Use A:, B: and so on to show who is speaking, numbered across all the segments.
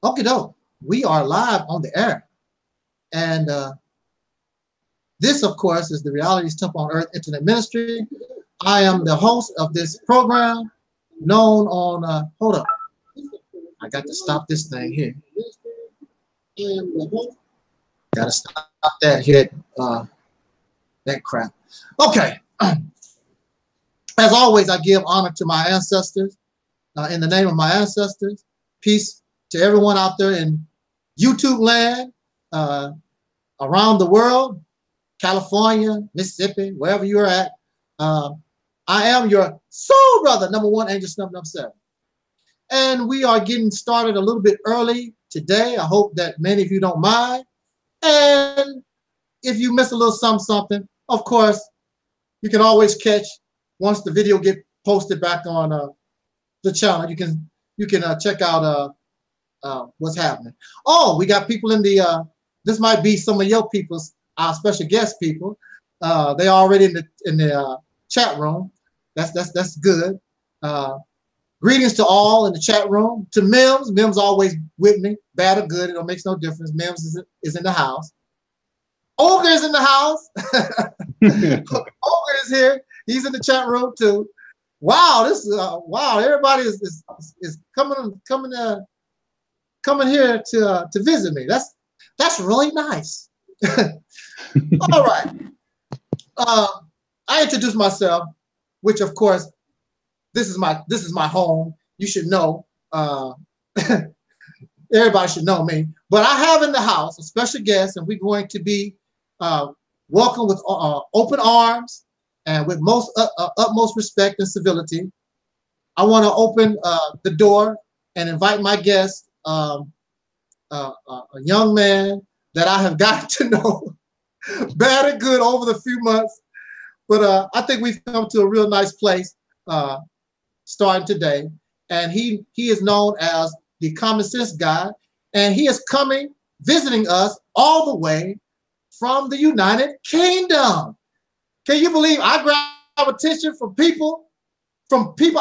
A: Okay, no, we are live on the air. And this, of course, is the Realities Temple on Earth Internet Ministry. I am the host of this program known on, hold up. I got to stop this thing here. Got to stop that here, that crap. Okay. As always, I give honor to my ancestors. In the name of my ancestors, peace to everyone out there in YouTube land, around the world, California, Mississippi, wherever you're at. I am your soul brother, #1 Angel Snub 7. And we are getting started a little bit early today. I hope that many of you don't mind. And if you miss a little something, of course, you can always catch once the video get posted back on the channel. You can check out what's happening. Oh, we got people in the this might be some of your people's, our special guest people. They already in the chat room. That's good. Greetings to all in the chat room. To Mims, Mims always with me, bad or good, it makes no difference. Mims is in the house. Olga is in the house. Olga is here. He's in the chat room too. Wow, this is wow. Everybody is coming here to visit me. That's really nice. All right. I introduced myself, which of course, this is my home. You should know. Everybody should know me. But I have in the house a special guest, and we're going to be welcome with open arms and with utmost respect and civility. I want to open the door and invite my guest, a young man that I have gotten to know bad and good over the few months. But I think we've come to a real nice place starting today. And he is known as the Common Sense Guy. And he is visiting us all the way from the United Kingdom. Can you believe I grab attention from people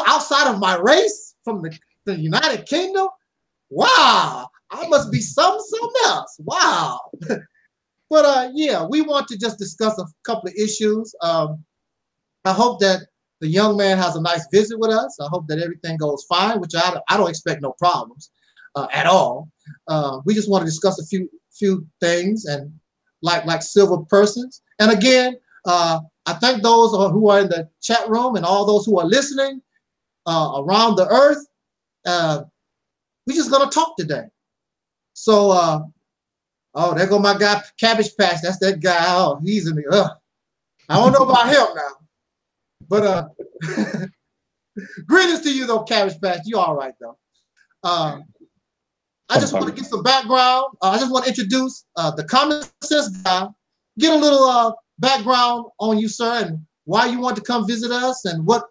A: outside of my race, from the United Kingdom? Wow, I must be something else. Wow. But yeah, we want to just discuss a couple of issues. I hope that the young man has a nice visit with us. I hope that everything goes fine, which I don't expect no problems at all. We just want to discuss a few things and like civil persons. And again, I thank those who are in the chat room and all those who are listening around the earth. We're just gonna talk today. So, oh, there go my guy, Cabbage Patch. That's that guy. Oh, he's in the. I don't know about him now, but greetings to you though, Cabbage Patch. You all right though? I just want to get some background. I just want to introduce the Common Sense Guy. Get a little background on you, sir, and why you want to come visit us, and what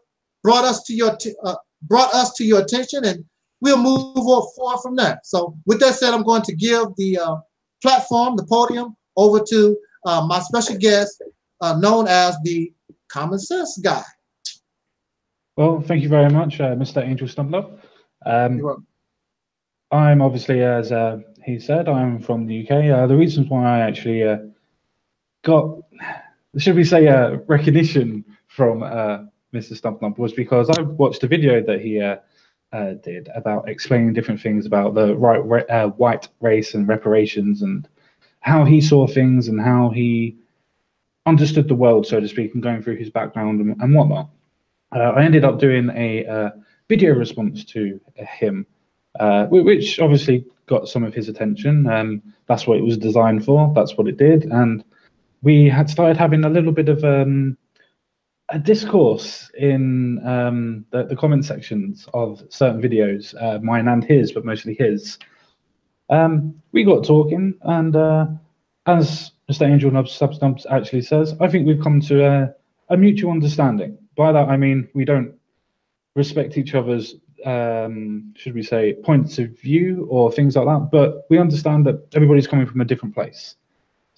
A: brought us to your attention, and we'll move forward from there. So, with that said, I'm going to give the platform, the podium, over to my special guest, known as the Common Sense Guy.
B: Well, thank you very much, Mr. Angel Stumbler. I'm obviously, as he said, I'm from the UK. The reasons why I actually got, should we say, recognition from Mr. Stumbler was because I watched a video that he did about explaining different things about the white race and reparations, and how he saw things and how he understood the world, so to speak, and going through his background and whatnot. I ended up doing a video response to him, which obviously got some of his attention. That's what it was designed for. That's what it did. And we had started having a little bit of a discourse in the comment sections of certain videos, mine and his, but mostly his. We got talking, and as Mr. Angel Substumps actually says, I think we've come to a mutual understanding. By that, I mean we don't respect each other's, should we say, points of view or things like that, but we understand that everybody's coming from a different place.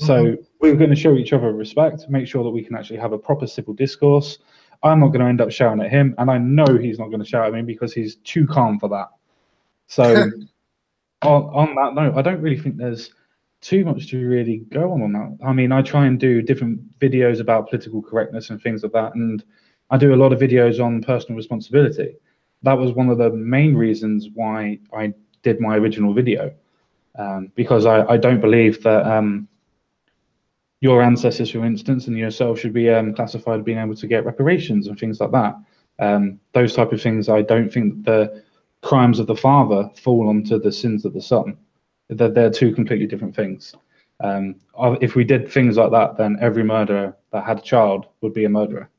B: So we're going to show each other respect, make sure that we can actually have a proper civil discourse. I'm not going to end up shouting at him, and I know he's not going to shout at me because he's too calm for that. So on that note, I don't really think there's too much to really go on that. I mean, I try and do different videos about political correctness and things like that, and I do a lot of videos on personal responsibility. That was one of the main reasons why I did my original video, because I don't believe that your ancestors, for instance, and yourself should be classified as being able to get reparations and things like that. Those type of things, I don't think the crimes of the father fall onto the sins of the son. They're two completely different things. If we did things like that, then every murderer that had a child would be a murderer.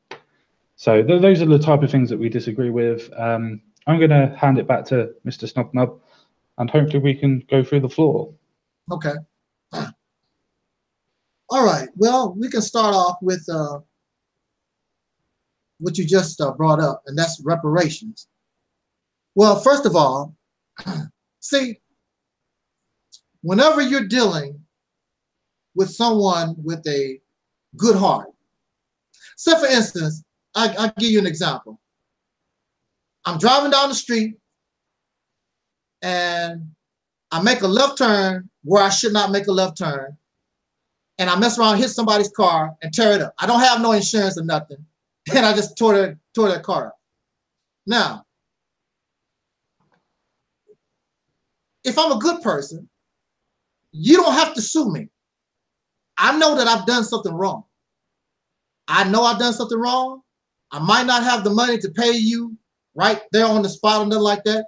B: So those are the type of things that we disagree with. I'm going to hand it back to Mr. Snubnub, and hopefully we can go through the floor.
A: Okay. All right. Well, we can start off with what you just brought up, and that's reparations. Well, first of all, see, whenever you're dealing with someone with a good heart, say for instance, I'll give you an example. I'm driving down the street and I make a left turn where I should not make a left turn, and I mess around, hit somebody's car and tear it up. I don't have no insurance or nothing, and I just tore that car up. Now, if I'm a good person, you don't have to sue me. I know that I've done something wrong. I know I've done something wrong. I might not have the money to pay you right there on the spot or nothing like that,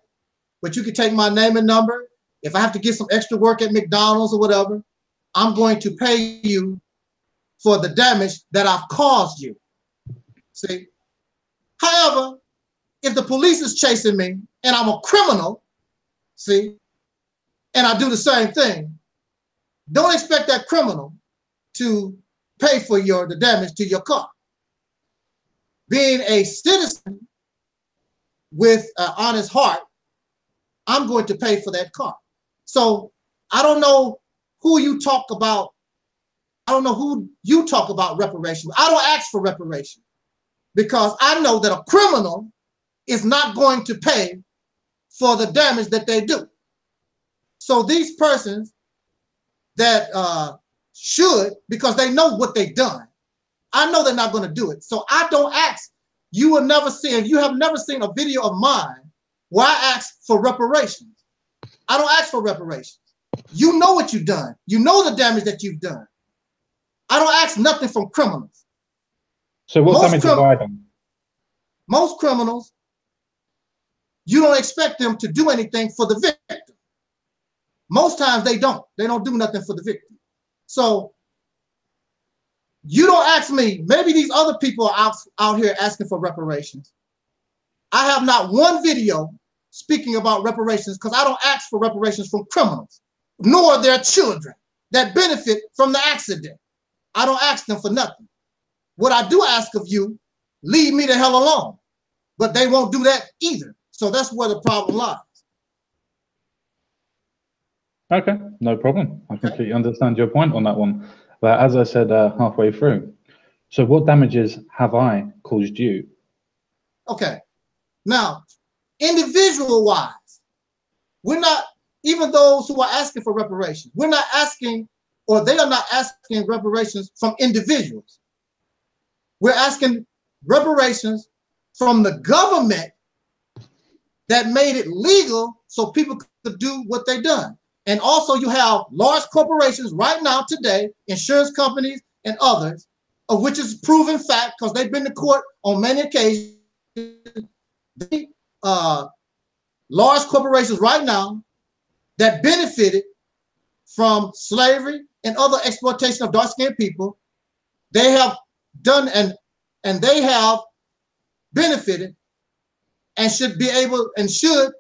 A: but you can take my name and number. If I have to get some extra work at McDonald's or whatever, I'm going to pay you for the damage that I've caused you. See? However, if the police is chasing me and I'm a criminal, see, and I do the same thing, don't expect that criminal to pay for the damage to your car. Being a citizen with an honest heart, I'm going to pay for that car. So I don't know who you talk about. I don't know who you talk about reparations. I don't ask for reparations because I know that a criminal is not going to pay for the damage that they do. So these persons that should, because they know what they've done, I know they're not going to do it. So I don't ask. You will never see, if you have never seen a video of mine where I ask for reparations. I don't ask for reparations. You know what you've done. You know the damage that you've done. I don't ask nothing from criminals.
B: So what damage have I done?
A: Most criminals, you don't expect them to do anything for the victim. Most times they don't. They don't do nothing for the victim. So you don't ask me. Maybe these other people are out here asking for reparations. I have not one video speaking about reparations because I don't ask for reparations from criminals, nor their children that benefit from the accident. I don't ask them for nothing. What I do ask of you, leave me the hell alone. But they won't do that either. So that's where the problem lies.
B: Okay, no problem. I completely understand your point on that one. But as I said halfway through, so what damages have I caused you?
A: Okay. Now, individual-wise, we're not, even those who are asking for reparations, we're not asking, or they are not asking reparations from individuals. We're asking reparations from the government that made it legal so people could do what they've done. And also you have large corporations right now today, insurance companies and others, of which is proven fact because they've been to court on many occasions. Large corporations right now that benefited from slavery and other exploitation of dark-skinned people, they have done and they have benefited and should be able and should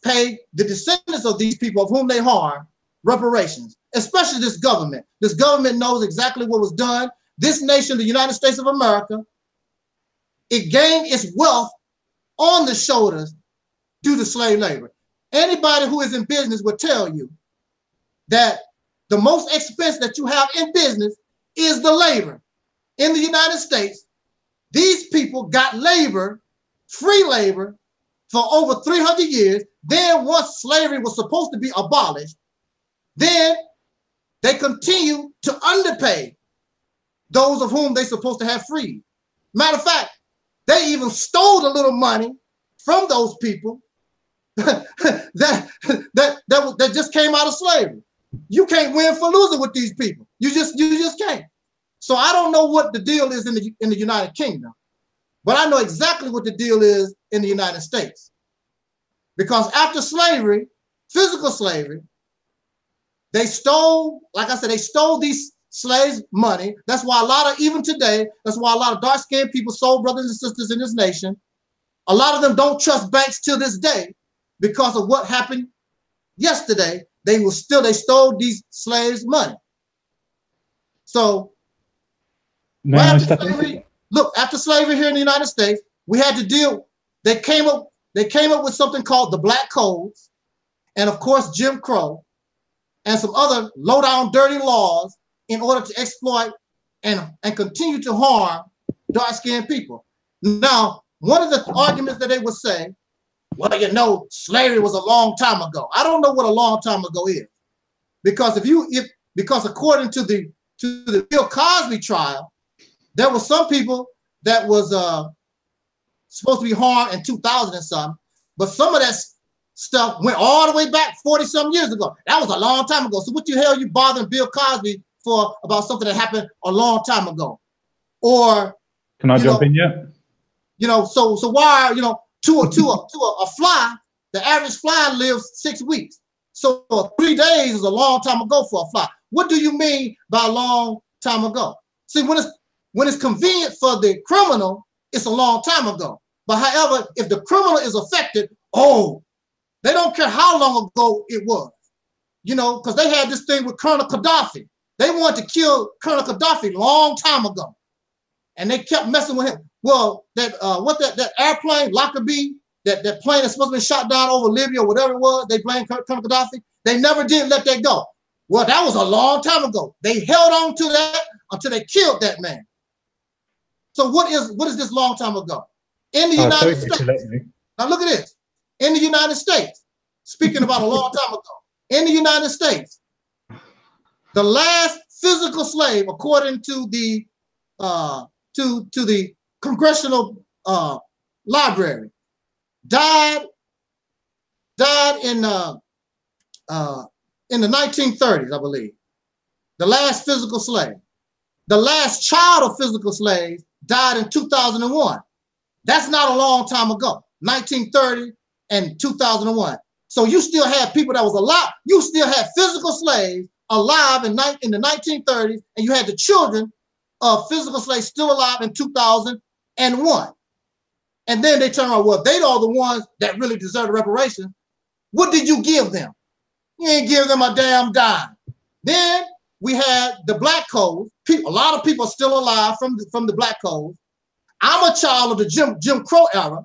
A: pay the descendants of these people of whom they harm reparations, especially this government. This government knows exactly what was done. This nation, the United States of America, it gained its wealth on the shoulders due to slave labor. Anybody who is in business will tell you that the most expense that you have in business is the labor. In the United States, these people got labor, free labor, for over 300 years. Then once slavery was supposed to be abolished, then they continue to underpay those of whom they're supposed to have freed. Matter of fact, they even stole a little money from those people that just came out of slavery. You can't win for losing with these people. You just can't. So I don't know what the deal is in the United Kingdom, but I know exactly what the deal is in the United States. Because after slavery, physical slavery, they stole, like I said, they stole these slaves' money. That's why a lot of, even today, that's why a lot of dark-skinned people, soul brothers and sisters in this nation, a lot of them don't trust banks till this day because of what happened yesterday. They stole these slaves' money. So, right after slavery, look, after slavery here in the United States, we had to deal, they came up with something called the Black Codes, and of course, Jim Crow, and some other low-down dirty laws in order to exploit and continue to harm dark-skinned people. Now, one of the arguments that they would say, well, you know, slavery was a long time ago. I don't know what a long time ago is. Because because according to the Bill Cosby trial, there were some people that was supposed to be harmed in 2000 and something, but some of that stuff went all the way back 40-some years ago. That was a long time ago. So what the hell are you bothering Bill Cosby for about something that happened a long time ago? Or
B: can I jump in yet?
A: You know, so why, you know, to a fly, the average fly lives 6 weeks. So 3 days is a long time ago for a fly. What do you mean by a long time ago? See, when it's convenient for the criminal, it's a long time ago. But however, if the criminal is affected, oh, they don't care how long ago it was. You know, because they had this thing with Colonel Gaddafi. They wanted to kill Colonel Gaddafi a long time ago. And they kept messing with him. Well, that airplane, Lockerbie, that plane that's supposed to be shot down over Libya or whatever it was, they blamed Colonel Gaddafi. They never did let that go. Well, that was a long time ago. They held on to that until they killed that man. So what is this long time ago? In the United States. Now look at this. In the United States, speaking about a long time ago, in the United States, the last physical slave, according to the Congressional Library, died in the 1930s, I believe. The last physical slave. The last child of physical slaves died in 2001. That's not a long time ago, 1930 and 2001. So you still had people that was alive. You still had physical slaves alive in the 1930s, and you had the children of physical slaves still alive in 2001. And then they turn around, well, they are the ones that really deserve the reparations. What did you give them? You ain't give them a damn dime. Then we had the Black Code. A lot of people are still alive from the Black Code. I'm a child of the Jim Crow era,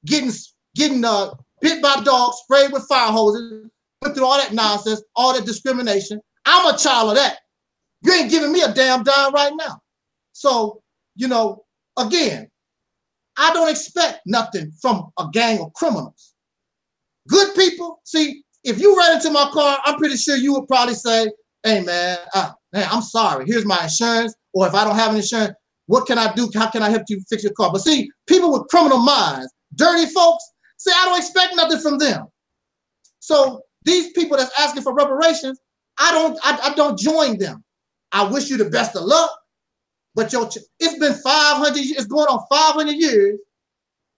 A: getting bit by dogs, sprayed with fire hoses, went through all that nonsense, all that discrimination. I'm a child of that. You ain't giving me a damn dime right now. So, you know, again, I don't expect nothing from a gang of criminals. Good people, see, if you ran into my car, I'm pretty sure you would probably say, hey, man, I'm sorry. Here's my insurance. Or if I don't have an insurance, what can I do? How can I help you fix your car? But see, people with criminal minds, dirty folks, say, I don't expect nothing from them. So these people that's asking for reparations, I don't join them. I wish you the best of luck, but it's been 500 years, it's going on 500 years,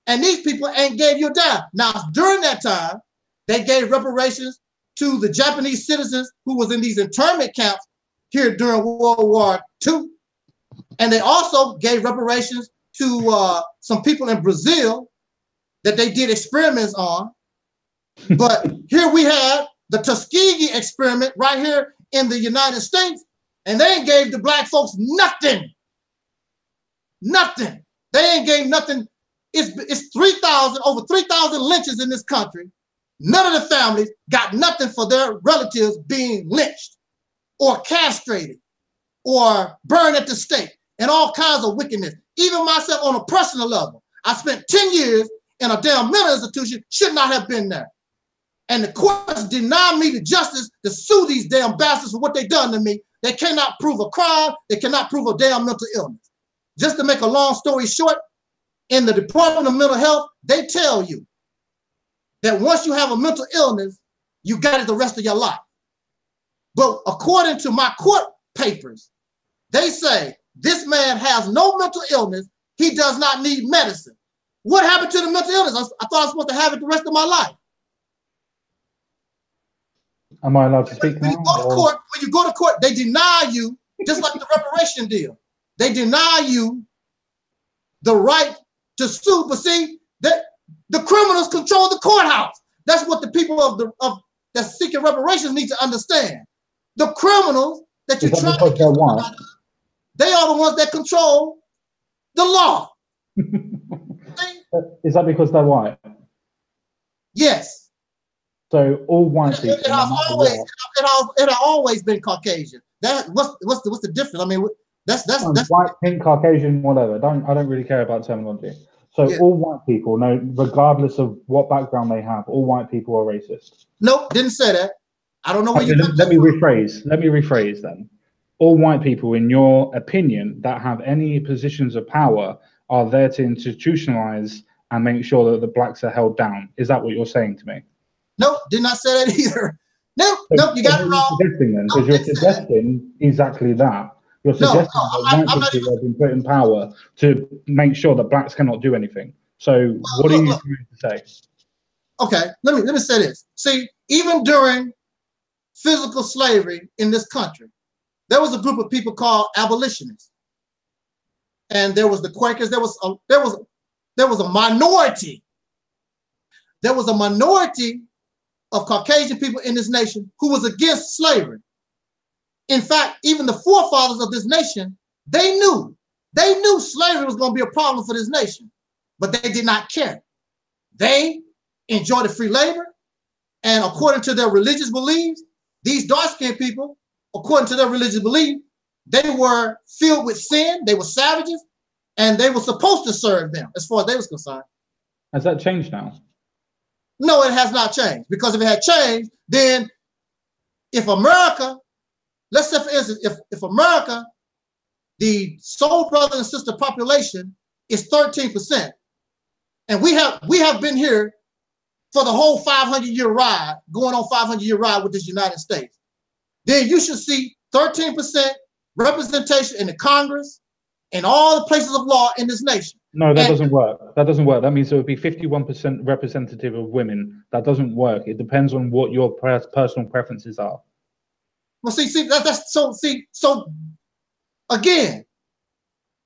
A: and these people ain't gave you a dime. Now, during that time, they gave reparations to the Japanese citizens who was in these internment camps here during World War II. And they also gave reparations to some people in Brazil that they did experiments on. But here we had the Tuskegee experiment right here in the United States, and they ain't gave the Black folks nothing. Nothing. They ain't gave nothing. It's 3,000, over 3,000 lynches in this country. None of the families got nothing for their relatives being lynched or castrated or burned at the stake and all kinds of wickedness. Even myself on a personal level, I spent 10 years in a damn mental institution should not have been there. And the courts deny me the justice to sue these damn bastards for what they done to me. They cannot prove a crime. They cannot prove a damn mental illness. Just to make a long story short, in the Department of Mental Health, they tell you that once you have a mental illness, you got it the rest of your life. But according to my court papers, they say this man has no mental illness. He does not need medicine. What happened to the mental illness? I thought I was supposed to have it the rest of my life.
B: Am I allowed to speak now?
A: When you go to court, they deny you, just like the reparation deal. They deny you the right to sue. But see, the criminals control the courthouse. That's what the people of that seeking reparations need to understand. The criminals that you're trying to get, they are the ones that control the law.
B: Is that because they're white?
A: Yes.
B: So all white people.
A: It has always been Caucasian. What's the difference? I mean, that's
B: white, pink, Caucasian, whatever. I don't really care about terminology. So yeah. All white people, no, regardless of what background they have, all white people are racist.
A: Nope, didn't say that. I don't know what you.
B: Let me rephrase then. All white people, in your opinion, that have any positions of power are there to institutionalize and make sure that the blacks are held down. Is that what you're saying to me?
A: Nope, did not say that either. Nope, you got it wrong.
B: Because you're suggesting exactly that. You're suggesting that white people have been put in power to make sure that blacks cannot do anything. So what are you trying to say?
A: Okay, let me say this. See, even during physical slavery in this country, there was a group of people called abolitionists, and there was the Quakers. There was a minority. There was a minority of Caucasian people in this nation who was against slavery. In fact, even the forefathers of this nation, they knew slavery was going to be a problem for this nation, but they did not care. They enjoyed the free labor, and according to their religious beliefs, these dark-skinned people, according to their religious belief, they were filled with sin, they were savages, and they were supposed to serve them as far as they was concerned.
B: Has that changed now?
A: No, it has not changed, because if it had changed, then if America, let's say for instance, if America, the soul brother and sister population is 13%, and we have been here for the whole 500-year ride, going on 500-year ride with this United States, then you should see 13% representation in the Congress and all the places of law in this nation.
B: No, that doesn't work. That doesn't work. That means it would be 51% representative of women. That doesn't work. It depends on what your personal preferences are.
A: Well, so again,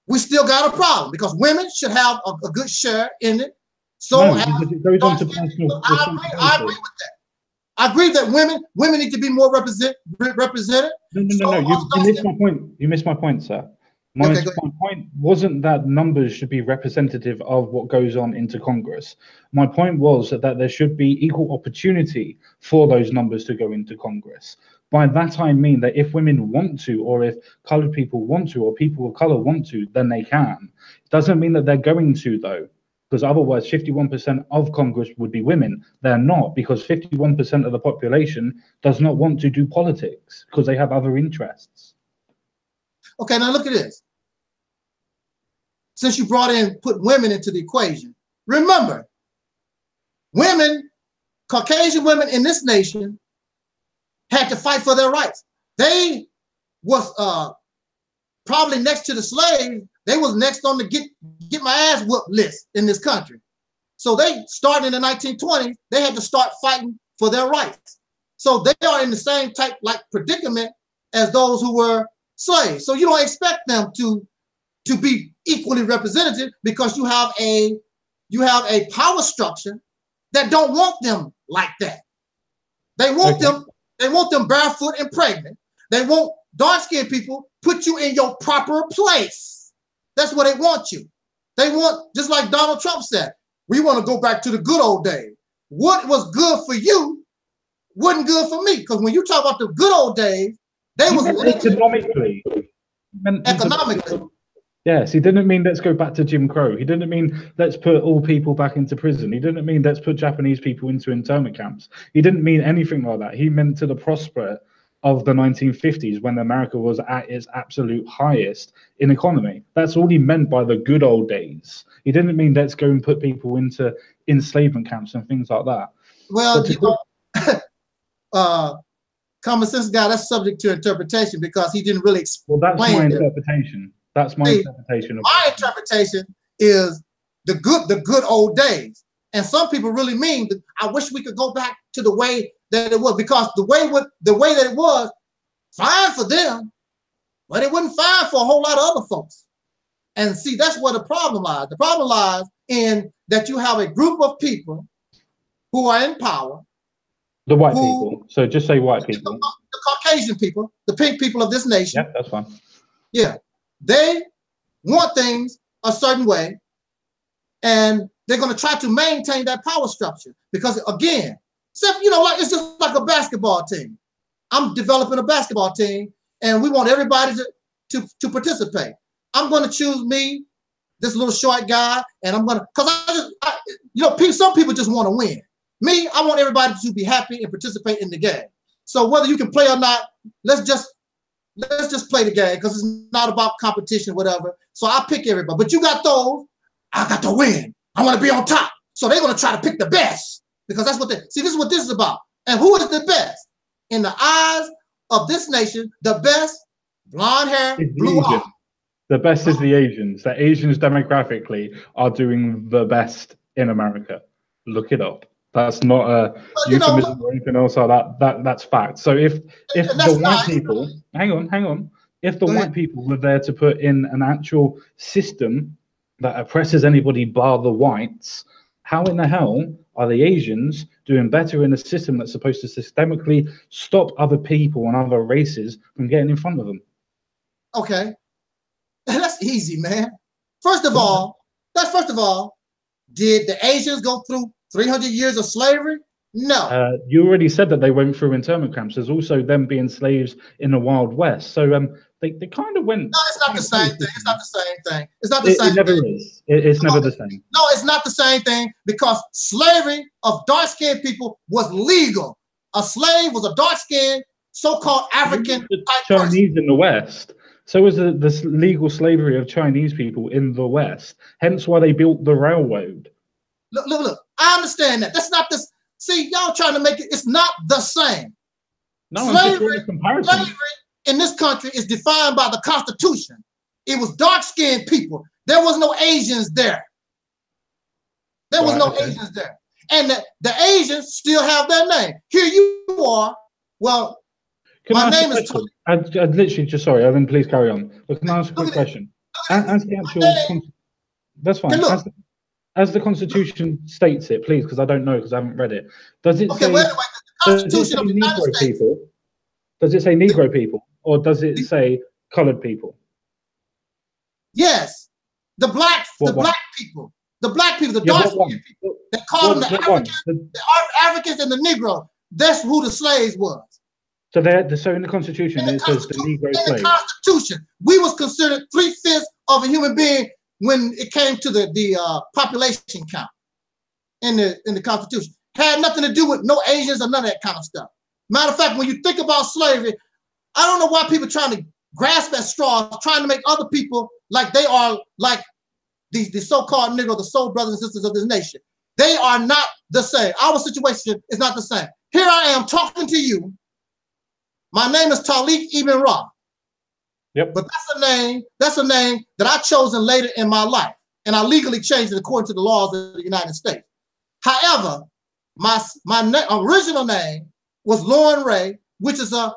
A: we still got a problem because women should have a good share in it. So
B: no, it goes on to personal.
A: I agree with that. I agree that women need to be more represented.
B: No. You missed my point. You missed my point, sir. My point wasn't that numbers should be representative of what goes on into Congress. My point was that there should be equal opportunity for those numbers to go into Congress. By that, I mean that if women want to, or if colored people want to, or people of color want to, then they can. It doesn't mean that they're going to, though, because otherwise 51% of Congress would be women. They're not, because 51% of the population does not want to do politics because they have other interests.
A: Okay, now look at this. Since you put women into the equation, remember, women, Caucasian women in this nation had to fight for their rights. They was probably next to the slaves. They was next on the get my ass whooped list in this country. So they started in the 1920s. They had to start fighting for their rights. So they are in the same type like predicament as those who were slaves. So you don't expect them to be equally representative because you have a power structure that don't want them like that. They want them barefoot and pregnant. They want dark-skinned people put you in your proper place. That's what they want you. They want, just like Donald Trump said, we want to go back to the good old days. What was good for you wasn't good for me. Because when you talk about the good old days, they was
B: economically.
A: Economically.
B: Yes, he didn't mean let's go back to Jim Crow. He didn't mean let's put all people back into prison. He didn't mean let's put Japanese people into internment camps. He didn't mean anything like that. He meant to the prospect of the 1950s when America was at its absolute highest in economy. That's all he meant by the good old days. He didn't mean let's go and put people into enslavement camps and things like that.
A: Well, common sense guy, that's subject to interpretation because he didn't really explain.
B: Well, that's my interpretation. That's my interpretation.
A: My interpretation is the good old days. And some people really mean that I wish we could go back to the way that it was, because the way that it was, fine for them, but it wasn't fine for a whole lot of other folks. And see, that's where the problem lies. The problem lies in that you have a group of people who are in power.
B: The white people. So just say white people.
A: The Caucasian people, the pink people of this nation.
B: Yeah, that's fine.
A: Yeah. They want things a certain way, and they're going to try to maintain that power structure. Because again, like it's just like a basketball team. I'm developing a basketball team, and we want everybody to participate. I'm going to choose me, this little short guy, and I'm going to, because some people just want to win. Me, I want everybody to be happy and participate in the game. So whether you can play or not, let's just play the game, because it's not about competition, whatever. So I pick everybody. But you got those, I got to win. I want to be on top. So they're going to try to pick the best, because that's what this is what this is about. And who is the best? In the eyes of this nation, the best, blonde hair, blue eyes.
B: The best is the Asians. The Asians demographically are doing the best in America. Look it up. That's not a euphemism or anything else like that. That's fact. So if the white people, hang on, if the white people were there to put in an actual system that oppresses anybody bar the whites, how in the hell are the Asians doing better in a system that's supposed to systemically stop other people and other races from getting in front of them?
A: Okay, that's easy, man. First of all, did the Asians go through 300 years of slavery? No.
B: You already said that they went through internment camps. There's also them being slaves in the Wild West. So they kind of went.
A: No, it's not the same thing. It's not the same thing. It's not the same thing.
B: It never is. It's never the same.
A: No, it's not the same thing, because slavery of dark-skinned people was legal. A slave was a dark-skinned, so-called African
B: Chinese in the West. So was the legal slavery of Chinese people in the West. Hence why they built the railroad.
A: Look. I understand that. That's not this. See, y'all trying to make it. It's not the same.
B: No,
A: slavery in this country is defined by the Constitution. It was dark-skinned people. There was no Asians there. Asians there. And the Asians still have their name. Here you are. Well, my name is Tony.
B: I'd literally just, sorry, then please carry on. But can I ask a quick question? As the actual, that's fine. As the Constitution states it, please, because I don't know, because I haven't read it. Does it say,
A: the Constitution of the United
B: Negro
A: States.
B: people? Does it say Negro people, or does it say colored people?
A: Yes, the black people, the dark-skinned people. They call them the Africans and the Negro. That's who the slaves was.
B: So in the Constitution, it says the Negro slave.
A: In the Constitution, we was considered 3/5 of a human being when it came to the population count in the Constitution. Had nothing to do with no Asians or none of that kind of stuff. Matter of fact, when you think about slavery, I don't know why people trying to grasp at straws, trying to make other people like they are like the so-called Negro, the soul brothers and sisters of this nation. They are not the same. Our situation is not the same. Here I am talking to you. My name is Talik Ibn Ra.
B: Yep.
A: But that's a name that I chosen later in my life, and I legally changed it according to the laws of the United States. However, my original name was Lauren Ray, which is a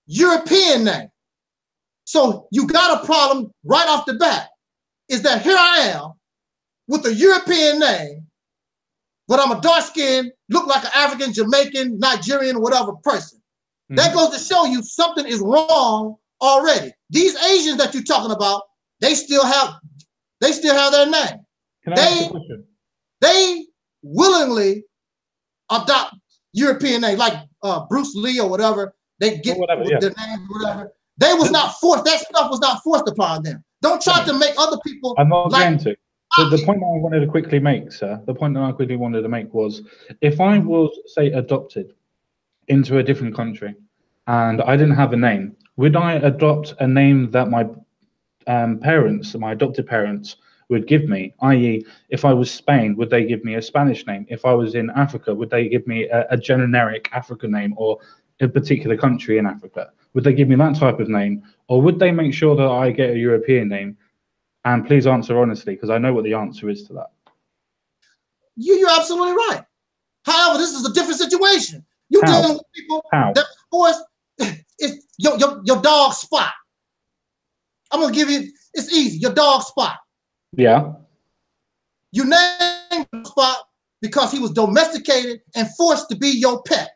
A: European name. So you got a problem right off the bat, is that here I am with a European name, but I'm a dark-skinned, look like an African, Jamaican, Nigerian, whatever person. Mm-hmm. That goes to show you something is wrong already. These Asians that you're talking about, they still have their name. They willingly adopt European names, like Bruce Lee or whatever. They get their names, whatever. They was not forced. That stuff was not forced upon them. Don't try to make other people.
B: I'm not
A: like
B: going to. The point that I wanted to quickly make, sir, the point that I quickly wanted to make was, if I was, say, adopted into a different country and I didn't have a name, would I adopt a name that my parents, my adopted parents, would give me? I.e., if I was Spain, would they give me a Spanish name? If I was in Africa, would they give me a generic African name, or a particular country in Africa? Would they give me that type of name, or would they make sure that I get a European name? And please answer honestly, because I know what the answer is to that.
A: You're absolutely right. However, this is a different situation. You're dealing with people that, of course, it's your dog Spot. I'm gonna give you. It's easy. Your dog Spot.
B: Yeah.
A: You named Spot because he was domesticated and forced to be your pet.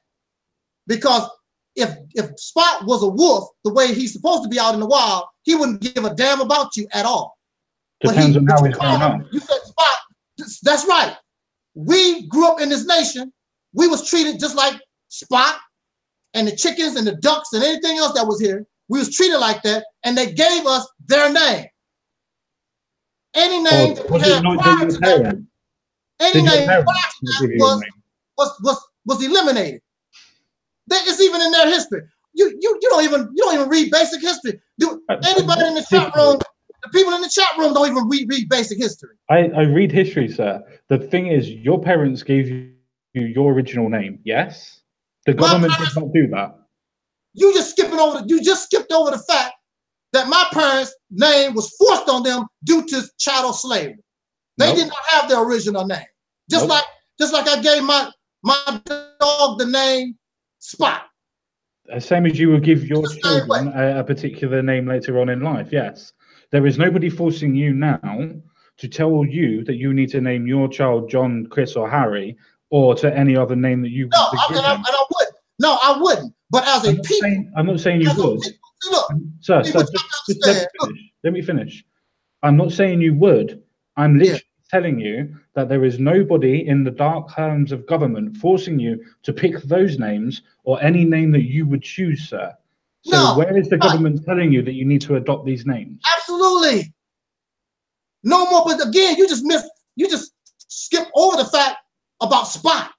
A: Because if Spot was a wolf, the way he's supposed to be out in the wild, he wouldn't give a damn about you at all.
B: Depends on how he's grown up.
A: You said Spot. That's right. We grew up in this nation. We was treated just like Spot and the chickens and the ducks and anything else that was here. We was treated like that, and they gave us their name. Any name that we had prior to that, any name prior to that was eliminated. It's even in their history. You don't even read basic history. Anybody in the chat room? The people in the chat room don't even read basic history. I
B: read history, sir. The thing is, your parents gave you your original name. Yes, the government did not do that.
A: You just skipped over the fact that my parents' name was forced on them due to chattel slavery. They did not have their original name. Just like I gave my dog the name Spot.
B: Same as you would give your children a particular name later on in life. Yes. There is nobody forcing you now to tell you that you need to name your child John, Chris, or Harry, or to any other name that you want to give them.
A: I wouldn't. No, I wouldn't. But as a people,
B: I'm not saying you would.
A: Look,
B: sir, just let me finish. I'm not saying you would. I'm literally telling you that there is nobody in the dark hands of government forcing you to pick those names or any name that you would choose, sir. So where is the government telling you that you need to adopt these names?
A: Absolutely. No more, but again, you just skip over the fact about Spot.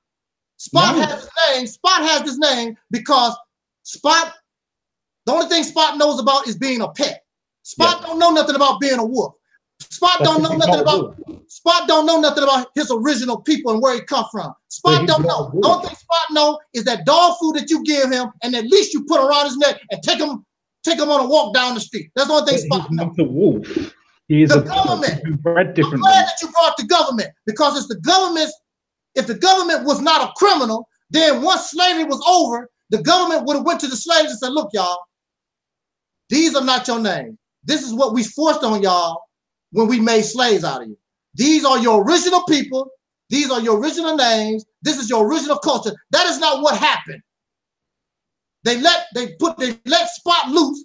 A: Spot has his name. Spot has this name because Spot, the only thing Spot knows about is being a pet. Spot don't know nothing about being a wolf. Spot don't know nothing about his original people and where he come from. Spot don't know. The only thing Spot know is that dog food that you give him and at least you put around his neck and take him on a walk down the street. That's the only thing Spot knows.
B: He's not a wolf. He is
A: the government.
B: Bred differently.
A: I'm glad that you brought the government, because it's the government's. If the government was not a criminal, then once slavery was over, the government would have went to the slaves and said, look, y'all, these are not your names. This is what we forced on y'all when we made slaves out of you. These are your original people. These are your original names. This is your original culture. That is not what happened. They let Spot loose,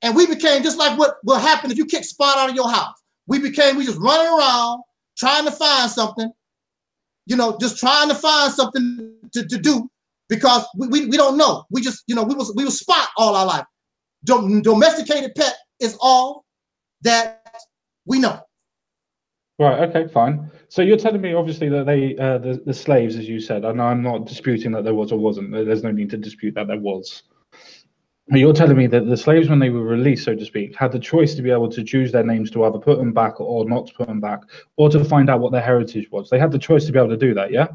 A: and we became just like what happened if you kick Spot out of your house. We just running around trying to find something. Just trying to find something to do, because we don't know. We just, we was Spot all our life. Domesticated pet is all that we know.
B: Right, okay, fine. So you're telling me, obviously, that they, the slaves, as you said, and I'm not disputing that there was or wasn't. There's no need to dispute that there was. But you're telling me that the slaves, when they were released, so to speak, had the choice to be able to choose their names to either put them back or not to put them back, or to find out what their heritage was. They had the choice to be able to do that, yeah?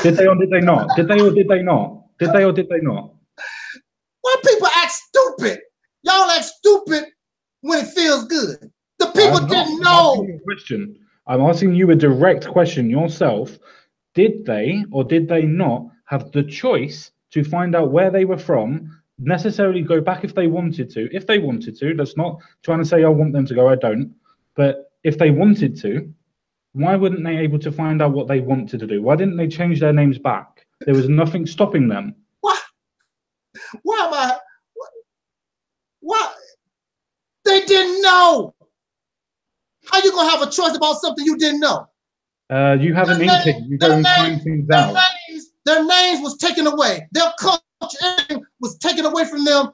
B: Did they or did they not? Did they or did they not? Did they or did they not?
A: Why people act stupid? Y'all act stupid when it feels good. The people didn't know.
B: I'm asking you a direct question yourself. Did they or did they not have the choice to find out where they were from, necessarily go back if they wanted to? If they wanted to, that's not trying to say I want them to go, I don't. But if they wanted to, why weren't they able to find out what they wanted to do? Why didn't they change their names back? There was nothing stopping them.
A: What? Why am I? What? They didn't know. How you gonna have a choice about something you didn't know?
B: You have an inkling. You go and find things out.
A: Their names was taken away. Their culture, everything was taken away from them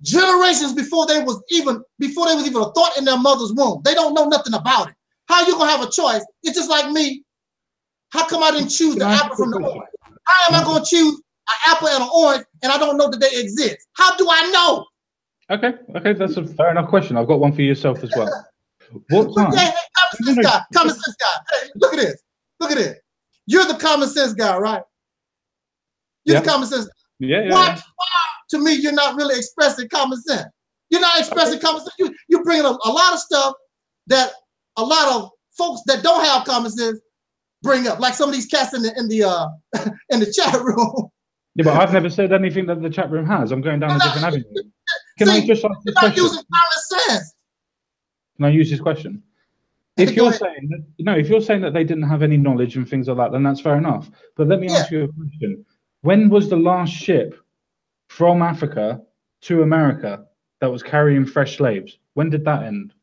A: generations before they was even a thought in their mother's womb. They don't know nothing about it. How you gonna have a choice? It's just like me. How come I didn't choose the apple from the orange? How am I gonna choose an apple and an orange and I don't know that they exist? How do I know?
B: Okay, that's a fair enough question. I've got one for yourself as well. What time?
A: Hey, common sense guy. Hey, look at this. You're the common sense guy, right? You're the common sense guy.
B: Yeah.
A: Why, to me, you're not really expressing common sense. You're not expressing common sense. You're bringing a lot of stuff that a lot of folks that don't have common sense bring up, like some of these cats in the chat room.
B: Yeah, but I've never said anything that the chat room has. I'm going down a different avenue. Can I just ask this question?
A: You're not using common sense.
B: Can I use this question? If you're saying that they didn't have any knowledge and things like that, then that's fair enough. But let me ask you a question. When was the last ship from Africa to America that was carrying fresh slaves? When did that end?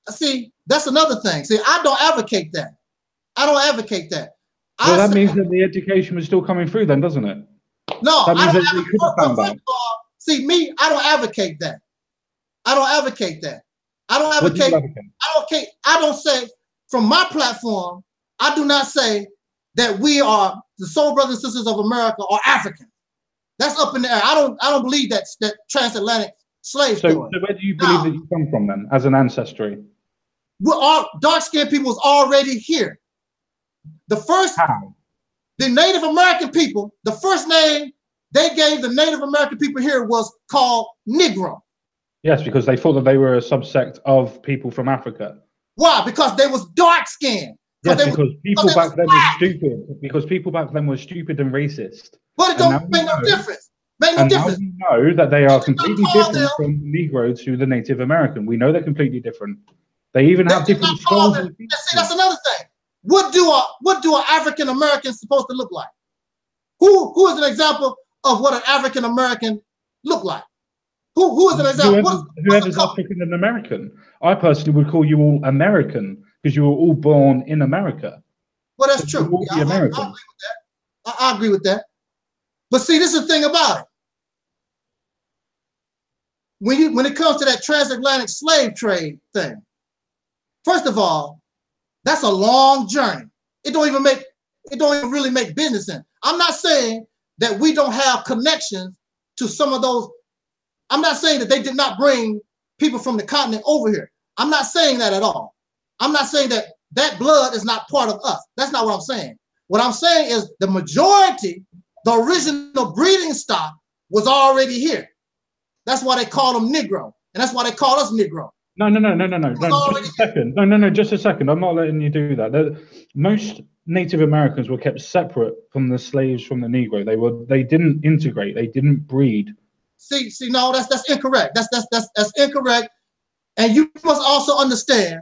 A: See, that's another thing. See, I don't advocate that.
B: Well, that means that the education was still coming through then, doesn't it?
A: No,
B: that means that they could have found out.
A: First of all, see, me, I don't advocate that. I don't say, from my platform, I do not say that we are the soul brothers and sisters of America or African. That's up in the air. I don't believe that transatlantic slave story.
B: So where do you believe that you come from then, as an ancestry?
A: We're all dark-skinned people was already here. The Native American people, the first name they gave the Native American people here was called Negro.
B: Yes, because they thought that they were a subsect of people from Africa.
A: Why? Because they was dark-skinned.
B: Yes, because people back then were stupid. Because people back then were stupid and racist.
A: But it don't make no difference.
B: Now we know that they are completely different from the Negro to the Native American. We know they're completely different. They even have different skulls.
A: See, that's another thing. What do an African American supposed to look like? Who is an example of what an African American look like? Who is an example?
B: Whoever's African and American. I personally would call you all American because you were all born in America.
A: Well, that's true. Yeah, I agree with that. But see, this is the thing about it. When it comes to that transatlantic slave trade thing, first of all, that's a long journey. It don't even really make business sense. I'm not saying that we don't have connections to some of those. I'm not saying that they did not bring people from the continent over here. I'm not saying that at all. I'm not saying that that blood is not part of us. That's not what I'm saying. What I'm saying is the majority, the original breeding stock was already here. That's why they call them Negro. And that's why they call us Negro.
B: No. Just a second. No, just a second. I'm not letting you do that. Most Native Americans were kept separate from the slaves from the Negro. They didn't integrate. They didn't breed.
A: See, no, that's incorrect. That's incorrect. And you must also understand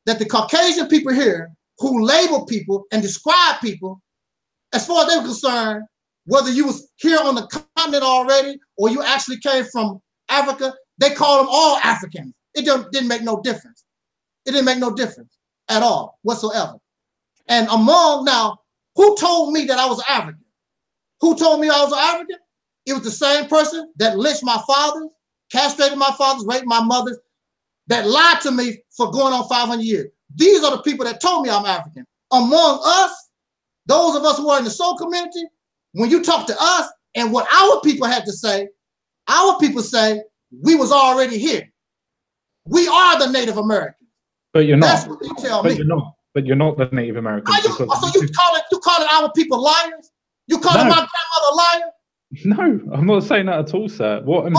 A: that the Caucasian people here who label people and describe people, as far as they were concerned, whether you was here on the continent already or you actually came from Africa, they call them all Africans. It didn't make no difference. It didn't make no difference at all whatsoever. And now, who told me that I was African? Who told me I was African? It was the same person that lynched my fathers, castrated my fathers, raped my mothers, that lied to me for going on 500 years. These are the people that told me I'm African. Among us, those of us who are in the soul community, when you talk to us and what our people had to say, our people say we was already here. We are the Native Americans.
B: But you're not.
A: That's what they tell me.
B: But you're not the Native Americans.
A: So you calling our people liars? You calling my grandmother a liar?
B: No, I'm not saying that at all, sir. What I'm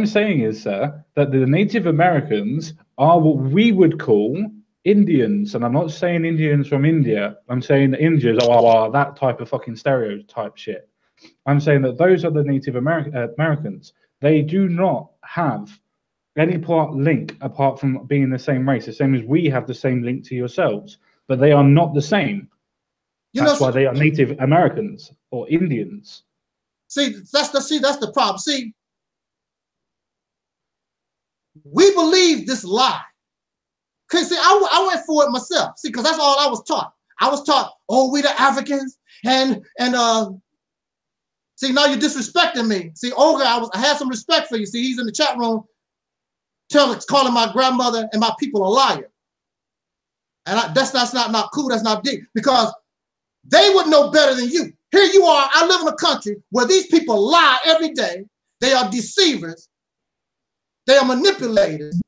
B: saying is, sir, that the Native Americans are what we would call Indians. And I'm not saying Indians from India. I'm saying that Indians are that type of fucking stereotype shit. I'm saying that those are the Native Americans. They do not have any link apart from being the same race, the same as we have the same link to yourselves. But they are not the same. That's why they are Native Americans or Indians.
A: See, that's the problem. See, we believe this lie. Cause see, I went for it myself. See, because that's all I was taught. I was taught, oh, we the Africans, and See, now you're disrespecting me. See, Olga, I had some respect for you. See, he's in the chat room calling my grandmother and my people a liar. And that's not cool. That's not deep, because they would know better than you. Here you are. I live in a country where these people lie every day. They are deceivers. They are manipulators.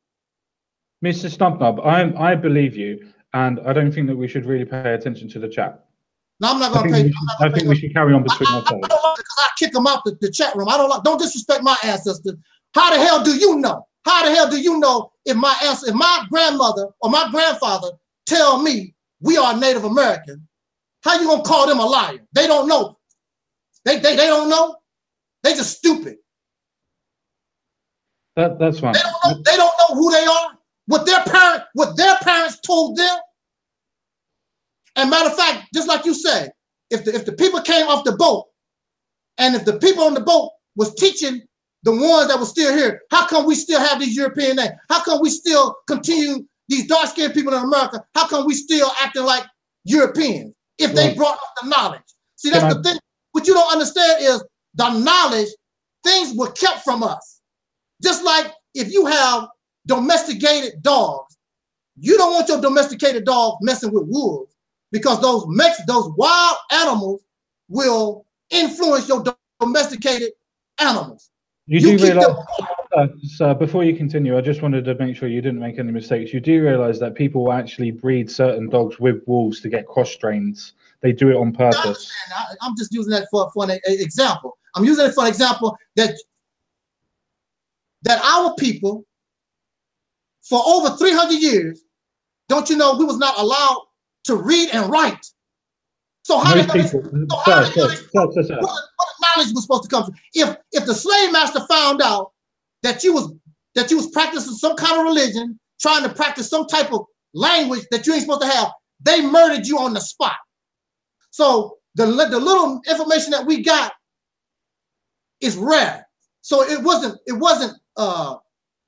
B: Mr. Stumpnub, I believe you, and I don't think that we should really pay attention to the chat.
A: No, I'm not going to pay.
B: I think we should carry on between ourselves.
A: I don't like it because I kick them out the chat room. Don't disrespect my ancestors. How the hell do you know? How the hell do you know if my grandmother or my grandfather tell me we are Native American? How you gonna call them a liar? They don't know. They don't know. They just stupid.
B: That's fine.
A: They don't know who they are. What their parents told them. And matter of fact, just like you said, if the people came off the boat, and if the people on the boat was teaching the ones that were still here, how come we still have these European names? How come we still continue these dark-skinned people in America? How come we still acting like Europeans if they brought us the knowledge? See, that's the thing. What you don't understand is the knowledge, things were kept from us. Just like if you have domesticated dogs, you don't want your domesticated dog messing with wolves, because those wild animals will influence your domesticated animals.
B: You do realize, sir, before you continue, I just wanted to make sure you didn't make any mistakes. You do realize that people will actually breed certain dogs with wolves to get cross strains. They do it on purpose.
A: I'm just using that for an example. I'm using it for an example that our people, for over 300 years, don't you know, we was not allowed to read and write. So how did what knowledge was supposed to come from? If the slave master found out that you was practicing some kind of religion, trying to practice some type of language that you ain't supposed to have, they murdered you on the spot. So the little information that we got is rare. So it wasn't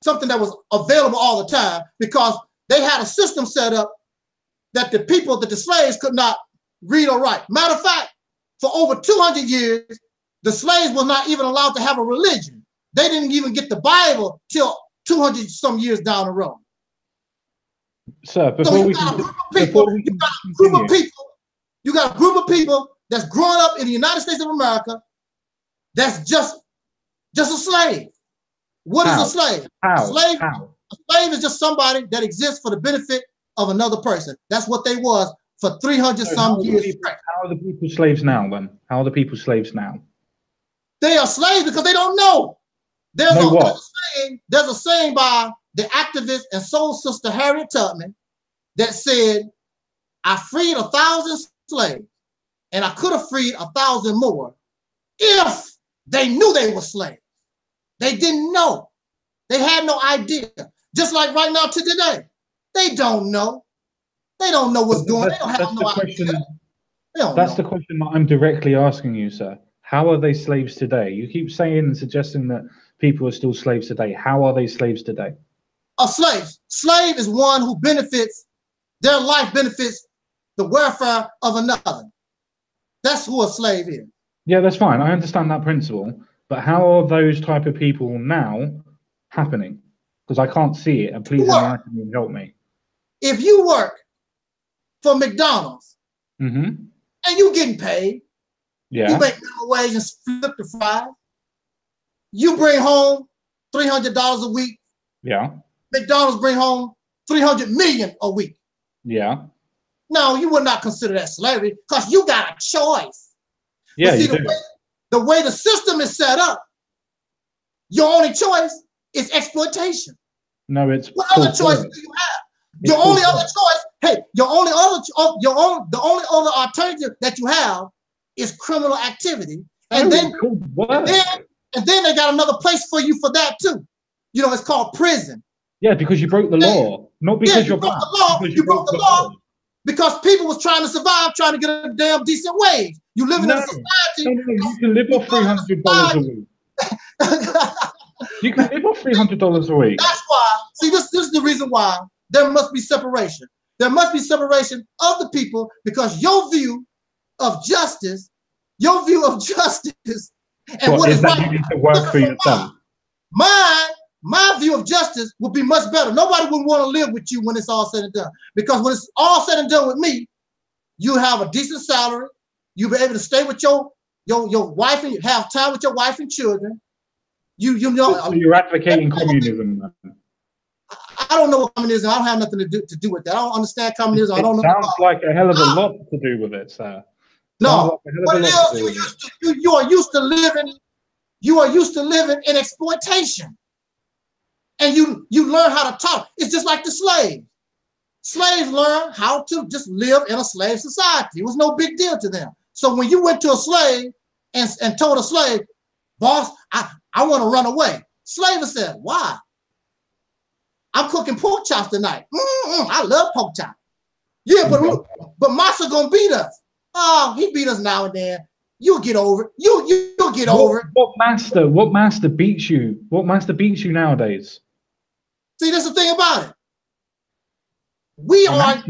A: something that was available all the time, because they had a system set up that the slaves could not read or write. Matter of fact, for over 200 years, the slaves were not even allowed to have a religion. They didn't even get the Bible till 200 some years down the road.
B: Sir,
A: you got a group of people that's growing up in the United States of America that's just a slave. What is a slave? A slave is just somebody that exists for the benefit of another person. That's what they was for 300 some years.
B: How are the people slaves now then? How are the people slaves now?
A: They are slaves because they don't know. There's a saying by the activist and soul sister Harriet Tubman that said, I freed 1,000 slaves and I could have freed 1,000 more if they knew they were slaves. They didn't know. They had no idea. Just like right now to today. They don't know. They don't know what's going on. They don't have no idea.
B: That's the question that I'm directly asking you, sir. How are they slaves today? You keep saying and suggesting that people are still slaves today. How are they slaves today?
A: A slave is one who benefits, their life benefits the welfare of another. That's who a slave is.
B: Yeah, that's fine. I understand that principle. But how are those type of people now happening? Because I can't see it, and please enlighten me and help me.
A: If you work for McDonald's and you getting paid, you make minimum wage and flip the fries, you bring home $300 a week.
B: Yeah.
A: McDonald's bring home $300 million a week.
B: Yeah.
A: No, you would not consider that slavery because you got a choice.
B: Yeah,
A: see, the way the system is set up, your only choice is exploitation.
B: No, it's
A: what other choice do you have? The only other alternative that you have is criminal activity. And then they got another place for you for that too. You know, it's called prison.
B: Yeah, because you broke the law. Not because you broke the law.
A: You broke the law because people was trying to survive, trying to get a damn decent wage. You live in a society.
B: No, you can live off $300 a week. You can live off $300 a week.
A: That's why. See, this is the reason why there must be separation. There must be separation of the people, because your view of justice And what is
B: that
A: right
B: you need to work for yourself?
A: My view of justice would be much better. Nobody would want to live with you when it's all said and done. Because when it's all said and done with me, you have a decent salary. You'll be able to stay with your wife and have time with your wife and children. You know.
B: So you're advocating communism, then?
A: I don't know what communism. I don't have nothing to do with that. I don't understand communism. I don't know.
B: Sounds like a hell of a lot to do with it, sir.
A: No, what it is, you are used to living. You are used to living in exploitation, and you learn how to talk. It's just like the slaves. Slaves learn how to just live in a slave society. It was no big deal to them. So when you went to a slave and told a slave, boss, I want to run away. Slave said, why? I'm cooking pork chops tonight. I love pork chops. Yeah, but Massa gonna beat us. Oh, he beat us now and then. You'll get over it. You'll get over it.
B: What master beats you? What master beats you nowadays?
A: See, that's the thing about it. We are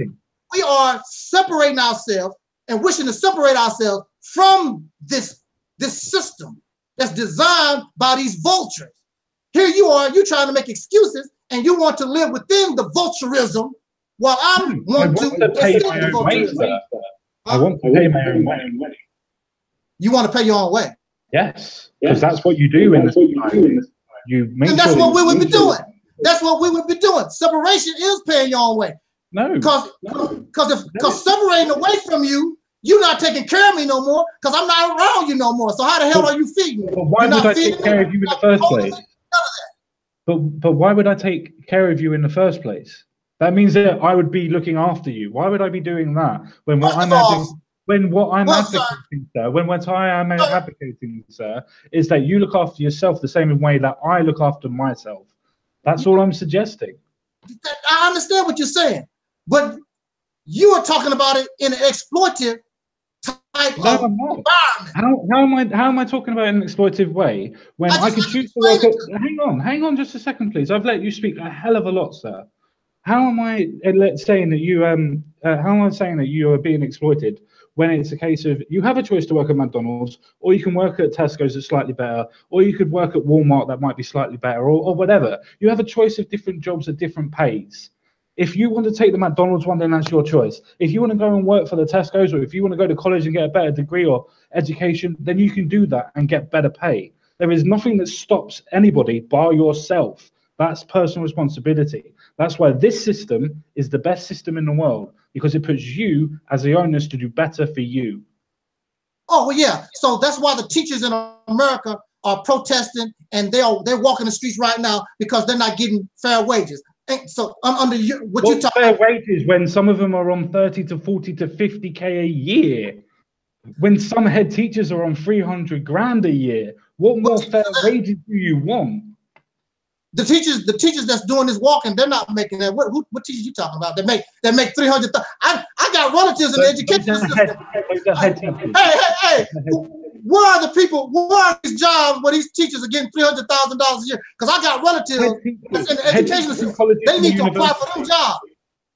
A: separating ourselves and wishing to separate ourselves from this system that's designed by these vultures. Here you are, you're trying to make excuses, and you want to live within the vulturism while I want to
B: pay my own way, sir. I want to pay my own way.
A: You want to pay your own way?
B: Yes, because that's what you do in this time. You make
A: and that's what we would be doing. That's what we would be doing. Separation is paying your own way.
B: No.
A: Because separating away from you, you're not taking care of me no more because I'm not around you no more. So how the hell are you feeding me?
B: But why would I take care of you in the first place? But why would I take care of you in the first place? That means that I would be looking after you. Why would I be doing that when what I'm advocating, sir, is that you look after yourself the same way that I look after myself? That's all I'm suggesting.
A: I understand what you're saying, but you are talking about it in an exploitive type of environment.
B: How am I talking about it in an exploitive way when I could choose to work at, hang on just a second, please. I've let you speak a hell of a lot, sir. How am I saying that you are being exploited when it's a case of you have a choice to work at McDonald's, or you can work at Tesco's that's slightly better, or you could work at Walmart that might be slightly better, or whatever. You have a choice of different jobs at different pays. If you want to take the McDonald's one, then that's your choice. If you want to go and work for the Tesco's, or if you want to go to college and get a better degree or education, then you can do that and get better pay. There is nothing that stops anybody by yourself. That's personal responsibility. That's why this system is the best system in the world, because it puts you as the owners to do better for you.
A: Oh, well, yeah. So that's why the teachers in America are protesting, and they're walking the streets right now because they're not getting fair wages. And so under what you talk
B: fair wages when some of them are on 30 to 40 to 50K a year, when some head teachers are on 300 grand a year. What more fair wages do you want?
A: The teachers that's doing this walking, they're not making that. What teachers you talking about? They make 300. I got relatives in the education system. Hey, where are the people? Where are these jobs where these teachers are getting $300,000 a year? Because I got relatives that's in the education system. They need to apply for them jobs.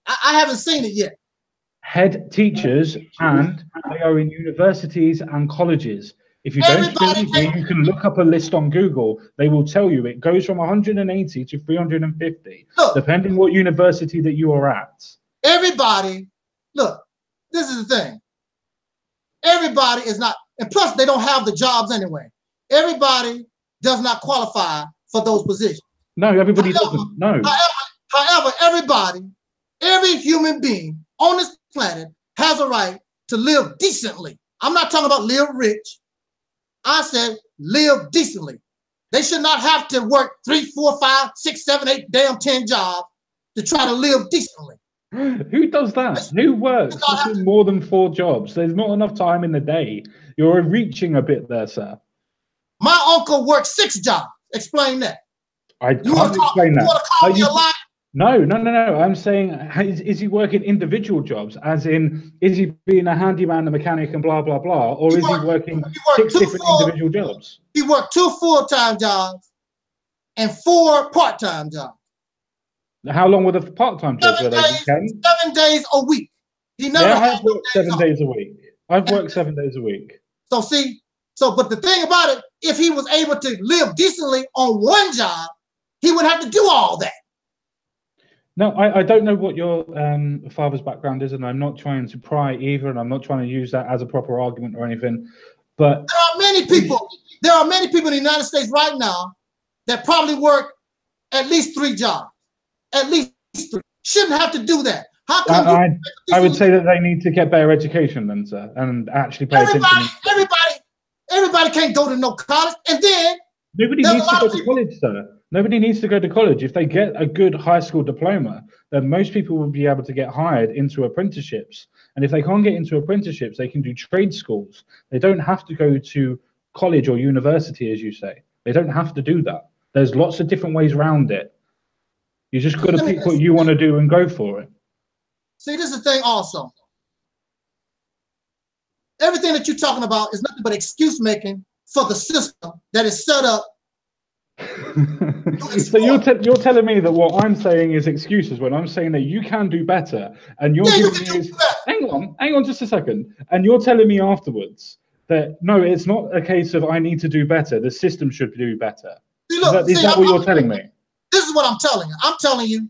A: I haven't seen it yet.
B: Head teachers, and they are in universities and colleges. If you don't believe me, you can look up a list on Google. They will tell you it goes from 180 to 350, depending what university that you are at.
A: Everybody, look, this is the thing. Everybody is not, and plus they don't have the jobs anyway. Everybody does not qualify for those positions.
B: No, everybody doesn't. No.
A: However, every human being on this planet has a right to live decently. I'm not talking about live rich. I said live decently. They should not have to work 3, 4, 5, 6, 7, 8, damn 10 jobs to try to live decently.
B: Who does that? Who works more than 4 jobs? There's not enough time in the day. You're reaching a bit there, sir.
A: My uncle worked 6 jobs. Explain that.
B: I can't explain that.
A: You want to call me a liar?
B: No. I'm saying, is he working individual jobs? As in, is he being a handyman, a mechanic, and blah, blah, blah? Or is he working 6 different individual jobs?
A: He worked 2 full-time jobs and 4 part-time jobs.
B: How long were the part-time jobs?
A: 7 days a week. He never
B: I've worked 7 days a week. I've worked 7 days a week.
A: So see, So, but the thing about it, if he was able to live decently on one job, he would have to do all that.
B: No, I don't know what your father's background is, and I'm not trying to pry either, and I'm not trying to use that as a proper argument or anything. But
A: there are many people. There are many people in the United States right now that probably work at least 3 jobs. At least 3. Shouldn't have to do that. How come
B: I would say that they need to get better education then, sir, and actually pay attention.
A: Everybody can't go to no college, and then
B: nobody needs to go to college, sir. Nobody needs to go to college. If they get a good high school diploma, then most people will be able to get hired into apprenticeships. And if they can't get into apprenticeships, they can do trade schools. They don't have to go to college or university, as you say. They don't have to do that. There's lots of different ways around it. You just got to pick what you want to do and go for it.
A: See, this is the thing also. Everything that you're talking about is nothing but excuse making for the system that is set up.
B: So you're telling me that what I'm saying is excuses when I'm saying that you can do better, and you're giving me hang on just a second, and you're telling me afterwards that no, it's not a case of I need to do better, the system should do better. See, look, is that what you're telling me?
A: This is what I'm telling you. I'm telling you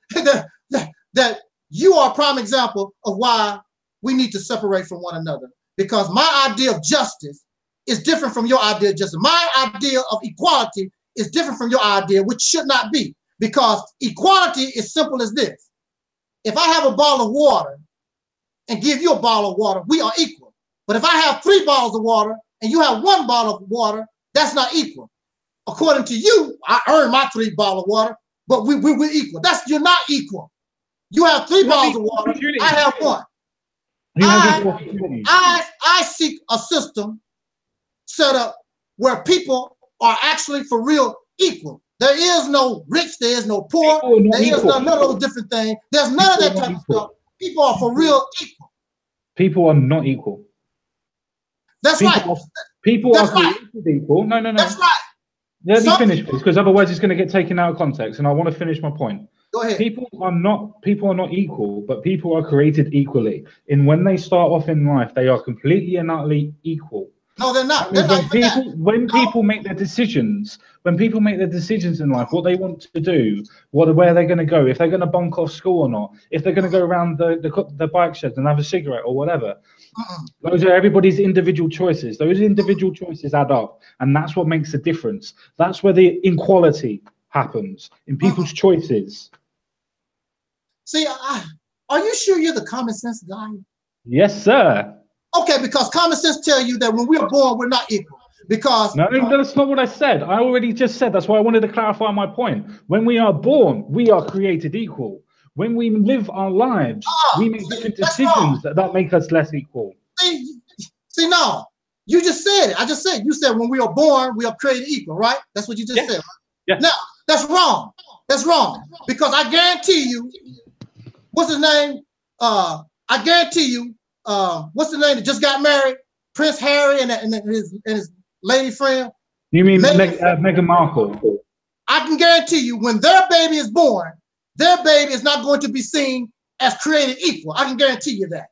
A: that you are a prime example of why we need to separate from one another, because my idea of justice is different from your idea of justice. My idea of equality is different from your idea, which should not be, because equality is simple as this. If I have a bottle of water and give you a bottle of water, we are equal. But if I have 3 bottles of water and you have 1 bottle of water, that's not equal. According to you, I earned my 3 bottles of water, but we're equal. You're not equal. You have 3 bottles of water, I have 1. I seek a system set up where people are actually for real equal. There is no rich, there is no poor, there is none of those different things. There's none of that type of stuff. People are for real equal.
B: People are not equal.
A: That's right.
B: People are created equal. No.
A: That's right.
B: Let me finish this, because otherwise it's going to get taken out of context, and I want to finish my point.
A: Go ahead.
B: People are not equal, but people are created equally. And when they start off in life, they are completely and utterly equal.
A: No, they're not.
B: When people make their decisions in life, what they want to do, where they're going to go, if they're going to bunk off school or not, if they're going to go around the bike sheds and have a cigarette or whatever, those are everybody's individual choices. Those individual choices add up, and that's what makes a difference. That's where the inequality happens, in people's choices.
A: See, are you sure you're the common sense guy?
B: Yes, sir.
A: Okay, because common sense tell you that when we're born, we're not equal. Because
B: no, that's not what I said. I already just said. That's why I wanted to clarify my point. When we are born, we are created equal. When we live our lives, we make different decisions that make us less equal.
A: See, no, you just said it. I just said, you said when we are born, we are created equal, right? That's what you just said. Right?
B: Yes.
A: Now, that's wrong. That's wrong. Because I guarantee you, what's his name? I guarantee you, what's the name that just got married? Prince Harry and his lady friend.
B: You mean Meghan Markle?
A: I can guarantee you, when their baby is born, their baby is not going to be seen as created equal. I can guarantee you that.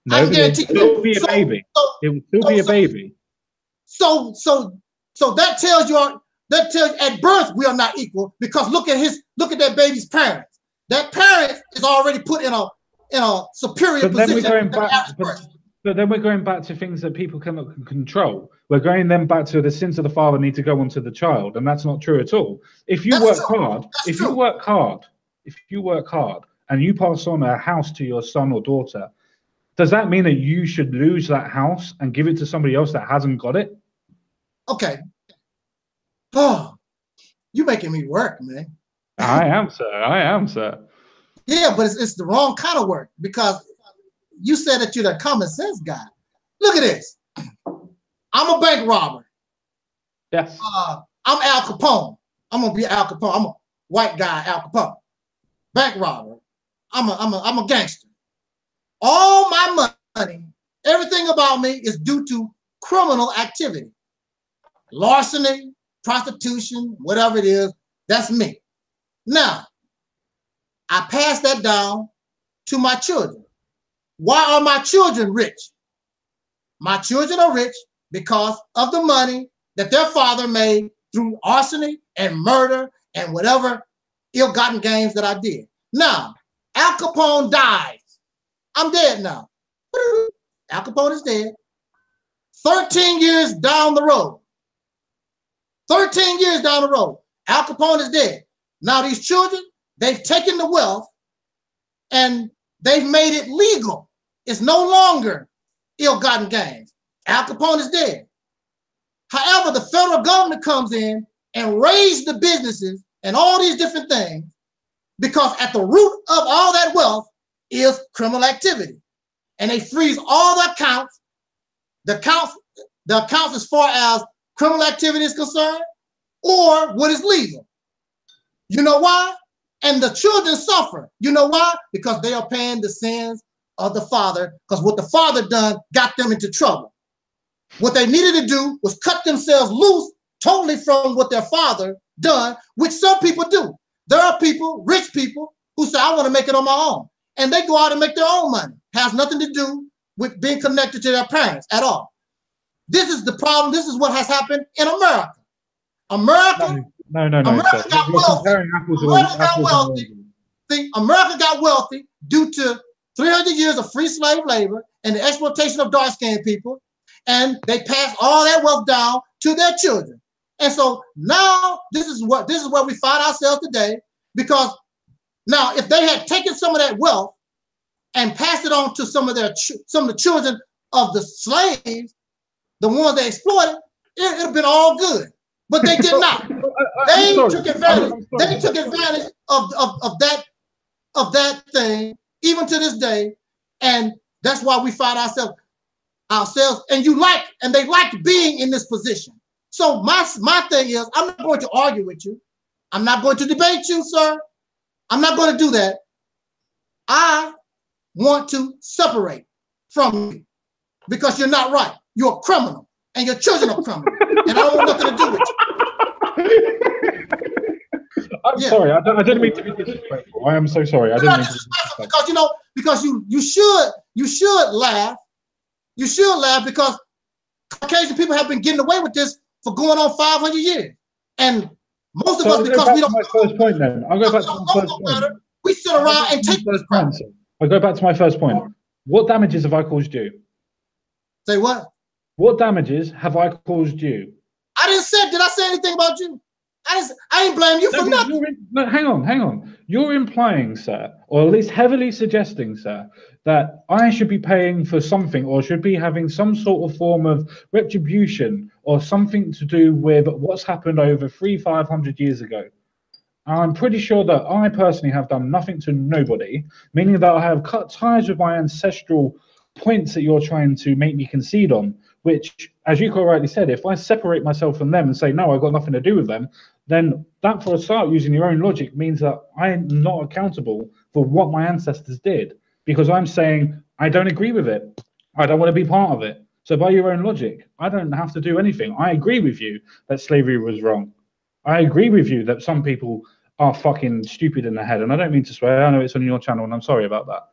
B: No, I can guarantee you. It will be a baby. It will still be a baby.
A: So that tells you at birth we are not equal, because look at that baby's parents. That parent is already put in a superior position.
B: But then we're going back to things that people cannot control. We're going then back to the sins of the father need to go onto the child, and that's not true at all. If you work hard, and you pass on a house to your son or daughter, does that mean that you should lose that house and give it to somebody else that hasn't got it?
A: Okay. Oh, you're making me work, man.
B: I am, sir.
A: Yeah, but it's the wrong kind of work, because you said that you're the common sense guy. Look at this. I'm a bank robber.
B: Yes.
A: I'm Al Capone. I'm gonna be Al Capone. I'm a white guy, Al Capone. Bank robber. I'm a gangster. All my money, everything about me is due to criminal activity. Larceny, prostitution, whatever it is, that's me. Now, I pass that down to my children. Why are my children rich? My children are rich because of the money that their father made through arsony and murder and whatever ill-gotten gains that I did. Now, Al Capone dies. I'm dead now. Al Capone is dead. 13 years down the road. 13 years down the road. Al Capone is dead. Now these children, they've taken the wealth and they've made it legal. It's no longer ill-gotten gains. Al Capone is dead. However, the federal government comes in and raises the businesses and all these different things because at the root of all that wealth is criminal activity. And they freeze all the accounts as far as criminal activity is concerned or what is legal. You know why? And the children suffer. You know why? Because they are paying the sins of the father, because what the father done got them into trouble. What they needed to do was cut themselves loose totally from what their father done, which some people do. There are people, rich people, who say, I want to make it on my own. And they go out and make their own money. Has nothing to do with being connected to their parents at all. This is the problem. This is what has happened in America. America got wealthy. America got wealthy. See, America got wealthy due to 300 years of free slave labor and the exploitation of dark-skinned people. And they passed all that wealth down to their children. And so now this is where we find ourselves today, because now if they had taken some of that wealth and passed it on to some of the children of the slaves, the ones they exploited, it would have been all good. But they did not. They took advantage. They took advantage of that thing, even to this day, and that's why we find ourselves. And they like being in this position. So my thing is, I'm not going to argue with you. I'm not going to debate you, sir. I'm not going to do that. I want to separate from you because you're not right. You're a criminal, and your children are criminals, and I don't want nothing to do with you.
B: I'm sorry. I didn't mean to be disrespectful. I am so sorry. I didn't mean to be disrespectful.
A: Because you should laugh. You should laugh because Caucasian people have been getting away with this for going on 500 years, and most of us, because we don't.
B: My first point, then I'll go back to my first point.
A: We sit around and take this crap.
B: I'll go back to my first point. What damages have I caused you?
A: Say what?
B: What damages have I caused you?
A: I didn't say. Did I say anything about you? I ain't blaming you for nothing.
B: No, hang on. You're implying, sir, or at least heavily suggesting, sir, that I should be paying for something or should be having some sort of form of retribution or something to do with what's happened over 500 years ago. I'm pretty sure that I personally have done nothing to nobody, meaning that I have cut ties with my ancestral points that you're trying to make me concede on, which, as you quite rightly said, if I separate myself from them and say, no, I've got nothing to do with them, then that, for a start, using your own logic, means that I'm not accountable for what my ancestors did, because I'm saying I don't agree with it. I don't want to be part of it. So by your own logic, I don't have to do anything. I agree with you that slavery was wrong. I agree with you that some people are fucking stupid in the head. And I don't mean to swear. I know it's on your channel and I'm sorry about that.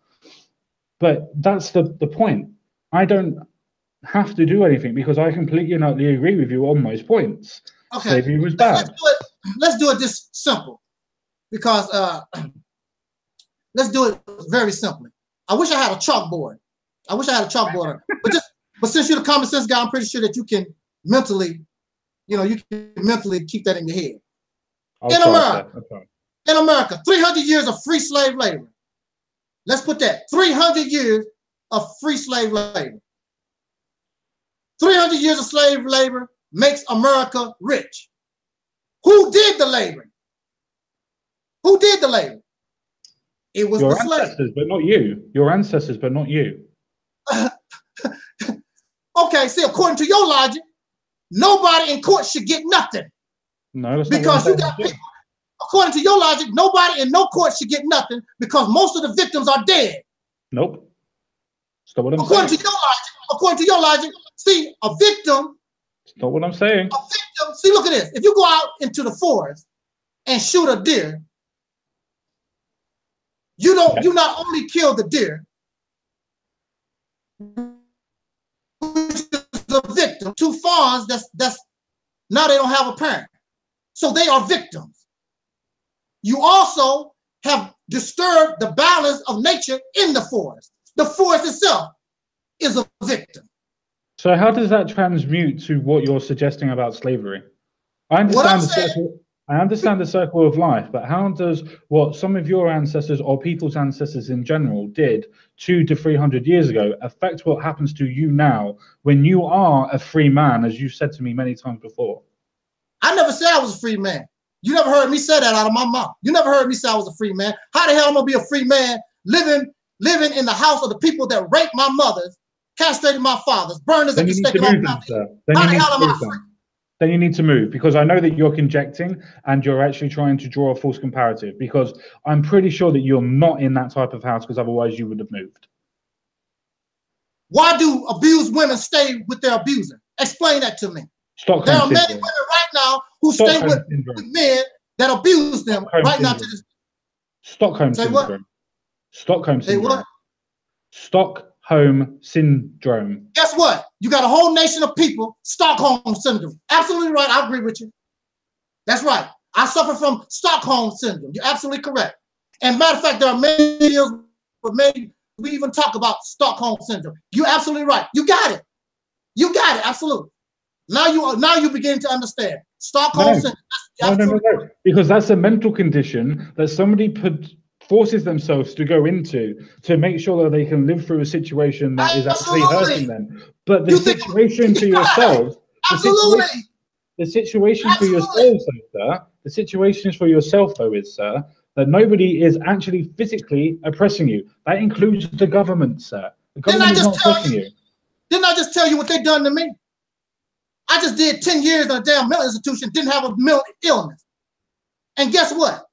B: But that's the point. I don't have to do anything because I completely and utterly agree with you on most points. Okay. Slavery was bad.
A: Let's do it this simple, because let's do it very simply. I wish I had a chalkboard. But since you're the common sense guy, I'm pretty sure that you can mentally, keep that in your head. In America, 300 years of free slave labor. Let's put that, 300 years of free slave labor. 300 years of slave labor makes America rich. Who did the labor? Who did the labor? It was the slaves. Your ancestors,
B: but not you. Your ancestors, but not you.
A: Okay, see, according to your logic, nobody in court should get nothing.
B: No, that's
A: because you got people. According to your logic, nobody in no court should get nothing because most of the victims are dead.
B: Nope. That's what I'm
A: according
B: saying.
A: According to your logic, see, a victim.
B: That's not what I'm saying.
A: A victim. See, look at this. If you go out into the forest and shoot a deer, you not only kill the deer, which is the victim, two fawns that's now they don't have a parent. So they are victims. You also have disturbed the balance of nature in the forest. The forest itself is a victim.
B: So how does that transmute to what you're suggesting about slavery? I understand the circle of life, but how does what some of your ancestors or people's ancestors in general did 200 to 300 years ago affect what happens to you now when you are a free man, as you've said to me many times before?
A: I never said I was a free man. You never heard me say that out of my mouth. You never heard me say I was a free man. How the hell am I gonna be a free man living in the house of the people that raped my mothers, castrated my fathers, burned us at the stake? How the hell am I free?
B: Then you need to move, because I know that you're conjecting and you're actually trying to draw a false comparative, because I'm pretty sure that you're not in that type of house, because otherwise you would have moved.
A: Why do abused women stay with their abuser? Explain that to me.
B: Stockholm
A: there are
B: syndrome.
A: many women right now who stay with men that abuse them now to this.
B: Stockholm syndrome. Stockholm syndrome. Stockholm syndrome.
A: Guess what? You got a whole nation of people, Stockholm syndrome. Absolutely right. I agree with you. That's right. I suffer from Stockholm syndrome. You're absolutely correct. And matter of fact, there are many videos where maybe we even talk about Stockholm syndrome. You're absolutely right. You got it. You got it. Absolutely. Now you begin to understand. Stockholm syndrome.
B: No. Because that's a mental condition that somebody forces themselves to go into to make sure that they can live through a situation that is actually hurting them. But the situation for yourselves, the situation for yourselves, sir, the situation for yourself, though, is, sir, that nobody is actually physically oppressing you. That includes the government, sir. The government is not oppressing you.
A: Didn't I just tell you what they done to me? I just did 10 years in a damn mental institution, didn't have a mental illness. And guess what?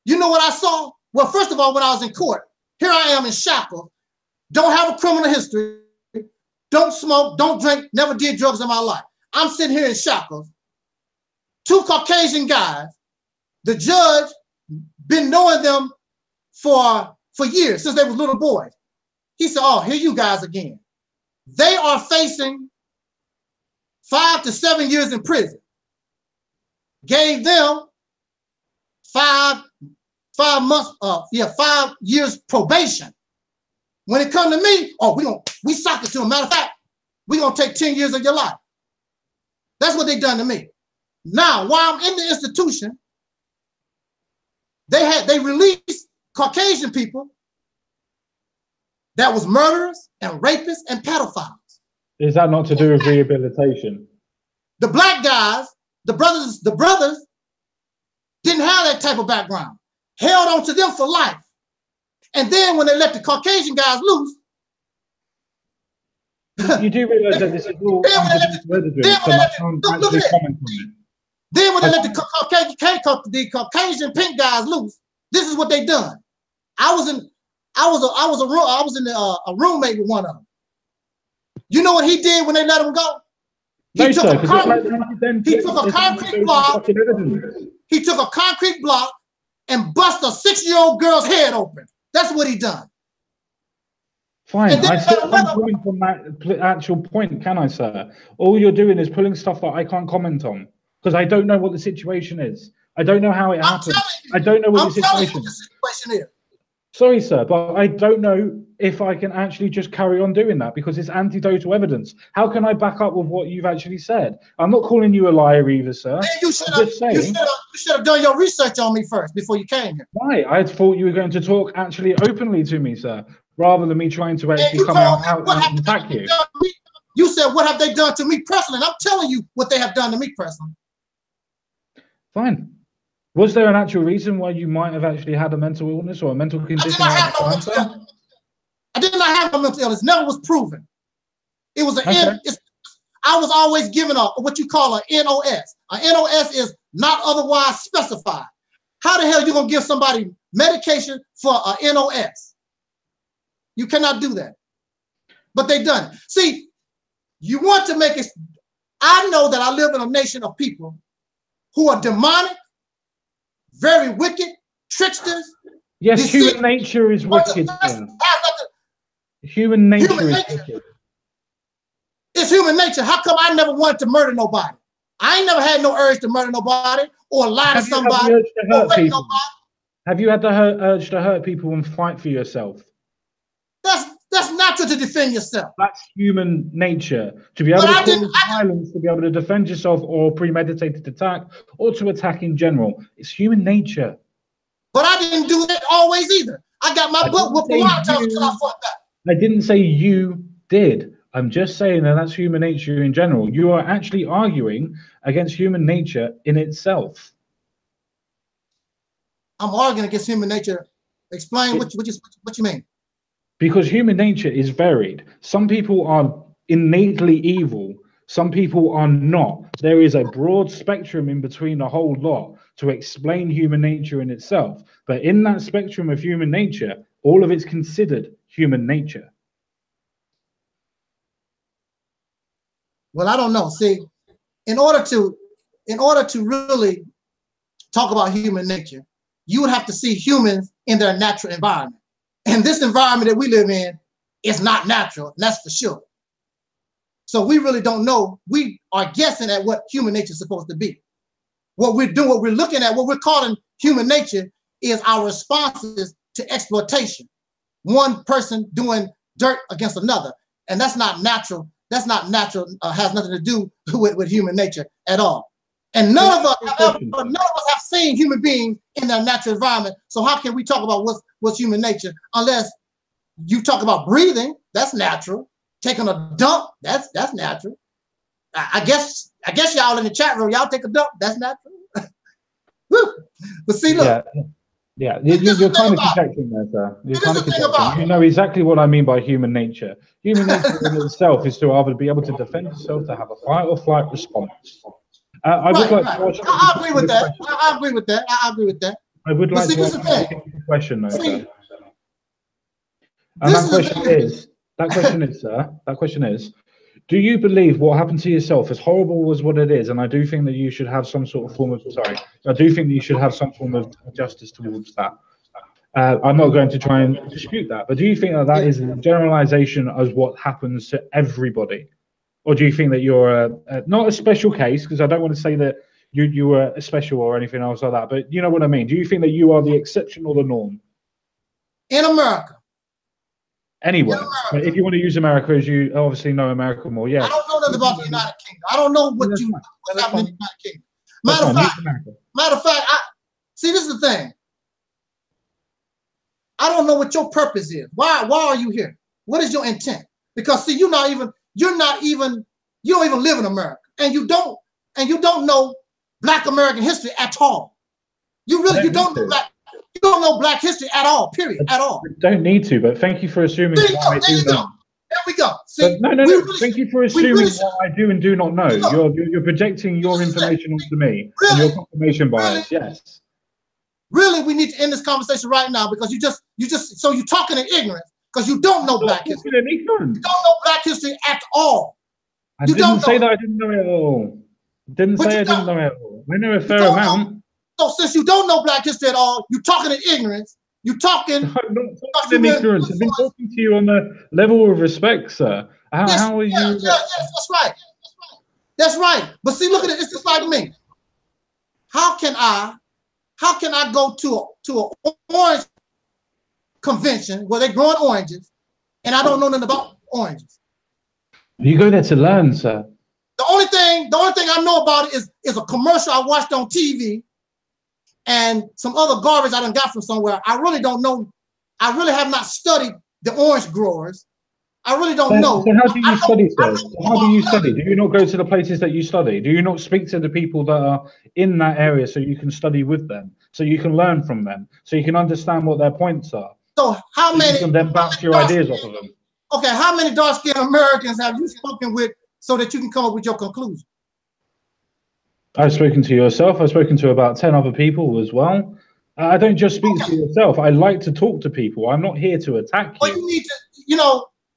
A: You know what I saw? Well, first of all, when I was in court, here I am in shackles, don't have a criminal history, don't smoke, don't drink, never did drugs in my life. I'm sitting here in shackles, two Caucasian guys, the judge been knowing them for years, since they were little boys. He said, oh, here you guys again. They are facing 5 to 7 years in prison. Gave them 5 years probation. When it come to me, oh, we sock it to them. Matter of fact, we're gonna take 10 years of your life. That's what they done to me. Now, while I'm in the institution, they released Caucasian people that was murderers and rapists and pedophiles.
B: Is that not to do with rehabilitation?
A: The black guys, the brothers didn't have that type of background. Held on to them for life. And then when they let the Caucasian guys loose,
B: you do realize that this is all
A: then when they let the Caucasian pink guys loose, this is what they done. I was in a roommate with one of them. You know what he did when they let him go? He took a concrete block and bust a 6-year-old girl's head open. That's what he done.
B: Fine, I still can't comment on that actual point, can I, sir? All you're doing is pulling stuff that I can't comment on because I don't know what the situation is. I don't know how it happened. I don't know what the situation
A: is.
B: Sorry, sir, but I don't know if I can actually just carry on doing that because it's anecdotal evidence. How can I back up with what you've actually said? I'm not calling you a liar either, sir.
A: You should have done your research on me first before you came here.
B: Why? I thought you were going to talk actually openly to me, sir, rather than me trying to actually come out and attack you.
A: You said, what have they done to me personally? And I'm telling you what they have done to me personally.
B: Fine. Was there an actual reason why you might have actually had a mental illness or a mental condition? I
A: did not have a mental illness. Never was proven. It was I was always given what you call a NOS. A NOS is not otherwise specified. How the hell are you gonna give somebody medication for a NOS? You cannot do that. But they done it. See, you want to make it. I know that I live in a nation of people who are demonic, very wicked, tricksters.
B: Yes, human nature is wicked. Human nature is wicked.
A: It's it's human nature. How come I never wanted to murder nobody? I ain't never had no urge to murder nobody or lie to somebody or rape nobody.
B: Have you had the urge to hurt people and fight for yourself?
A: That's natural to defend yourself.
B: That's human nature. To be able to cause violence, to be able to defend yourself or premeditated attack or to attack in general. It's human nature.
A: But I didn't do it always either. I got my butt whooped a lot of times until I fought back.
B: I didn't say you did. I'm just saying that that's human nature in general. You are actually arguing against human nature in itself.
A: I'm arguing against human nature. Explain what you mean.
B: Because human nature is varied. Some people are innately evil. Some people are not. There is a broad spectrum in between the whole lot to explain human nature in itself. But in that spectrum of human nature, all of it's considered human nature.
A: Well, I don't know. See, in order to really talk about human nature, you would have to see humans in their natural environment. And this environment that we live in is not natural, and that's for sure. So we really don't know. We are guessing at what human nature is supposed to be. What we're doing, what we're looking at, what we're calling human nature is our responses to exploitation. One person doing dirt against another. And that's not natural. That's not natural, has nothing to do with human nature at all. And none of us have seen human beings in their natural environment. So how can we talk about what's human nature unless you talk about breathing? That's natural. Taking a dump, that's natural. I guess y'all in the chat room, y'all take a dump, that's natural. But see, look.
B: Yeah, you're kind of projecting there, sir. You're kind of projecting. You know exactly what I mean by human nature. Human nature in itself is to either be able to defend yourself, to have a fight or flight response. I would like to ask.
A: I agree with that. I agree with that.
B: I would like to ask a question, though, sir. And that question is, do you believe what happened to yourself, as horrible as what it is, and I do think that you should have some sort of form of, I do think that you should have some form of justice towards that. I'm not going to try and dispute that, but do you think that that is a generalization of what happens to everybody? Or do you think that you're not a special case, because I don't want to say that you were a special or anything else like that, but you know what I mean? Do you think that you are the exception or the norm?
A: In America.
B: Anywhere. But if you want to use America, as you obviously know America more, yeah.
A: I don't know nothing about the United Kingdom. I don't know what's happening in the United Kingdom. Matter of fact, see, this is the thing. I don't know what your purpose is. Why are you here? What is your intent? Because see, you don't even live in America, and you don't know Black American history at all. You don't know Black history at all, period, at all.
B: I don't need to, but thank you for assuming that I do know.
A: There we go. See,
B: no. Thank you for assuming what I do and do not know. You're projecting your information onto me and your confirmation bias. Yes.
A: Really, we need to end this conversation right now because you're talking in ignorance because you don't know Black history. You don't know Black history at all.
B: I didn't say that I didn't know it at all. Didn't say I didn't know it at all. I know a fair amount.
A: So since you don't know Black history at all, you're talking in ignorance. You're talking.
B: I'm not talking in ignorance. I've been talking to you on the level of respect, sir. How are you?
A: Yes, that's right. That's right. But see, look at it. It's just like me. How can I go to an orange convention where they're growing oranges, and I don't know nothing about oranges?
B: You go there to learn, sir.
A: The only thing I know about it is a commercial I watched on TV and some other garbage I done got from somewhere. I really don't know. I really have not studied the orange growers. I really don't know.
B: So how do you study, sir? How do you study? Do you not go to the places that you study? Do you not speak to the people that are in that area so you can study with them, so you can learn from them, so you can understand what their points are?
A: So how many?
B: You can then bounce your ideas off of them.
A: Okay, how many dark-skinned Americans have you spoken with so that you can come up with your conclusion?
B: I've spoken to yourself. I've spoken to about 10 other people as well. I don't just speak to yourself. I like to talk to people. I'm not here to attack you.
A: Well, you need to,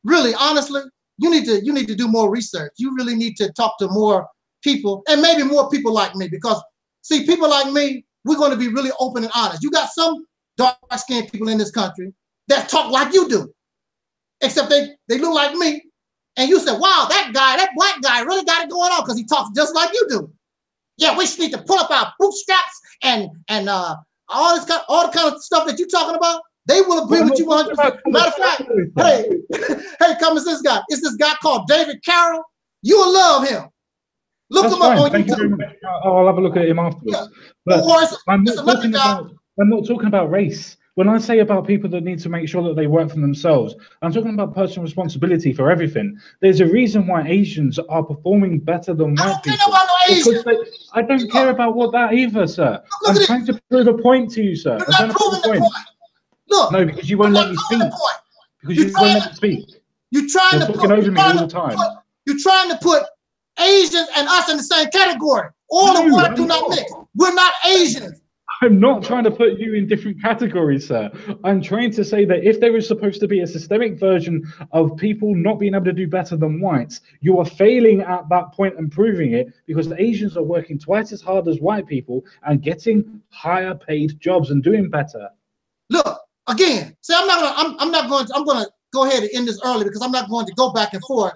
A: really, honestly, you need to do more research. You really need to talk to more people, and maybe more people like me, because see, people like me, we're going to be really open and honest. You got some dark-skinned people in this country that talk like you do, except they look like me, and you say, wow, that black guy really got it going on because he talks just like you do. Yeah, we need to pull up our bootstraps and all the kind of stuff that you're talking about. They will agree with you 100%. Matter of fact, hey, common sense guy, it's this guy called David Carroll. You will love him. Look him up on
B: Thank you very
A: YouTube.
B: much. I'll have a look at him afterwards.
A: Yeah.
B: But I'm not talking about race. When I say about people that need to make sure that they work for themselves, I'm talking about personal responsibility for everything. There's a reason why Asians are performing better than white people. I don't care about what that either, sir. I'm trying to prove a point to you, sir.
A: You're not proving the point. Look,
B: no, because you won't let me speak. Because you won't let me speak.
A: You're trying to
B: talking over me all the time.
A: You're trying to put Asians and us in the same category. All the water do not mix. We're not Asians.
B: I'm not trying to put you in different categories, sir. I'm trying to say that if there is supposed to be a systemic version of people not being able to do better than whites, you are failing at that point and proving it because the Asians are working twice as hard as white people and getting higher paid jobs and doing better.
A: Look, again, see, I'm going to go ahead and end this early because I'm not going to go back and forth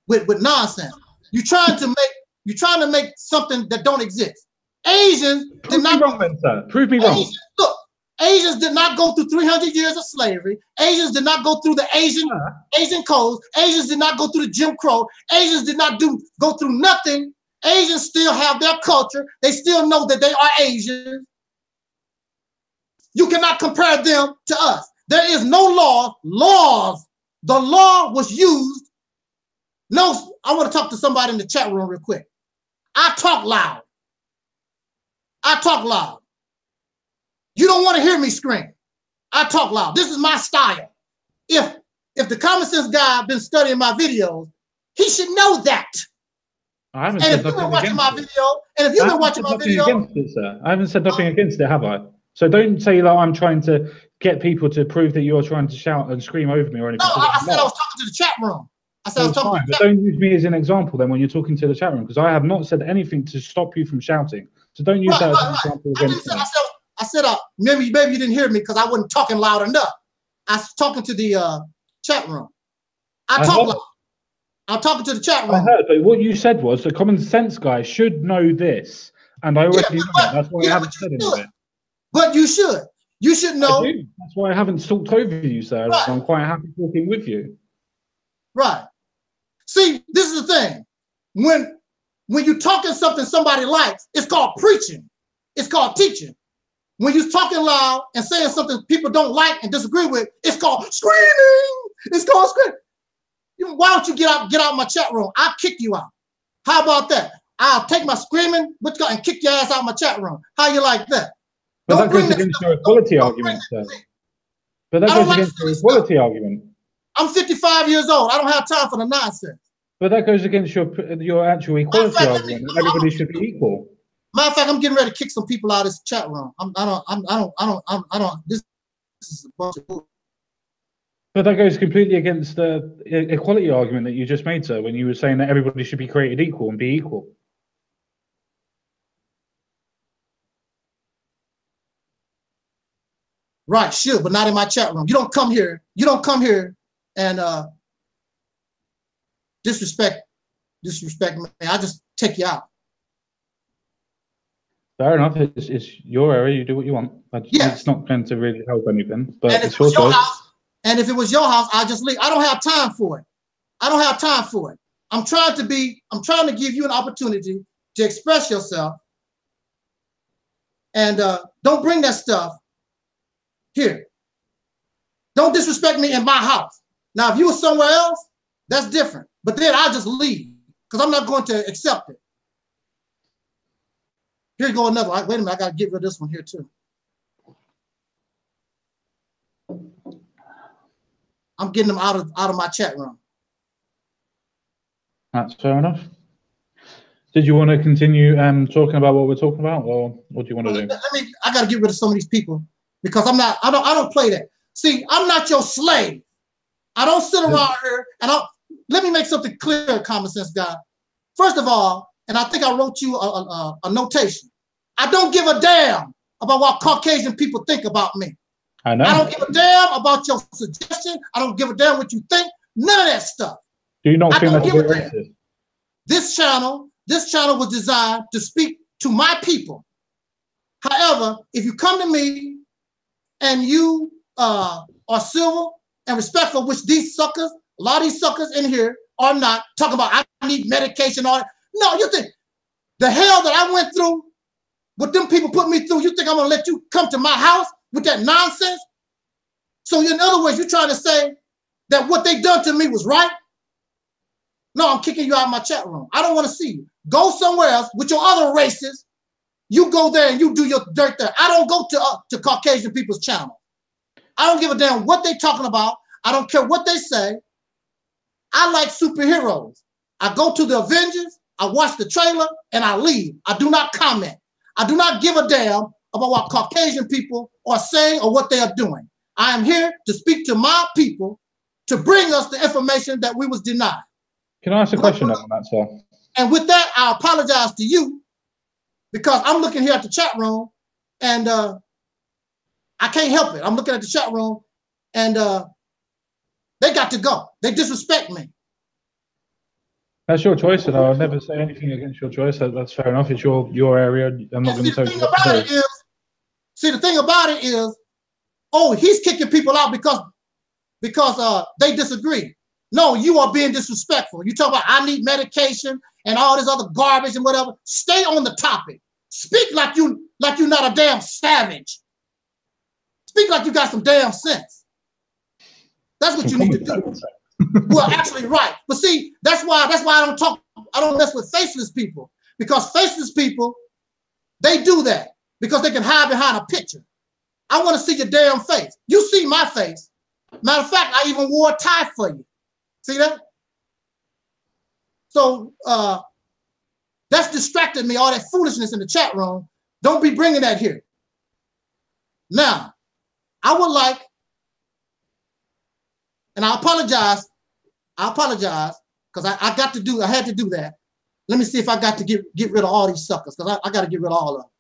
A: with nonsense. You're trying to make something that don't exist. Asians did not.
B: Prove me wrong.
A: Look, Asians did not go through 300 years of slavery. Asians did not go through the Asian codes. Asians did not go through the Jim Crow. Asians did not go through nothing. Asians still have their culture. They still know that they are Asians. You cannot compare them to us. There is no laws. The law was used. No, I want to talk to somebody in the chat room real quick. I talk loud. You don't want to hear me scream. I talk loud. This is my style. If the common sense guy been studying my videos, he should know that.
B: I haven't
A: and if you've been watching my video, and if you've been watching my video,
B: I haven't said nothing against it, have I? So don't say that I'm trying to get people to prove that you're trying to shout and scream over me or anything.
A: No, I said I was talking to the chat room. I said I was talking to the chat
B: room. Don't use me as an example then when you're talking to the chat room because I have not said anything to stop you from shouting. So don't use that as an example against me.
A: I said maybe you didn't hear me because I wasn't talking loud enough. I was talking to the chat room. I talk loud. I'm talking to the chat room.
B: I heard, but what you said was the common sense guy should know this, and I already know that. That's why I haven't said anything.
A: But you should. You should know.
B: That's why I haven't talked over you, sir. Right. I'm quite happy talking with you.
A: Right. See, this is the thing. When you're talking something somebody likes, it's called preaching. It's called teaching. When you're talking loud and saying something people don't like and disagree with, it's called screaming. It's called screaming. Why don't you get out my chat room? I'll kick you out. How about that? I'll take my screaming and kick your ass out my chat room. How you like that?
B: But that goes against your equality argument, sir. But that goes against your equality argument.
A: I'm 55 years old. I don't have time for the nonsense.
B: But that goes against your actual equality argument. Everybody should be equal.
A: Matter of fact, I'm getting ready to kick some people out of this chat room. This is a bunch of bull.
B: But that goes completely against the equality argument that you just made, sir, when you were saying that everybody should be created equal and be equal.
A: Right, sure, but not in my chat room. You don't come here and disrespect me. I just take you out.
B: Fair enough. It's your area. You do what you want. It's not going to really help anything. But
A: and
B: it's your choice.
A: And if it was your house, I'll just leave. I don't have time for it. I'm trying to give you an opportunity to express yourself. And don't bring that stuff here. Don't disrespect me in my house. Now, if you were somewhere else, that's different. But then I'll just leave because I'm not going to accept it. Here you go another. Wait a minute, I got to get rid of this one here too. I'm getting them out of my chat room.
B: That's fair enough. Did you want to continue talking about what we're talking about, or what do you want to do?
A: I got to get rid of some of these people because I don't play that. See, I'm not your slave. I don't sit around here and let me make something clear, common sense guy. First of all, and I think I wrote you a notation. I don't give a damn about what Caucasian people think about me.
B: I know.
A: I don't give a damn about your suggestion. I don't give a damn what you think. None of that stuff.
B: Do you not
A: I
B: think
A: don't
B: that's a
A: give a
B: bit
A: damn.
B: racist?
A: This channel was designed to speak to my people. However, if you come to me and you are civil and respectful, which these suckers, a lot of these suckers in here are not, talking about I need medication, all that. No, you think the hell that I went through, what them people put me through, you think I'm gonna let you come to my house with that nonsense? So in other words, you're trying to say that what they done to me was right? No, I'm kicking you out of my chat room. I don't want to see you. Go somewhere else with your other races. You go there and you do your dirt there. I don't go to Caucasian people's channel. I don't give a damn what they talking about. I don't care what they say. I like superheroes. I go to the Avengers, I watch the trailer, and I leave. I do not comment. I do not give a damn about what Caucasian people are saying or what they are doing. I am here to speak to my people to bring us the information that we was denied.
B: Can I ask a question on that, sir?
A: And with that, I apologize to you because I'm looking here at the chat room and I can't help it. I'm looking at the chat room and they got to go. They disrespect me.
B: That's your choice, and I'll never say anything against your choice. That's fair enough. It's your area. I'm not going to tell you what to do.
A: See, the thing about it is, oh, he's kicking people out because they disagree. No, you are being disrespectful. You talk about I need medication and all this other garbage and whatever. Stay on the topic. Speak like you're not a damn savage. Speak like you got some damn sense. That's what you need to do. Well, actually, right. But see, that's why I don't mess with faceless people. Because faceless people, they do that because they can hide behind a picture. I want to see your damn face. You see my face. Matter of fact, I even wore a tie for you. See that? So that's distracted me, all that foolishness in the chat room. Don't be bringing that here. Now, I would like, and I apologize because I had to do that. Let me see if I got to get rid of all these suckers because I got to get rid of all of them.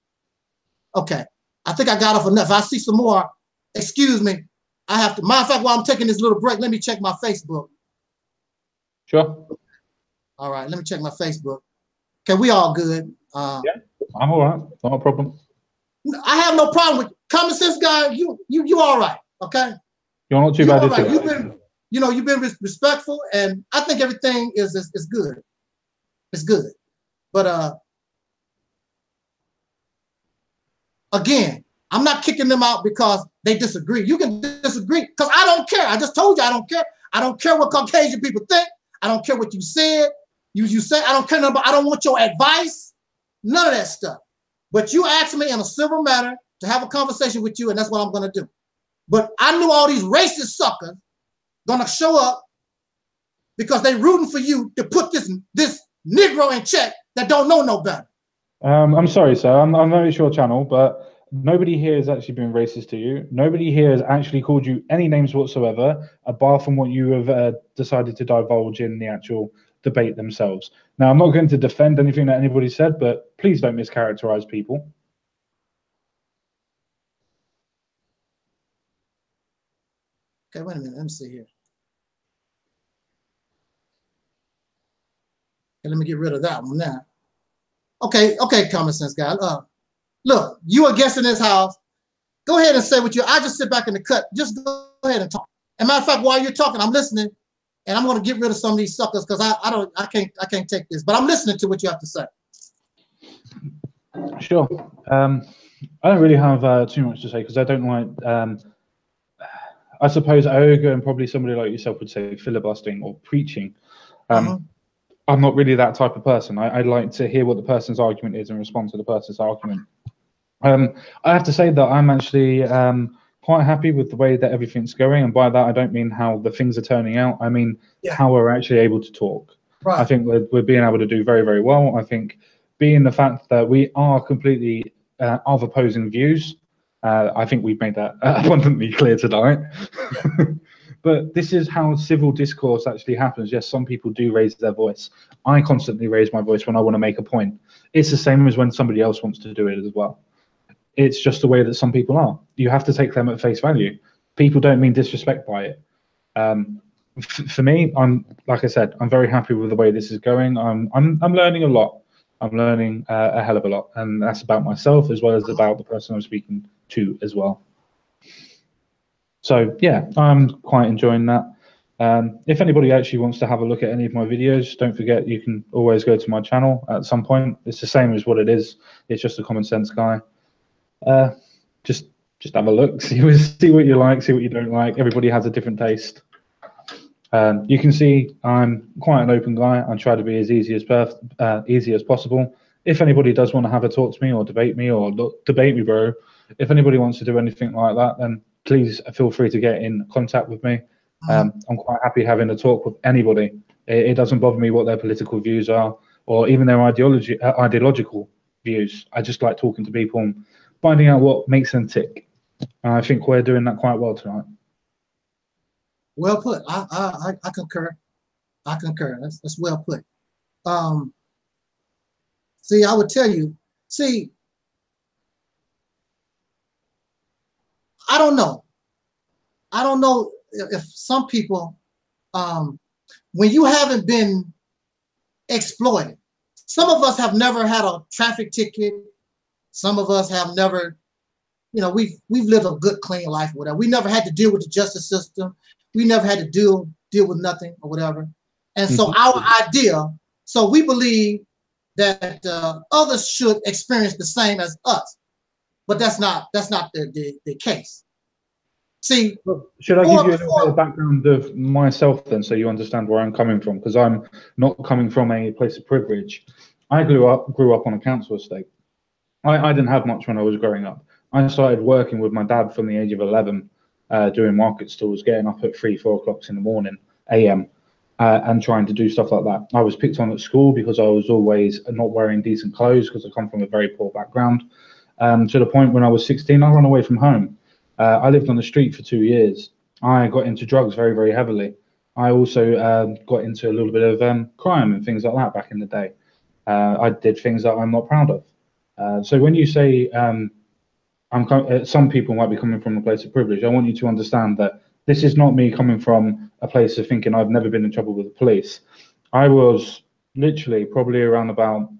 A: Okay, I think I got off enough. If I see some more, excuse me, I have to. Matter of fact, while I'm taking this little break, let me check my Facebook.
B: Sure.
A: All right, let me check my Facebook. Okay, we all good.
B: Yeah, I'm all right. Not a problem.
A: I have no problem with common sense guy. You all right? Okay.
B: You're not too bad at all.
A: You've been respectful, and I think everything is good. It's good, but again, I'm not kicking them out because they disagree. You can disagree because I don't care. I just told you I don't care. I don't care what Caucasian people think. I don't care what you said. You say I don't care nothing about, I don't want your advice. None of that stuff. But you asked me in a civil manner to have a conversation with you, and that's what I'm going to do. But I knew all these racist suckers gonna show up because they rooting for you to put this Negro in check that don't know no better.
B: I'm sorry, sir. I know it's your channel, but nobody here has actually been racist to you. Nobody here has actually called you any names whatsoever, apart from what you have decided to divulge in the actual debate themselves. Now, I'm not going to defend anything that anybody said, but please don't mischaracterize people.
A: Okay, wait a minute. Let me see here. Okay, let me get rid of that one now. Okay, common sense guy. Look, you a guest in this house. Go ahead and say what I just sit back in the cut. Just go ahead and talk. As a matter of fact, while you're talking, I'm listening, and I'm going to get rid of some of these suckers because I can't take this. But I'm listening to what you have to say.
B: Sure. I don't really have too much to say because I don't like. I suppose Oga and probably somebody like yourself would say filibustering or preaching. I'm not really that type of person. I like to hear what the person's argument is and respond to the person's argument. I have to say that I'm actually quite happy with the way that everything's going. And by that, I don't mean how the things are turning out. I mean how we're actually able to talk. Right. I think we're being able to do very, very well. I think being the fact that we are completely of opposing views, I think we've made that abundantly clear tonight. But this is how civil discourse actually happens. Yes, some people do raise their voice. I constantly raise my voice when I want to make a point. It's the same as when somebody else wants to do it as well. It's just the way that some people are. You have to take them at face value. People don't mean disrespect by it. for me, like I said, I'm very happy with the way this is going. I'm learning a lot. I'm learning a hell of a lot, and that's about myself as well as about the person I'm speaking to as well. So yeah, I'm quite enjoying that. If anybody actually wants to have a look at any of my videos, don't forget you can always go to my channel at some point. It's the same as what it is. It's just a common sense guy. Just have a look, see what you like, see what you don't like. Everybody has a different taste. You can see I'm quite an open guy. I try to be as easy as possible. If anybody does want to have a talk to me or debate me, or debate me, bro. If anybody wants to do anything like that, then please feel free to get in contact with me. I'm quite happy having a talk with anybody. It doesn't bother me what their political views are or even their ideological views. I just like talking to people and finding out what makes them tick. And I think we're doing that quite well tonight.
A: Well put. I concur. I concur. That's well put. See, I would tell you. See, I don't know. I don't know if some people, when you haven't been exploited, some of us have never had a traffic ticket. Some of us have never, you know, we've lived a good, clean life or whatever. We never had to deal with the justice system. We never had to deal with nothing or whatever. And so our idea, so we believe that others should experience the same as us, but that's not the case. See,
B: should I give you a little bit of background of myself then, so you understand where I'm coming from? Because I'm not coming from a place of privilege. I grew up on a council estate. I didn't have much when I was growing up. I started working with my dad from the age of 11, doing market stalls, getting up at 3-4 o'clock in the morning, AM, and trying to do stuff like that. I was picked on at school because I was always not wearing decent clothes because I come from a very poor background. To the point when I was 16, I ran away from home. I lived on the street for 2 years. I got into drugs very, very heavily. I also got into a little bit of crime and things like that back in the day. I did things that I'm not proud of. So when you say some people might be coming from a place of privilege, I want you to understand that this is not me coming from a place of thinking I've never been in trouble with the police. I was literally probably around about,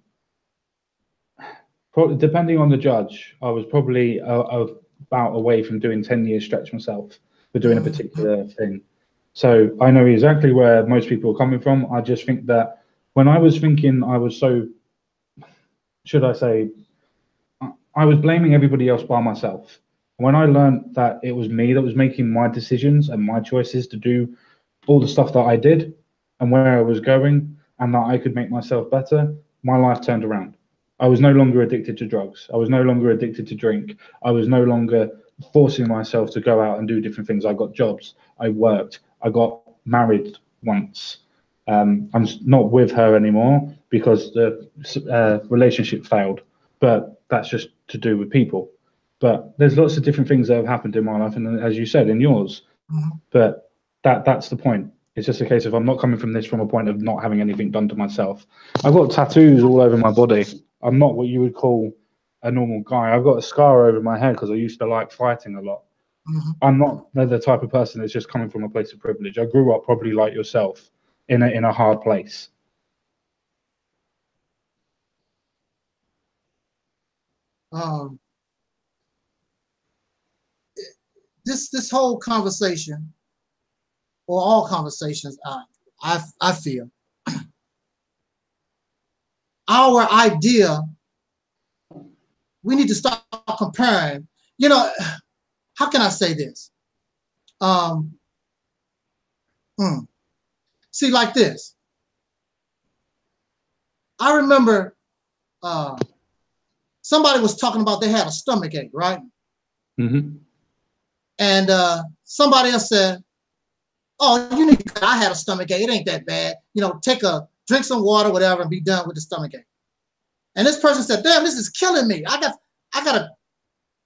B: depending on the judge, I was probably about away from doing 10 years stretch myself for doing a particular thing. So I know exactly where most people are coming from. I just think that when I was thinking I was so, should I say, I was blaming everybody else by myself. When I learned that it was me that was making my decisions and my choices to do all the stuff that I did and where I was going and that I could make myself better, my life turned around. I was no longer addicted to drugs. I was no longer addicted to drink. I was no longer forcing myself to go out and do different things. I got jobs. I worked. I got married once. I'm not with her anymore because the relationship failed. But that's just to do with people. But there's lots of different things that have happened in my life, and as you said, in yours. But that's the point. It's just a case of I'm not coming from this from a point of not having anything done to myself. I've got tattoos all over my body. I'm not what you would call a normal guy. I've got a scar over my head because I used to like fighting a lot. I'm not the type of person that's just coming from a place of privilege. I grew up probably like yourself in a hard place.
A: This whole conversation, or all conversations, I feel our idea, we need to start comparing. You know, how can I say this? See, like this. I remember somebody was talking about they had a stomach ache, right? And somebody else said, "Oh, I had a stomach ache. It ain't that bad. You know, drink some water, whatever, and be done with the stomach ache." And this person said, "Damn, this is killing me. I gotta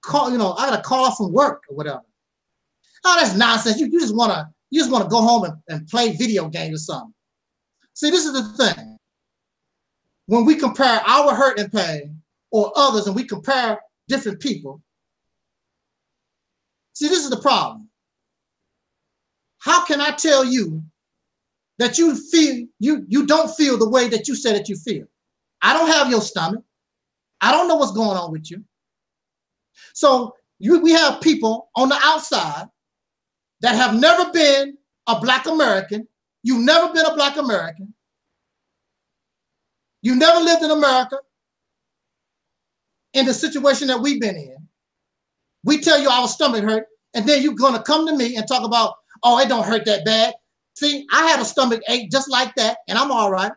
A: call, I gotta call off from work or whatever." Oh, that's nonsense. You just wanna go home and play video games or something. See, this is the thing. When we compare our hurt and pain or others, and we compare different people, see, this is the problem. How can I tell you that you feel you don't feel the way that you said that you feel. I don't have your stomach. I don't know what's going on with you. So we have people on the outside that have never been a Black American. You've never been a Black American. You never lived in America in the situation that we've been in. We tell you our stomach hurt, and then you're gonna come to me and talk about, oh, it don't hurt that bad. See, I had a stomach ache just like that, and I'm all right.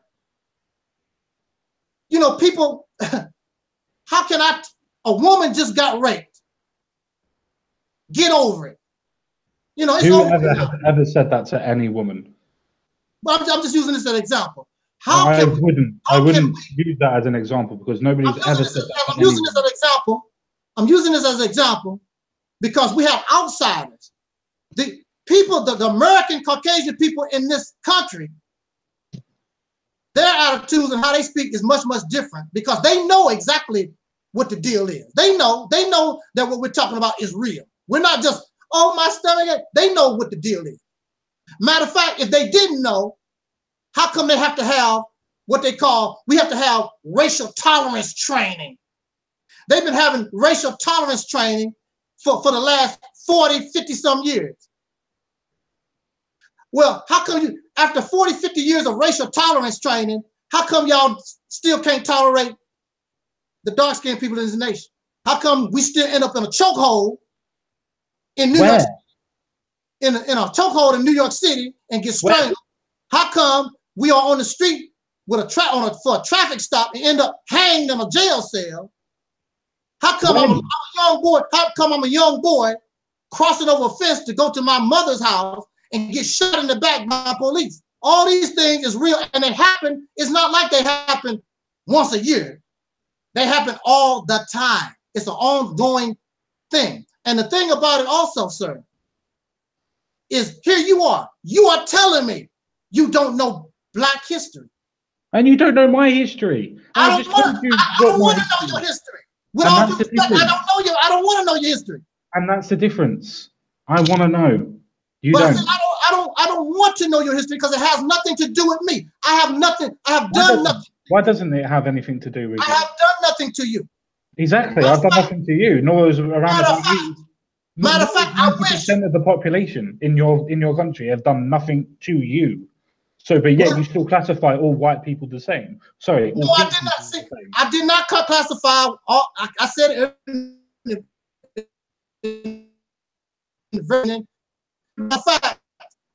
A: You know, people, how can a woman just got raped. Get over it. You know, it's
B: Who
A: over.
B: ever said that to any woman?
A: Well, I'm just using this as an example.
B: I wouldn't use that as an example because nobody's ever said that.
A: I'm using this as an example. I'm using this as an example because we have outsiders. The people, the American Caucasian people in this country, their attitudes and how they speak is much, much different because they know exactly what the deal is. They know that what we're talking about is real. We're not just, oh, my stomach. They know what the deal is. Matter of fact, if they didn't know, how come they have to have what they call, we have to have racial tolerance training. They've been having racial tolerance training for the last 40, 50 some years. Well, how come you, after 40, 50 years of racial tolerance training, how come y'all still can't tolerate the dark-skinned people in this nation? How come we still end up in a chokehold in New York, in a chokehold in New York City and get strangled? How come we are on the street with for a traffic stop and end up hanged in a jail cell? How come I'm a young boy? How come I'm a young boy crossing over a fence to go to my mother's house and get shot in the back by police? All these things is real, and they happen. It's not like they happen once a year. They happen all the time. It's an ongoing thing. And the thing about it also, sir, is here you are telling me you don't know Black history.
B: And you don't know my history.
A: I don't want to know your history. With all due respect, I don't want to know your history.
B: And that's the difference. I want to know.
A: I don't want to know your history because it has nothing to do with me. I have nothing. I have done nothing.
B: Why doesn't it have anything to do with you?
A: I have done nothing to you.
B: Exactly. I've done nothing to you. Nor is around about you.
A: Matter of fact,
B: 90% of the population in your country have done nothing to you. So, but yet you still classify all white people the same. Sorry.
A: No, I did not say. I did not classify all. I said it. In fact,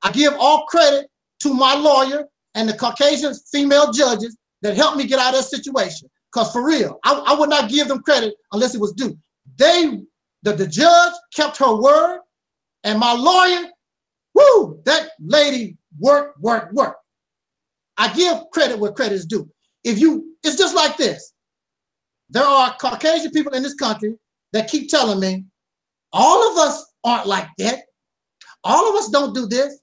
A: I give all credit to my lawyer and the Caucasian female judges that helped me get out of that situation. Because for real, I would not give them credit unless it was due. The judge kept her word, and my lawyer, whoo, that lady work. I give credit where credit is due. It's just like this. There are Caucasian people in this country that keep telling me, all of us aren't like that. All of us don't do this.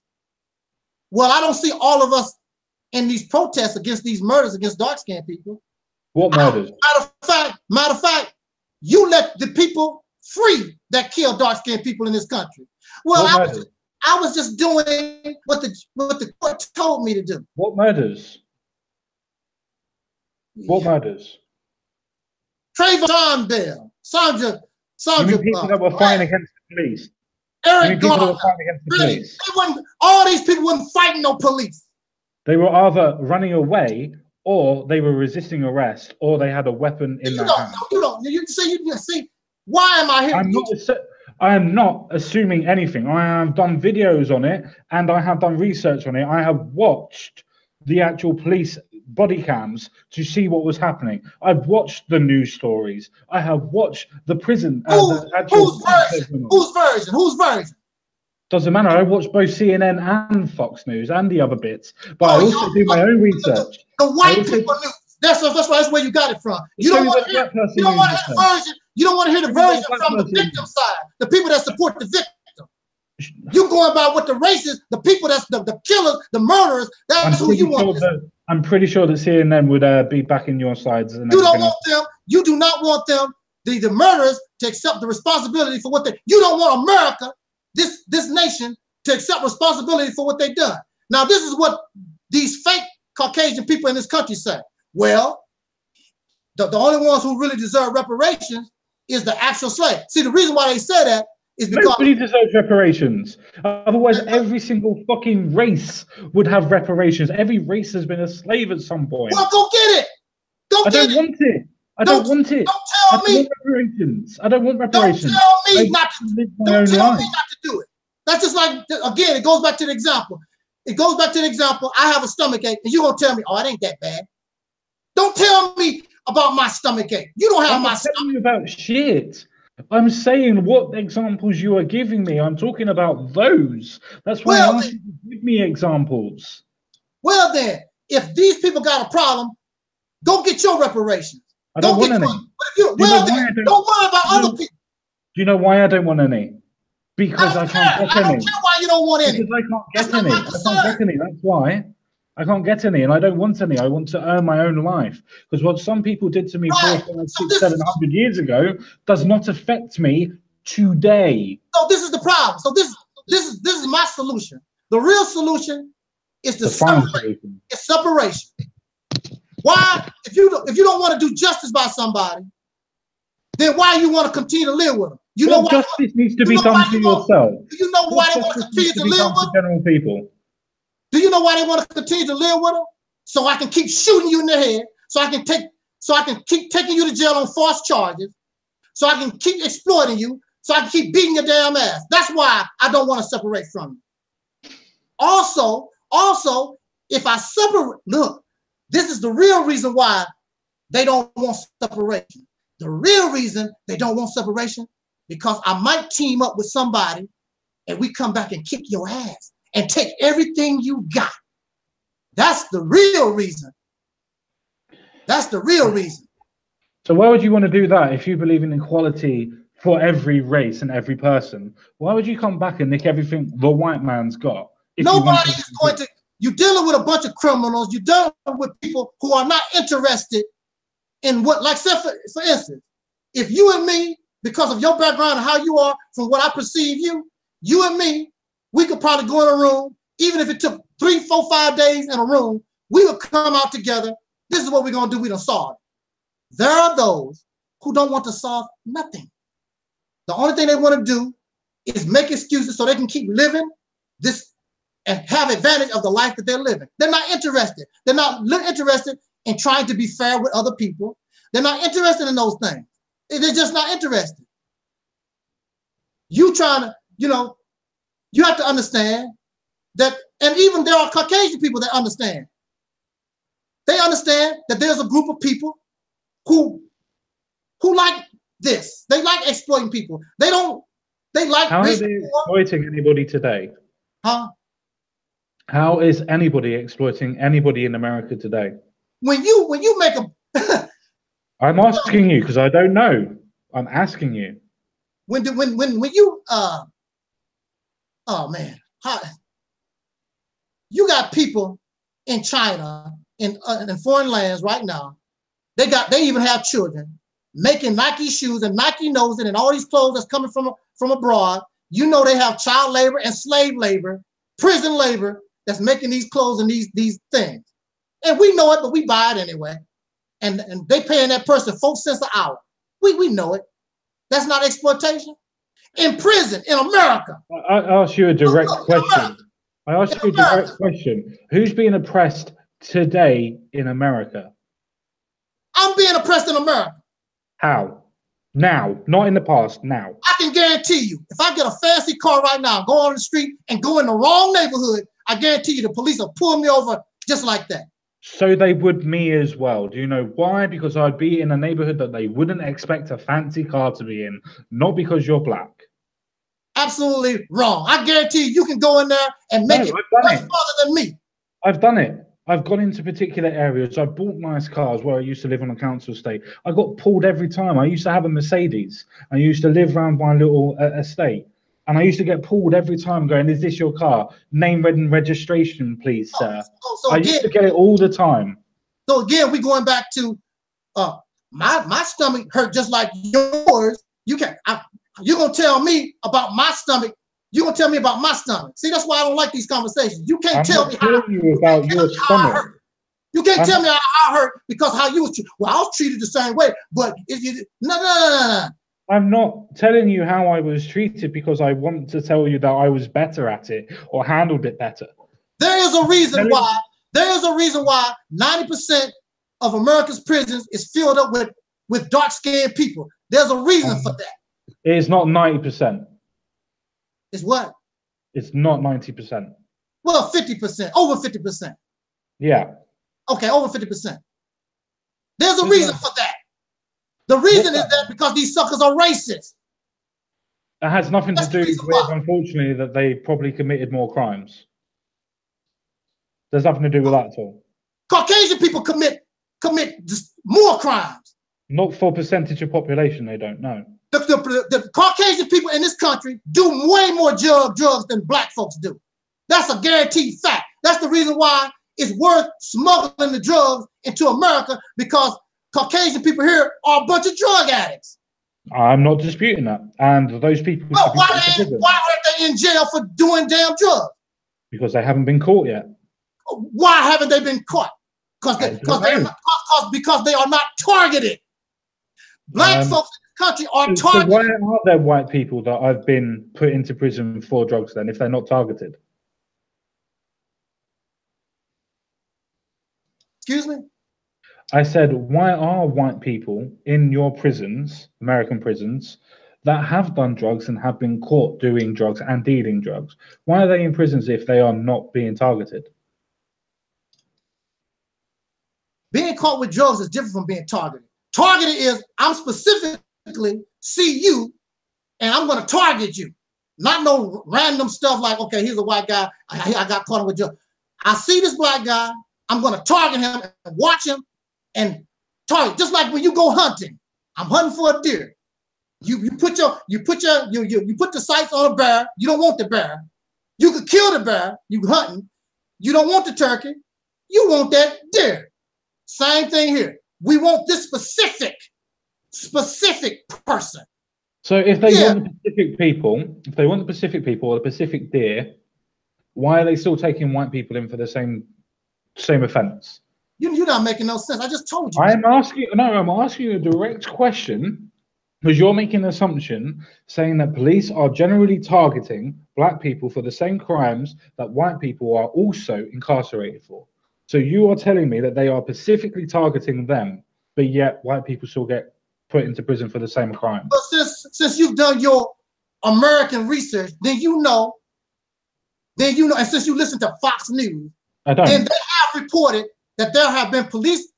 A: Well, I don't see all of us in these protests against these murders against dark-skinned people.
B: What murders?
A: Matter of fact, you let the people free that kill dark-skinned people in this country. Well, I was just doing what the court told me to do.
B: What murders? What murders?
A: Trayvon Bell, Sandra.
B: You mean people that were fighting against the police?
A: Eric Garner. Really? All these people weren't fighting no police.
B: They were either running away, or they were resisting arrest, or they had a weapon in their hand.
A: You see, why am I here?
B: I am not assuming anything. I have done videos on it, and I have done research on it. I have watched the actual police body cams to see what was happening. I've watched the news stories. I have watched the prison.
A: Whose version?
B: Doesn't matter. I watch both CNN and Fox News and the other bits, but I also do my own research.
A: The white people news. That's where you got it from. You don't want to hear the version. You don't want to hear the version from the victim side, the people that support the victim. You're going by what the racists, the people that's the killers, the murderers. That's who you want.
B: I'm pretty sure that CNN would be backing your sides. And
A: you don't want them. You do not want them, the murderers, to accept the responsibility for what they. You don't want America, this nation, to accept responsibility for what they've done. Now, this is what these fake Caucasian people in this country say? Well, the only ones who really deserve reparations is the actual slave. See, the reason why they say that is because
B: nobody deserves reparations. Otherwise, every single fucking race would have reparations. Every race has been a slave at some point.
A: Well, go get it.
B: I don't want it. I don't want it.
A: Don't tell me.
B: Want reparations. I don't want reparations.
A: Don't tell me not to
B: live my
A: don't
B: own
A: tell
B: life.
A: me not to do it. That's just like, again, it goes back to the example. It goes back to the example. I have a stomach ache, and you're gonna tell me, oh, it ain't that bad. Don't tell me about my stomach ache. You don't have my stomach.
B: I'm telling you about shit. I'm saying what examples you are giving me. I'm talking about those. That's why I asked you to give me examples.
A: Well then, if these people got a problem, go get your reparations.
B: I don't want any.
A: Don't worry about other people.
B: Do you know why I don't want any? Because I can't get any.
A: I don't care why you don't want any.
B: Because I can't get any. I can't get any. That's why. I can't get any, and I don't want any. I want to earn my own life. Because what some people did to me 400, 500, 600, 700 years ago does not affect me today.
A: So this is the problem. So this is my solution. The real solution is to separate. It's separation. Why? If you don't want to do justice by somebody, then why you want to continue to live with them? You know why
B: justice needs to be done to yourself.
A: Do you know why they want to continue to live with them?
B: General people.
A: Do you know why they want to continue to live with them? So I can keep shooting you in the head. So I can keep taking you to jail on false charges. So I can keep exploiting you. So I can keep beating your damn ass. That's why I don't want to separate from you. Also, if I separate, look, this is the real reason why they don't want separation. The real reason they don't want separation, because I might team up with somebody and we come back and kick your ass and take everything you got. That's the real reason. That's the real reason.
B: So why would you want to do that if you believe in equality for every race and every person? Why would you come back and nick everything the white man's got?
A: Nobody is going to. You're dealing with a bunch of criminals. You're dealing with people who are not interested in what, like, say for instance, if you and me, because of your background and how you are, from what I perceive you and me, we could probably go in a room, even if it took 3, 4, 5 days in a room, we would come out together. This is what we're going to do. We don't solve it. There are those who don't want to solve nothing. The only thing they want to do is make excuses so they can keep living this and have advantage of the life that they're living. They're not interested. They're not interested in trying to be fair with other people. They're not interested in those things. They're just not interested. You trying to, you have to understand that, and even there are Caucasian people that understand. They understand that there's a group of people who like this. They like exploiting people. They like.
B: How are they exploiting anybody today?
A: Huh?
B: How is anybody exploiting anybody in America today? When
A: you make a
B: I'm asking you because I don't know. I'm asking you.
A: When you oh man, you got people in China in foreign lands right now. They even have children making Nike shoes and Nike nose and all these clothes that's coming from abroad. You know they have child labor and slave labor, prison labor that's making these clothes and these things. And we know it, but we buy it anyway. And they paying that person 4 cents an hour. We know it. That's not exploitation. In prison, in America.
B: I ask you a direct question. I ask you a direct question. Who's being oppressed today in America?
A: I'm being oppressed in America.
B: How? Now, not in the past, now.
A: I can guarantee you, if I get a fancy car right now, go on the street and go in the wrong neighborhood, I guarantee you the police will pull me over just like that.
B: So they would me as well. Do you know why? Because I'd be in a neighborhood that they wouldn't expect a fancy car to be in, not because you're black.
A: Absolutely wrong. I guarantee you can go in there and make it much farther than me.
B: I've done it. I've gone into particular areas. I bought nice cars where I used to live on a council estate. I got pulled every time. I used to have a Mercedes. I used to live around my little estate. And I used to get pulled every time going, is this your car? Name, and registration, please, sir. So I used to get it all the time.
A: So again, we're going back to my stomach hurt just like yours. You're going to tell me about my stomach You gonna tell me about my stomach? See, that's why I don't like these conversations. You can't
B: I'm
A: tell
B: not
A: me how.
B: telling you about your stomach.
A: You can't tell me how I hurt because how you was treated. Well, I was treated the same way, but no.
B: I'm not telling you how I was treated because I want to tell you that I was better at it or handled it better.
A: There is a reason why. There is a reason why 90% of America's prisons is filled up with dark-skinned people. There's a reason for that.
B: It's not 90%.
A: It's what?
B: It's not 90%.
A: Well, 50%, over 50%.
B: Yeah.
A: Okay, over 50%. There's a reason for that. The reason is that because these suckers are racist.
B: It has nothing to do with, unfortunately, that they probably committed more crimes. There's nothing to do with that at all.
A: Caucasian people commit more crimes.
B: Not for percentage of population, they don't know.
A: The Caucasian people in this country do way more drugs than black folks do. That's a guaranteed fact. That's the reason why it's worth smuggling the drugs into America, because Caucasian people here are a bunch of drug addicts.
B: I'm not disputing that. And those people...
A: Well, why aren't they in jail for doing damn drugs?
B: Because they haven't been caught yet.
A: Why haven't they been caught? Because they are not targeted. Black folks in this country are targeted.
B: So why are there white people that have been put into prison for drugs then, if they're not targeted?
A: Excuse me?
B: I said, why are white people in your prisons, American prisons, that have done drugs and have been caught doing drugs and dealing drugs? Why are they in prisons if they are not being targeted?
A: Being caught with drugs is different from being targeted. Targeted is, I'm specifically see you and I'm going to target you. Not no random stuff like, okay, here's a white guy, I got caught with drugs. I see this black guy, I'm going to target him and watch him and target. Just like when you go hunting, I'm hunting for a deer. You put the sights on a bear. You don't want the bear. You could kill the bear. You hunting. You don't want the turkey. You want that deer. Same thing here. We want this specific person.
B: So if they want the Pacific people, or the Pacific deer, why are they still taking white people in for the same offense?
A: You're not making no sense. I just told you.
B: I'm asking you a direct question, because you're making an assumption saying that police are generally targeting black people for the same crimes that white people are also incarcerated for. So you are telling me that they are specifically targeting them, but yet white people still get put into prison for the same crime.
A: But since you've done your American research, then you know, and since you listen to Fox News, then they have reported that there have been police,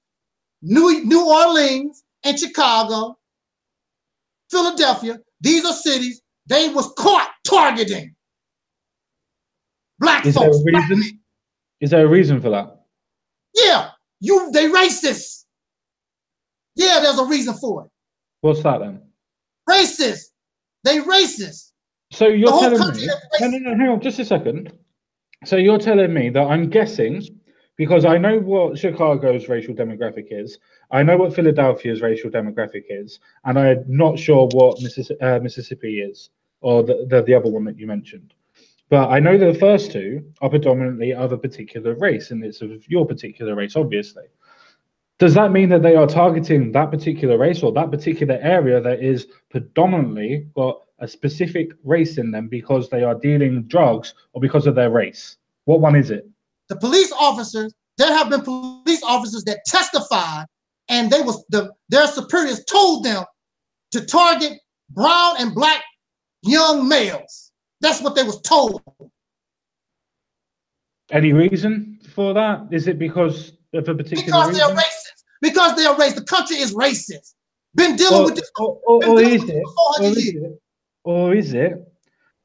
A: New Orleans and Chicago, Philadelphia. These are cities they was caught targeting black folks.
B: Is there a reason for that?
A: Yeah, they racist. Yeah, there's a reason for it.
B: What's that then?
A: Racist. They racist.
B: So you're telling me? No, hang on, just a second. So you're telling me that I'm guessing, because I know what Chicago's racial demographic is, I know what Philadelphia's racial demographic is, and I'm not sure what Mississippi is, or the other one that you mentioned. But I know the first two are predominantly of a particular race, and it's of your particular race, obviously. Does that mean that they are targeting that particular race or that particular area that is predominantly got a specific race in them because they are dealing drugs or because of their race? What one is it?
A: The police officers, there have been police officers that testified, and their superiors told them to target brown and black young males. That's what they was told.
B: Any reason for that? Is it because of a particular reason?
A: They're racist. Because they are racist. The country is racist. Been dealing with this.
B: Or is it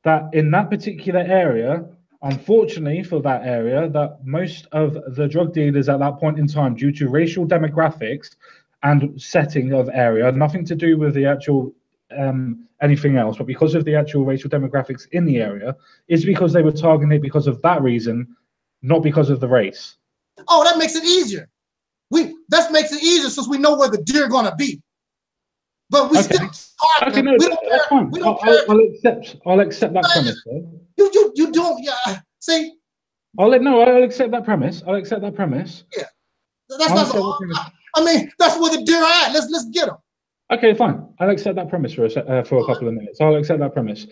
B: that in that particular area, unfortunately for that area, that most of the drug dealers at that point in time, due to racial demographics and setting of area, nothing to do with the actual anything else, but because of the actual racial demographics in the area, is because they were targeting it because of that reason, not because of the race.
A: Oh, that makes it easier. That makes it easier since we know where the deer are gonna be. But we
B: Okay.
A: still target
B: Okay,
A: them.
B: no,
A: We don't
B: that's
A: care.
B: fine.
A: We don't care.
B: I'll accept that premise.
A: You don't. Yeah. See.
B: I'll accept that premise. I'll accept that premise.
A: Yeah.
B: I'll
A: That's
B: accept that
A: all.
B: premise.
A: I mean, that's where the deer are at. Let's get them.
B: Okay, fine. I'll accept that premise for a couple of minutes. I'll accept that premise.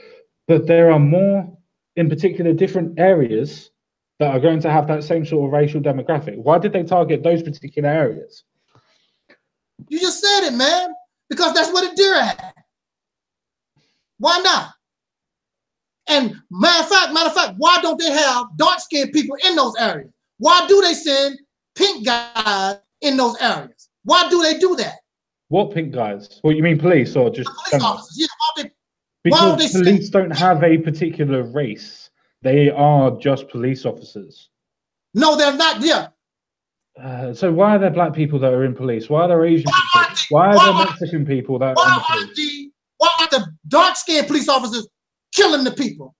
B: But there are more, in particular, different areas that are going to have that same sort of racial demographic. Why did they target those particular areas?
A: You just said it, man. Because that's where the deer are at. Why not? And matter of fact, why don't they have dark-skinned people in those areas? Why do they send pink guys in those areas? Why do they do that?
B: What pink guys? What, you mean police or just
A: police officers? Yeah,
B: because police don't have a particular race. They are just police officers.
A: No, they're not. Yeah.
B: So why are there black people that are in police? Why are there Asian people? Why are there Mexican people that are in the police?
A: Why are the dark-skinned police officers killing the people?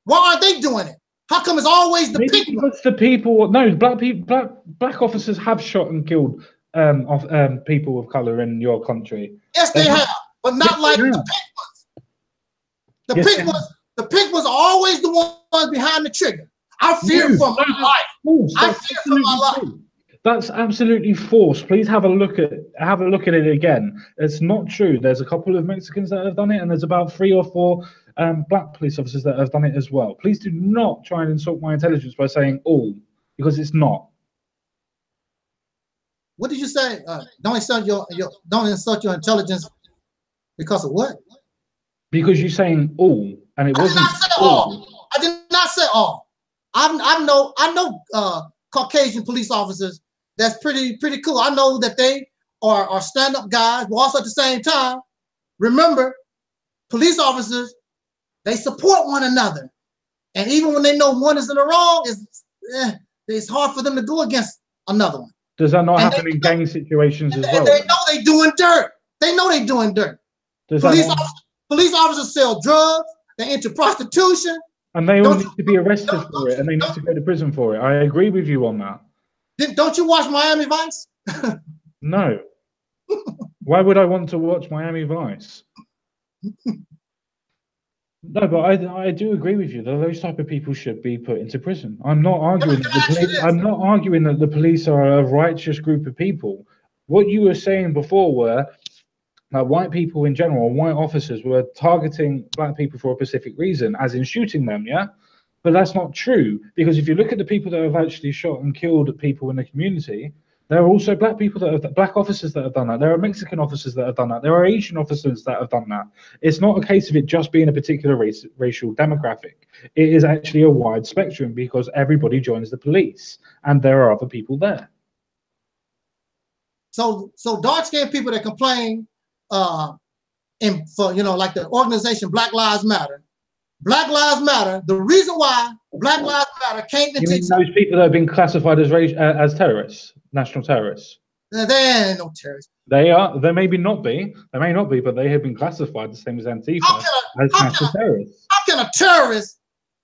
A: Why aren't they doing it? How come it's always the pink ones?
B: Because the people, no, black officers have shot and killed people of color in your country.
A: Yes, they have, but not like the pink ones. The pink ones are always the ones behind the trigger. I fear for my life. I fear for my life.
B: That's absolutely false. Please have a look at it again. It's not true. There's a couple of Mexicans that have done it, and there's about 3 or 4 black police officers that have done it as well. Please do not try and insult my intelligence by saying all, because it's not.
A: What did you say? Don't insult your intelligence because of what?
B: Because you're saying all, and it wasn't all.
A: I did not say all. I know Caucasian police officers that's pretty cool. I know that they are stand-up guys, but also at the same time, remember, police officers, they support one another. And even when they know one is in the wrong, it's hard for them to go against another one.
B: Does that not happen in gang situations as well?
A: They know they doing dirt. They know they doing dirt. Police officers sell drugs. They enter prostitution.
B: And they all need to be arrested for it, and they need to go to prison for it. I agree with you on that.
A: Don't you watch Miami Vice?
B: No. Why would I want to watch Miami Vice? No, but I do agree with you that those type of people should be put into prison. I'm not arguing that the police are a righteous group of people. What you were saying before were that white people in general, white officers, were targeting black people for a specific reason, as in shooting them, yeah? But that's not true, because if you look at the people that have actually shot and killed people in the community, there are also black officers that have done that. There are Mexican officers that have done that. There are Asian officers that have done that. It's not a case of it just being a particular racial demographic. It is actually a wide spectrum, because everybody joins the police, and there are other people there.
A: So dark-skinned people that complain, like the organization Black Lives Matter. Black Lives Matter. The reason why Black Lives Matter came into
B: those people that have been classified as terrorists, national terrorists.
A: They ain't no terrorists.
B: They are. They maybe not be. They may not be, but they have been classified the same as Antifa as national terrorists.
A: How can a terrorist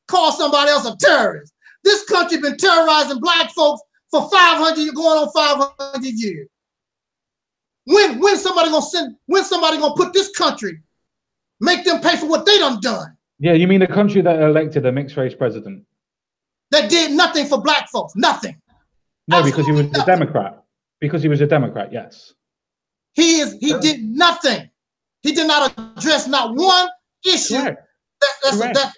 A: call somebody else a terrorist? This country been terrorizing black folks for 500, going on 500 years. When somebody gonna put this country, make them pay for what they done?
B: Yeah, you mean a country that elected a mixed race president?
A: That did nothing for black folks, nothing.
B: No, because he was a Democrat. Because he was a Democrat, yes.
A: He did nothing. He did not address not one issue that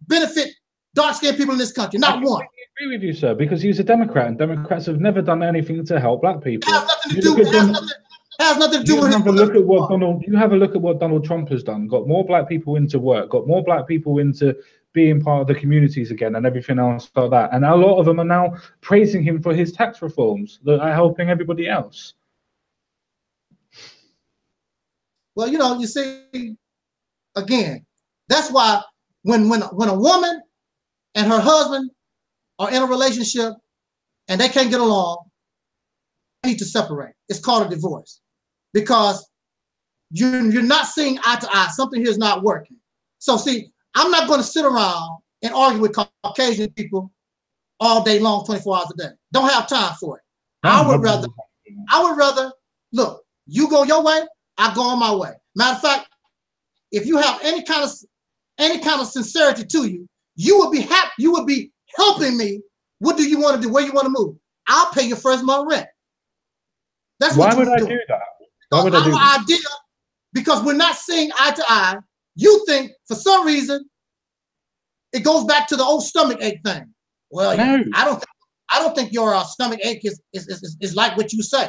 A: benefit dark-skinned people in this country, not one.
B: I agree with you, sir, because he was a Democrat, and Democrats have never done anything to help black people.
A: Has nothing to do with
B: You have a look at what Donald Trump has done. Got more black people into work, got more black people into being part of the communities again, and everything else like that. And a lot of them are now praising him for his tax reforms that are helping everybody else.
A: Well, you see, again, that's why when a woman and her husband are in a relationship and they can't get along, they need to separate. It's called a divorce, because you're not seeing eye to eye. Something here is not working. So see, I'm not going to sit around and argue with Caucasian people all day long, 24 hours a day. Don't have time for it. I would rather, look, you go your way, I go on my way. Matter of fact, if you have any kind of sincerity to you, you would be happy. You would be helping me. What do you want to do? Where you want to move? I'll pay your first month rent. That's
B: Why
A: what
B: would I do that? Why would I do that?
A: Idea, because we're not seeing eye to eye. You think for some reason it goes back to the old stomach ache thing. Well, no. I don't think your stomach ache is like what you say.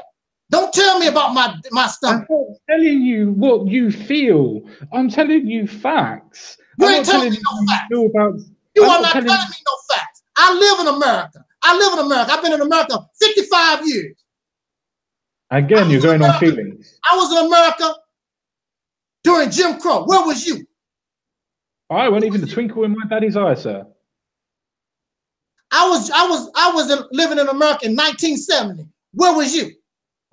A: Don't tell me about my stomach.
B: I'm not telling you what you feel. I'm telling you facts.
A: You ain't telling me no facts. You are not telling me no facts. I live in America. I've been in America 55 years.
B: Again, you're going on feelings.
A: I was in America during Jim Crow. Where was you?
B: I wasn't even a twinkle in my daddy's eye, sir.
A: I was living in America in 1970. Where was you?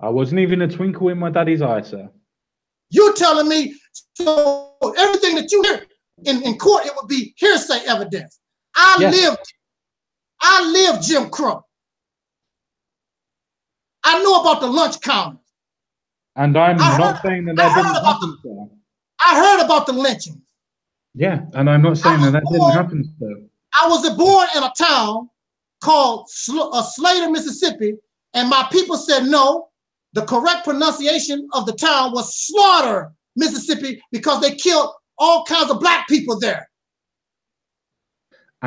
B: I wasn't even a twinkle in my daddy's eye, sir.
A: You're telling me, so everything that you hear in court, it would be hearsay evidence. I lived Jim Crow. I know about the lunch counters.
B: And I'm not saying that didn't happen, sir.
A: I heard about the lynchings.
B: Yeah, and I'm not saying that didn't happen, sir.
A: I was born in a town called Slater, Mississippi, and my people said no. The correct pronunciation of the town was Slaughter, Mississippi, because they killed all kinds of black people there.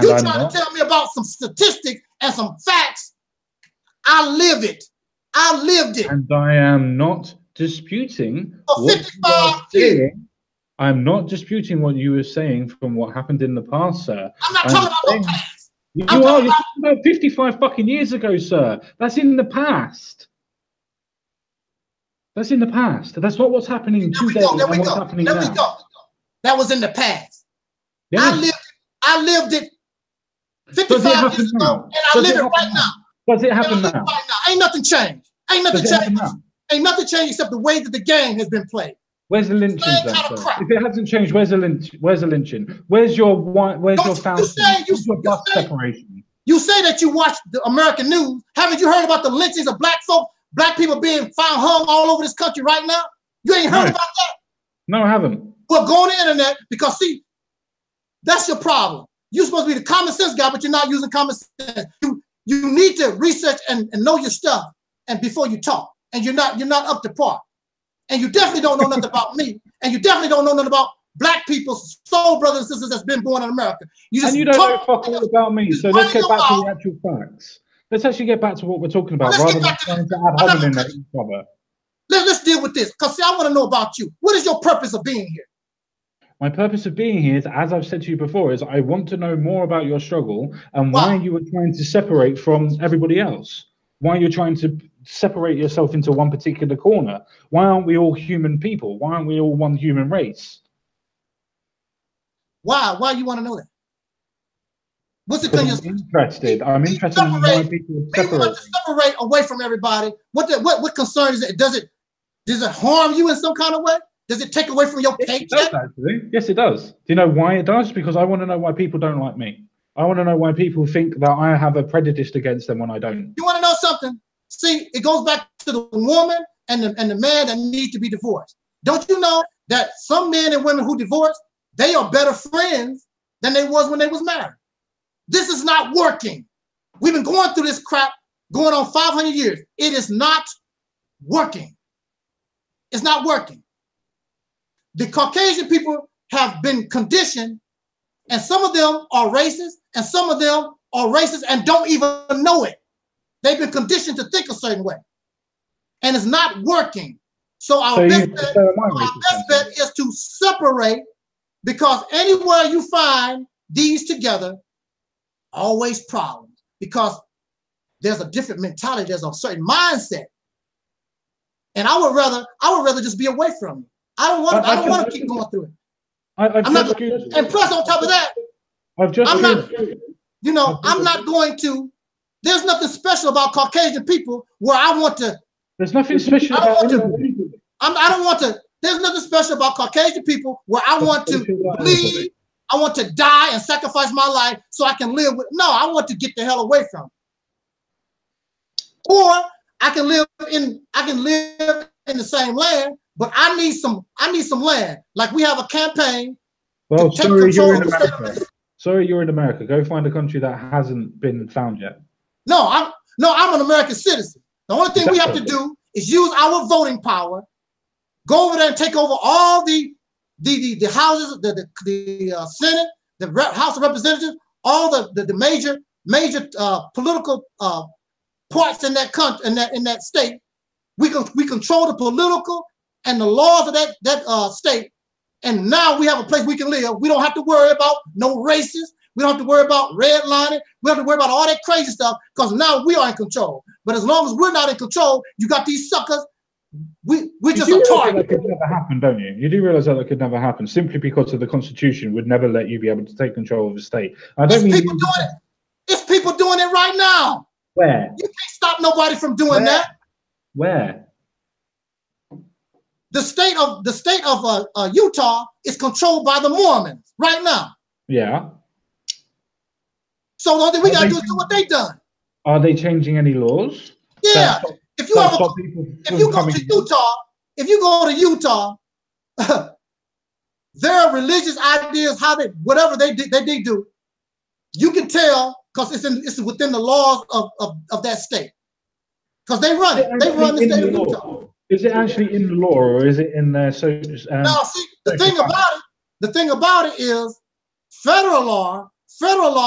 A: You trying to tell me about some statistics and some facts? I live it. I lived it.
B: And I am not disputing
A: for 55 years.
B: I'm not disputing what you were saying from what happened in the past, sir.
A: I'm not talking about the past.
B: You're talking about 55 fucking years ago, sir. That's in the past. That's in the past. That's not what's happening today and what's happening now. There we go.
A: That was in the past. Yes. I lived it 55 years ago, and I live it right now.
B: Does it happen now?
A: Ain't nothing changed. Ain't nothing changed. Ain't nothing changed except the way that the game has been played.
B: Where's the lynching? If it hasn't changed, where's the lynching? Where's your foundation? Your separation?
A: You say that you watch the American news. Haven't you heard about the lynchings of black folk? Black people being found hung all over this country right now? You ain't heard about that?
B: No, I haven't.
A: Well, go on the internet because see, that's your problem. You're supposed to be the common sense guy, but you're not using common sense. You need to research and know your stuff and before you talk. And you're not up to par. And you definitely don't know nothing about me. And you definitely don't know nothing about black people's soul brothers and sisters that's been born in America.
B: You don't know fuck all about me. So let's get back to the actual facts. Let's actually get back to what we're talking about rather than trying to add hominin at each other.
A: Let's deal with this. Because see, I want to know about you. What is your purpose of being here?
B: My purpose of being here is, as I've said to you before, is I want to know more about your struggle and why you were trying to separate from everybody else. Why you're trying to separate yourself into one particular corner. Why aren't we all human people? Why aren't we all one human race?
A: Why? Why you want to know that? What's the thing?
B: I'm interested in why people separate.
A: You want to separate away from everybody. What concern is it? Does it harm you in some kind of way? Does it take away from your paycheck?
B: It does, actually. Yes, it does. Do you know why it does? Because I want to know why people don't like me. I want to know why people think that I have a prejudice against them when I don't.
A: You want to know something? See, it goes back to the woman and the man that need to be divorced. Don't you know that some men and women who divorce, they are better friends than they was when they was married? This is not working. We've been going through this crap going on 500 years. It is not working. It's not working. The Caucasian people have been conditioned, and some of them are racist, and some of them are racist and don't even know it. They've been conditioned to think a certain way, and it's not working. So our best bet is to separate, because anywhere you find these together, always problems, because there's a different mentality, there's a certain mindset, and I would rather just be away from it. I don't want to keep going through it. And plus, on top of that, I'm not going to. There's nothing special about Caucasian people where I want to.
B: There's nothing special about anybody.
A: I don't want to. There's nothing special about Caucasian people where I want to bleed. I want to die and sacrifice my life so I can live with. No, I want to get the hell away from it. Or I can live in the same land, but I need some land. Like we have a campaign.
B: Well, sorry, you're in
A: America.
B: Sorry, you're in America. Go find a country that hasn't been found yet.
A: No, I'm an American citizen. The only thing we have to do is use our voting power, go over there and take over all the houses, the Senate, the House of Representatives, all the major political parts in that country, in that state. We control the political and the laws of that state, and now we have a place we can live. We don't have to worry about no races. We don't have to worry about redlining. We don't have to worry about all that crazy stuff because now we are in control. But as long as we're not in control, you got these suckers. We're just a target.
B: That could never happen, don't you? You do realize that could never happen simply because of the Constitution would never let you be able to take control of the state. I don't mean
A: people doing it. It's people doing it right now.
B: Where?
A: You can't stop nobody from doing that.
B: Where?
A: The state of Utah is controlled by the Mormons right now.
B: Yeah.
A: So the only thing we gotta do is do what they done.
B: Are they changing any laws?
A: Yeah. If you go to Utah, their religious ideas, whatever they do, you can tell because it's within the laws of that state. Because they run it. They run the state of Utah.
B: Is it actually in the law or is it in their social?
A: Now, see, the thing about it is federal law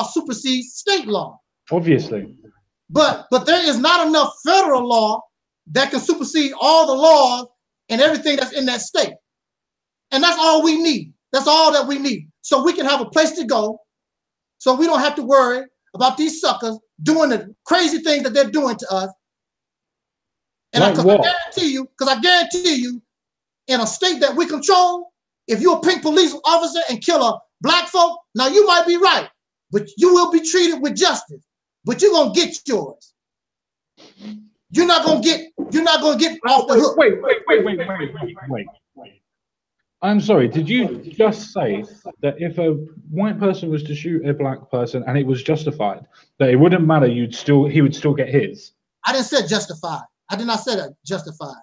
A: supersedes state law.
B: Obviously. But
A: there is not enough federal law that can supersede all the laws and everything that's in that state. And that's all we need. That's all that we need. So we can have a place to go. So we don't have to worry about these suckers doing the crazy things that they're doing to us. And I guarantee you, in a state that we control, if you're a pink police officer and kill a black folk, now you might be right, but you will be treated with justice. But you're gonna get yours. You're not gonna get off the hook.
B: Wait. I'm sorry, did you just say that if a white person was to shoot a black person and it was justified, that it wouldn't matter, he would still get his?
A: I didn't say justified. I did not say that justified.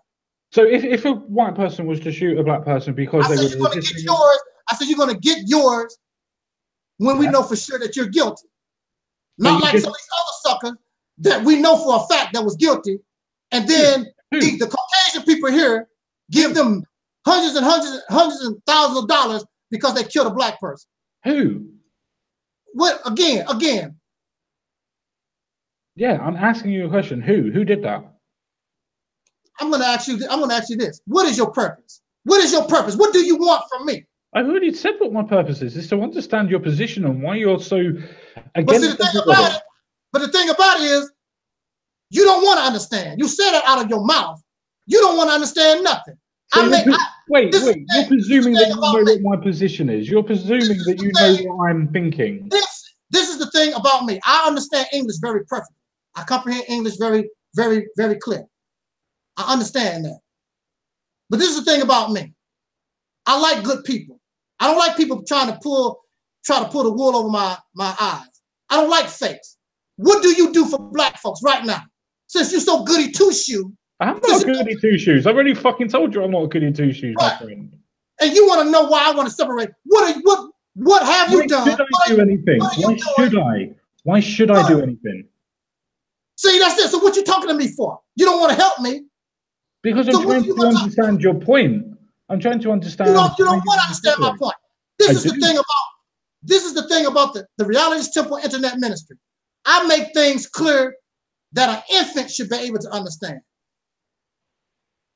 B: So if a white person was to shoot a black person because
A: I said you're gonna get yours. I said you're gonna get yours when we know for sure that you're guilty. Not like some of these other suckers that we know for a fact that was guilty, and then the Caucasian people here give them hundreds and thousands of dollars because they killed a black person.
B: Who?
A: What again?
B: Yeah, I'm asking you a question. Who did that?
A: I'm gonna ask you this. What is your purpose? What is your purpose? What do you want from me?
B: I've already said what my purpose is to understand your position and why you're so against it.
A: But the thing about it is, you don't want to understand. You said it out of your mouth. You don't want to understand nothing.
B: So wait. You're presuming that you know what my position is. You're presuming that you know what I'm thinking.
A: This is the thing about me. I understand English very perfectly. I comprehend English very, very, very clear. I understand that. But this is the thing about me. I like good people. I don't like people try to pull the wool over my eyes. I don't like fakes. What do you do for black folks right now? Since you're so goody two-shoes.
B: I'm not goody two-shoes. I've already fucking told you I'm not goody two-shoes, my friend.
A: And you want to know why I want to separate. What have you done?
B: Should I do anything? Why should I do anything?
A: See, that's it. So what you talking to me for? You don't want to help me.
B: Because I'm trying to understand your point. I'm trying to understand.
A: You don't want to understand my point. This is the thing about the Realities Temple Internet Ministry. I make things clear that an infant should be able to understand.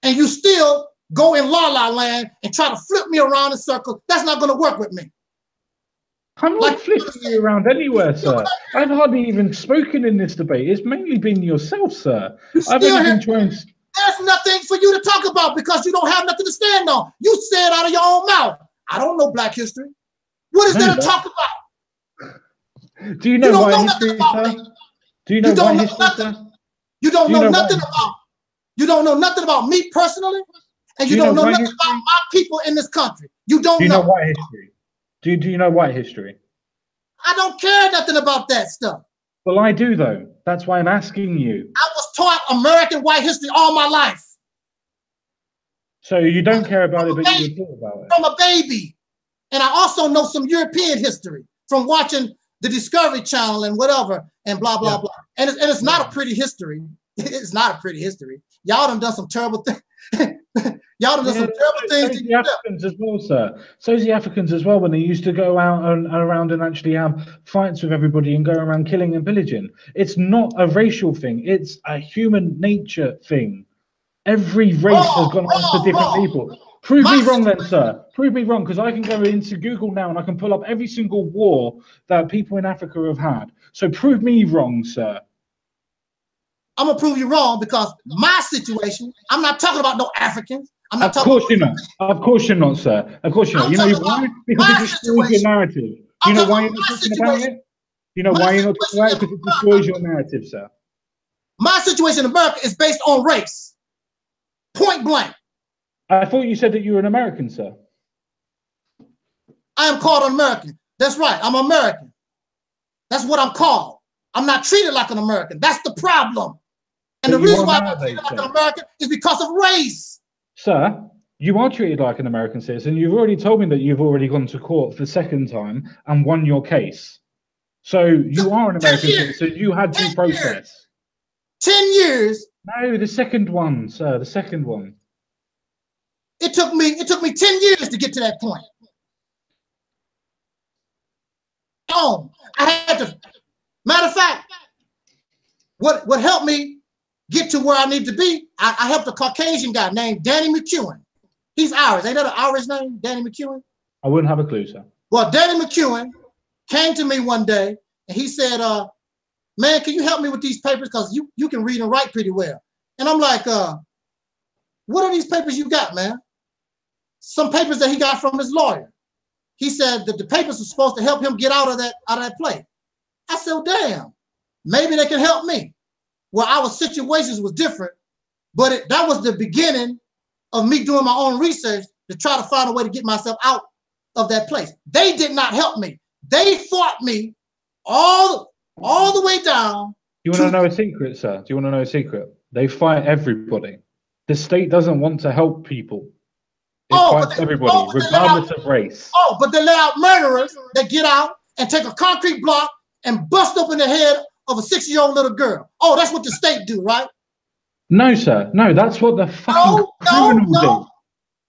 A: And you still go in la-la land and try to flip me around in circles. That's not going to work with me.
B: I'm not flipping you around anywhere, sir. I've hardly even spoken in this debate. It's mainly been yourself, sir. I've only been trying to...
A: There's nothing for you to talk about because you don't have nothing to stand on. You say it out of your own mouth. I don't know Black history. What is there to talk about?
B: Do you know why history, sir? Do you know why history, sir?
A: You don't know nothing about. You don't know nothing about me personally, and you don't know nothing about my people in this country. You don't know.
B: Do you know white history? Do you know white history?
A: I don't care nothing about that stuff.
B: Well, I do, though. That's why I'm asking you.
A: I was taught American white history all my life.
B: So you don't care about it, but you would talk about it.
A: From a baby. And I also know some European history from watching the Discovery Channel and whatever and blah, blah, blah. And it's not a pretty history. It's not a pretty history. Y'all done some terrible things. Y'all done some terrible things to
B: the Africans as well, sir. So's the Africans as well, when they used to go out and around and actually have fights with everybody and go around killing and pillaging. It's not a racial thing. It's a human nature thing. Every race has gone after different people. Prove me wrong then, sir. Prove me wrong, because I can go into Google now and I can pull up every single war that people in Africa have had. So prove me wrong, sir.
A: I'm going to prove you wrong, because my situation, I'm not talking about no Africans. I'm not
B: talking about. Of course you're not. Of course you're not, sir. Of course you're not. You know why? Because it destroys your narrative. You know why you're not talking about it? You know why you're not talking about it? Because it destroys your narrative, sir.
A: My situation in America is based on race. Point blank.
B: I thought you said that you were an American, sir.
A: I am called an American. That's right. I'm American. That's what I'm called. I'm not treated like an American. That's the problem. And the reason why I'm not treated like an American is because of race.
B: Sir, you are treated like an American citizen. You've already told me that you've already gone to court for the second time and won your case. So you are an American citizen. You had due process.
A: 10 years.
B: No, the second one, sir. The second one.
A: It took me 10 years to get to that point. Oh, I had to. Matter of fact, what helped me get to where I need to be, I helped a Caucasian guy named Danny McEwen. He's Irish. Ain't that an Irish name, Danny McEwen?
B: I wouldn't have a clue, sir.
A: Well, Danny McEwen came to me one day and he said, man, can you help me with these papers? Because you can read and write pretty well. And I'm like, what are these papers you got, man? Some papers that he got from his lawyer. He said that the papers were supposed to help him get out of that place. I said, well, damn, maybe they can help me. Well, our situations was different, but that was the beginning of me doing my own research to try to find a way to get myself out of that place. They did not help me. They fought me all the way down.
B: Do you want to know a secret, sir? Do you want to know a secret? They fight everybody. The state doesn't want to help people. It fights everybody, regardless of race.
A: Oh, but they let out murderers that get out and take a concrete block and bust open the head of a 6-year-old little girl. Oh, that's what the state do, right?
B: No, sir. No, that's what the fucking criminal did.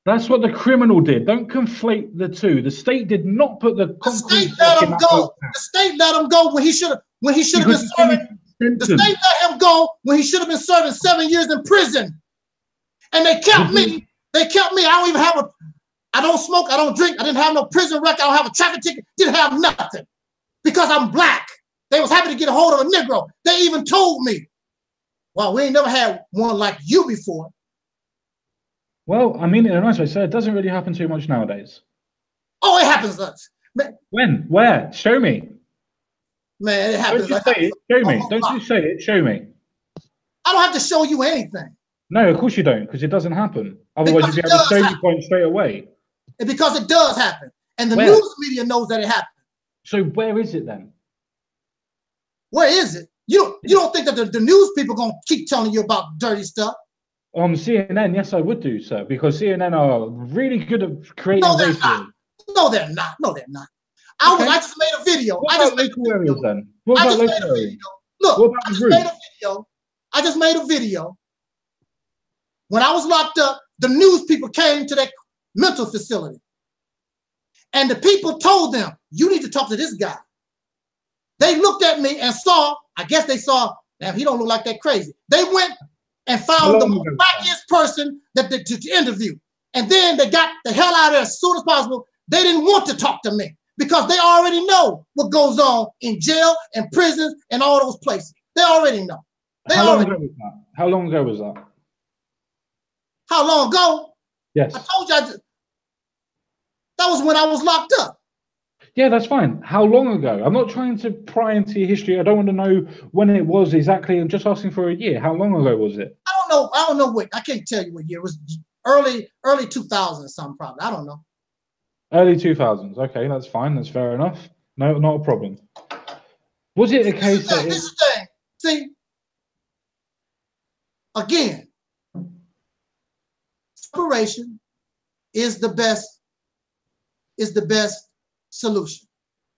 B: That's what the criminal did. Don't conflate the two. The state did not put the concrete block in that block.
A: The state let him go when he should have been serving. The state let him go when he should have been serving 7 years in prison. And they kept me. They kept me. I don't smoke. I don't drink. I didn't have no prison record. I don't have a traffic ticket. Didn't have nothing. Because I'm black. They was happy to get a hold of a Negro. They even told me, well, we ain't never had one like you before.
B: Well, I mean, in a nice way, sir, it doesn't really happen too much nowadays.
A: Oh, it happens.
B: When? Where? Show me.
A: Man, it happens.
B: Don't you say it. Show me. Don't you say it. Show me.
A: I don't have to show you anything.
B: No, of course you don't, because it doesn't happen. Otherwise, you'd be able to show you points straight away.
A: And because it does happen. And the news media knows that it happens.
B: So where is it then?
A: Where is it? You don't think that the news people are going to keep telling you about dirty stuff?
B: On CNN, yes, I would do, sir, because CNN are really good at creating racism.
A: No, they're not. No, they're not. I just made a video.
B: What about local areas then? What about local areas?
A: Look, I just made a video. When I was locked up, the news people came to that mental facility. And the people told them, you need to talk to this guy. They looked at me and saw, I guess they saw, damn, he don't look like that crazy. They went and found the most blackiest person to interview. And then they got the hell out of there as soon as possible. They didn't want to talk to me because they already know what goes on in jail and prisons and all those places. They already know.
B: How long ago was that? How long ago was that?
A: How long ago?
B: Yes.
A: I told you that was when I was locked up.
B: Yeah, that's fine. How long ago? I'm not trying to pry into your history. I don't want to know when it was exactly. I'm just asking for a year. How long ago was it?
A: I don't know what. I can't tell you what year. It was early 2000s something probably. I don't know.
B: Early 2000s. Okay, that's fine. That's fair enough. No, not a problem. Was it a case that...
A: This is the thing. See, again, reparation is the best solution.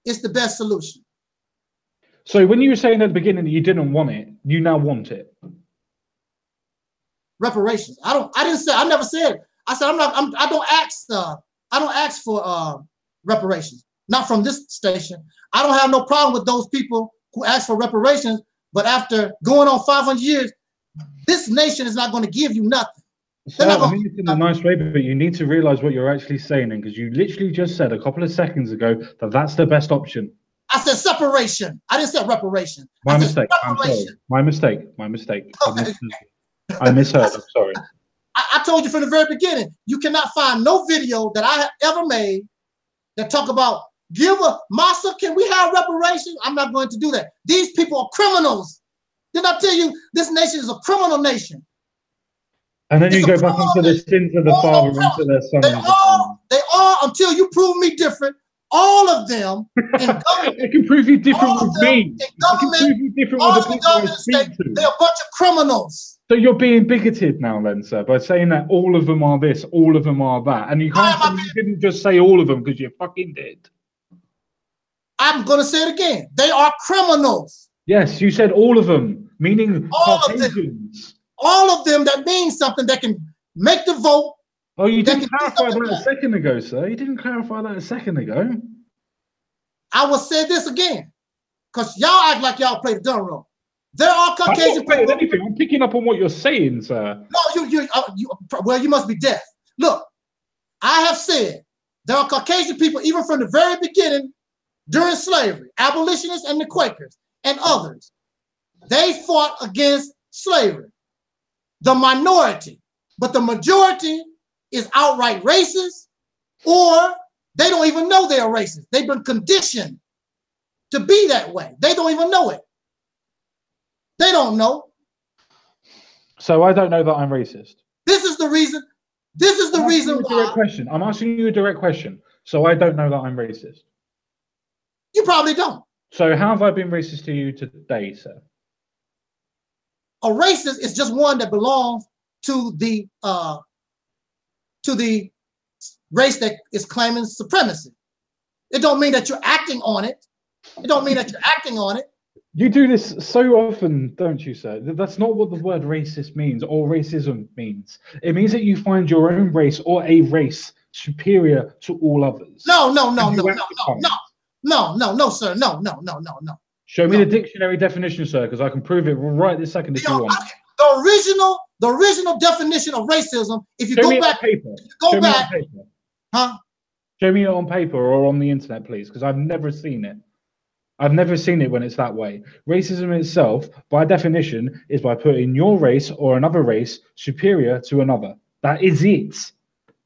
A: It's the best solution.
B: So when you were saying at the beginning that you didn't want it, you now want it.
A: Reparations. I never said. I said I don't ask for reparations. Not from this station. I don't have no problem with those people who ask for reparations, but after going on 500 years, this nation is not going to give you nothing.
B: So, I mean it in a nice way, but you need to realize what you're actually saying, because you literally just said a couple of seconds ago that that's the best option.
A: I said separation. I didn't say reparation.
B: My mistake. I'm sorry. My mistake. Okay. I misheard. I'm sorry.
A: I told you from the very beginning, you cannot find no video that I have ever made that talk about Massa, can we have reparations? I'm not going to do that. These people are criminals. Didn't I tell you this nation is a criminal nation?
B: And then you go back into the sins of the father, into their son.
A: They are, until you prove me different, all of them in government.
B: I can prove you different with me. I can prove you different with the people I speak to.
A: They're a bunch of criminals.
B: So you're being bigoted now then, sir, by saying that all of them are this, all of them are that. And you can't say you didn't just say all of them, because you fucking did.
A: I'm going to say it again. They are criminals.
B: Yes, you said all of them, meaning Caucasians.
A: All of them that means something that can make the vote.
B: Oh, you didn't clarify that a second ago, sir. You didn't clarify that a second ago.
A: I will say this again, because y'all act like y'all play the dumb role. There are Caucasian people.
B: Anything. I'm picking up on what you're saying, sir.
A: No, well, you must be deaf. Look, I have said there are Caucasian people, even from the very beginning, during slavery, abolitionists and the Quakers and others. They fought against slavery. The minority, but the majority is outright racist, or they don't even know they're racist. They've been conditioned to be that way. They don't even know it. They don't know.
B: So I don't know that I'm racist.
A: This is the reason. This is the reason why.
B: Question. I'm asking you a direct question. So I don't know that I'm racist.
A: You probably don't.
B: So how have I been racist to you today, sir?
A: A racist is just one that belongs to the race that is claiming supremacy. It don't mean that you're acting on it. It don't mean that you're acting on it.
B: You do this so often, don't you, sir? That's not what the word racist means or racism means. It means that you find your own race or a race superior to all others.
A: No, sir. No.
B: Show me the dictionary definition, sir, because I can prove it right this second if you want.
A: The original definition of racism, if you go back,
B: Show me it on paper or on the internet, please, because I've never seen it. I've never seen it when it's that way. Racism itself, by definition, is by putting your race or another race superior to another. That is it.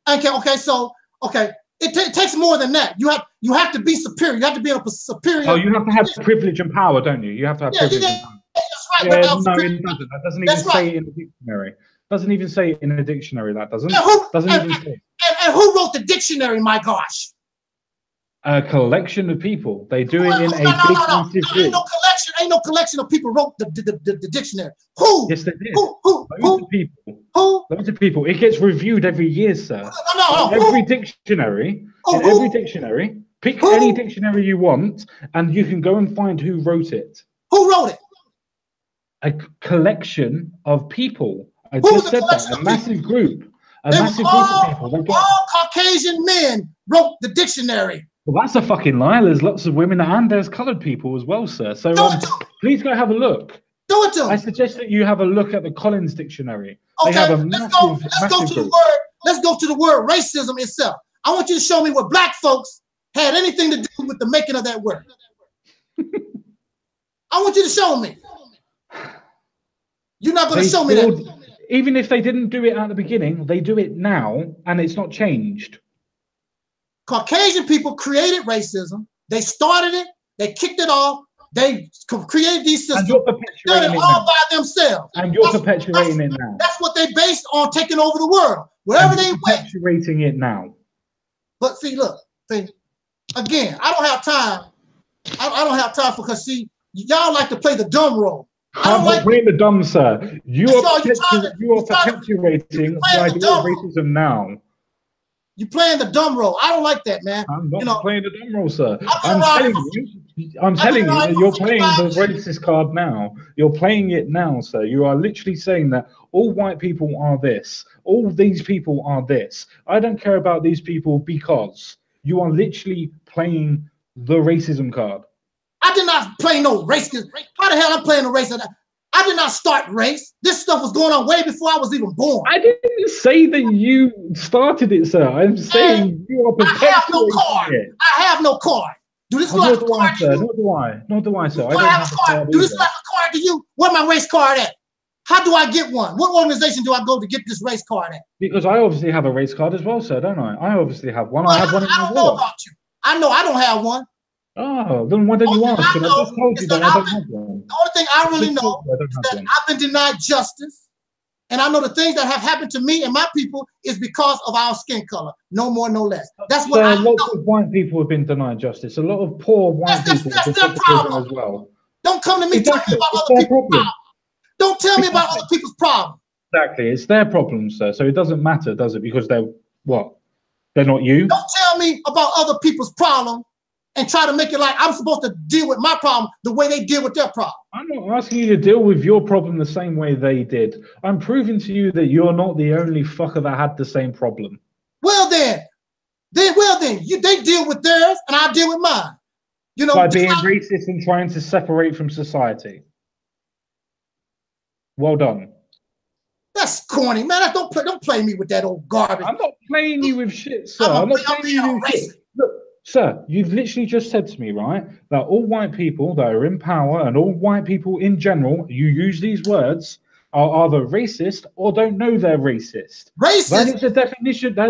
A: Okay. It takes more than that. You have to be superior. You have to be a superior.
B: Oh, you have to have privilege and power, don't you? You have to have privilege and power.
A: That's right.
B: No, it doesn't. That doesn't even say it in the dictionary. Doesn't even say it in the dictionary. That doesn't. Doesn't even say.
A: And who wrote the dictionary? My gosh.
B: A collection of people. They do it in a big massive group.
A: Ain't no collection of people wrote the dictionary. Who?
B: Yes, they did.
A: Loads
B: of people.
A: Who?
B: Loads of people. It gets reviewed every year, sir.
A: No.
B: Every dictionary. Every dictionary. Pick any dictionary you want, and you can go and find who wrote it.
A: Who wrote it?
B: A collection of people. I just said that. A massive group. A massive group of people.
A: All Caucasian men wrote the dictionary.
B: Well, that's a fucking lie. There's lots of women and there's coloured people as well, sir. So please go have a look.
A: Do it to them.
B: I suggest that you have a look at the Collins Dictionary.
A: Okay,
B: they have a
A: let's go to the word racism itself. I want you to show me what black folks had anything to do with the making of that word. I want you to show me. You're not going to show me that.
B: Even if they didn't do it at the beginning, they do it now, and it's not changed.
A: Caucasian people created racism. They started it. They kicked it off. They created these systems.
B: And you're perpetuating it all
A: by themselves.
B: And you're perpetuating it now.
A: That's what they based on taking over the world. Wherever they went.
B: Perpetuating it now.
A: But see, look, again, I don't have time. I don't have time because see, y'all like to play the dumb role.
B: I'm not playing the dumb, sir. You are perpetuating the idea of racism now.
A: You're playing the dumb role. I don't like that, man.
B: I'm not playing the dumb role, sir.
A: I'm
B: telling you that you're playing the racist card now. You're playing it now, sir. You are literally saying that all white people are this. All these people are this. I don't care about these people because you are literally playing the racism card.
A: I did not play no race. How the hell I'm playing a race? I did not start race. This stuff was going on way before I was even born.
B: I didn't say that you started it, sir. I'm saying you are perpetuating
A: I have no card.
B: it.
A: I have no card. Do this look like a card to you?
B: Nor do I, sir. I
A: don't have a card. Do this look like a card to you? Where's my race card at? How do I get one? What organization do I go to get this race card at?
B: Because I obviously have a race card as well, sir, don't I? I obviously have one.
A: Well,
B: I have one in my
A: I don't know about you. I know I don't have one.
B: Oh, then why don't you ask? I just told you that I don't have one.
A: The only thing I really know is that I've been denied justice. And I know the things that have happened to me and my people is because of our skin color. No more, no less. That's what I know.
B: Lots of white people have been denied justice. A lot of poor white people have been
A: their problem
B: as well.
A: Don't come to me talking about other people's problems. Don't tell me about other people's problems.
B: Exactly. It's their problem, sir. So it doesn't matter, does it? Because they're what? They're not you?
A: Don't tell me about other people's problems and try to make it like I'm supposed to deal with my problem the way they deal with their problem. I'm
B: not asking you to deal with your problem the same way they did. I'm proving to you that you're not the only fucker that had the same problem.
A: Well then, they deal with theirs and I deal with mine. You know,
B: by being racist and trying to separate from society. Well done.
A: That's corny, man. Don't play me with that old garbage.
B: I'm not playing you with shit, sir. I'm not playing you with shit. Look, sir, you've literally just said to me, right, that all white people that are in power and all white people in general, you use these words, are either racist or don't know they're racist.
A: Racist?
B: That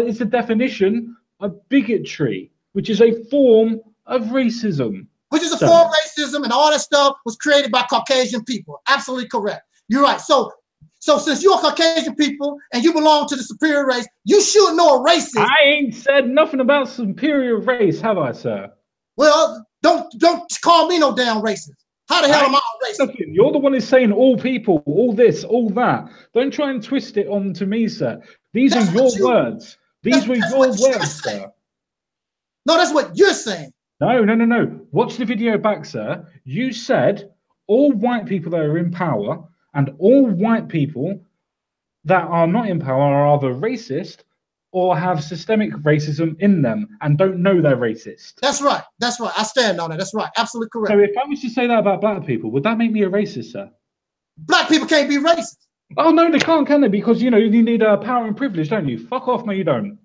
B: is the definition of bigotry, which is a form of racism.
A: Which is a form of racism, and all that stuff was created by Caucasian people. Absolutely correct. You're right. So since you're Caucasian people and you belong to the superior race, you should know a racist.
B: I ain't said nothing about superior race, have I, sir?
A: Well, don't call me no damn racist. How the hell am I a racist?
B: You're the one who's saying all people, all this, all that. Don't try and twist it on to me, sir. These are your words. These were your words, sir.
A: No, that's what you're saying.
B: No. Watch the video back, sir. You said all white people that are in power and all white people that are not in power are either racist or have systemic racism in them and don't know they're racist.
A: That's right. That's right. I stand on it. That's right. Absolutely correct.
B: So if I was to say that about black people, would that make me a racist, sir?
A: Black people can't be racist.
B: Oh, no, they can't, can they? Because, you know, you need power and privilege, don't you? Fuck off, no, you don't.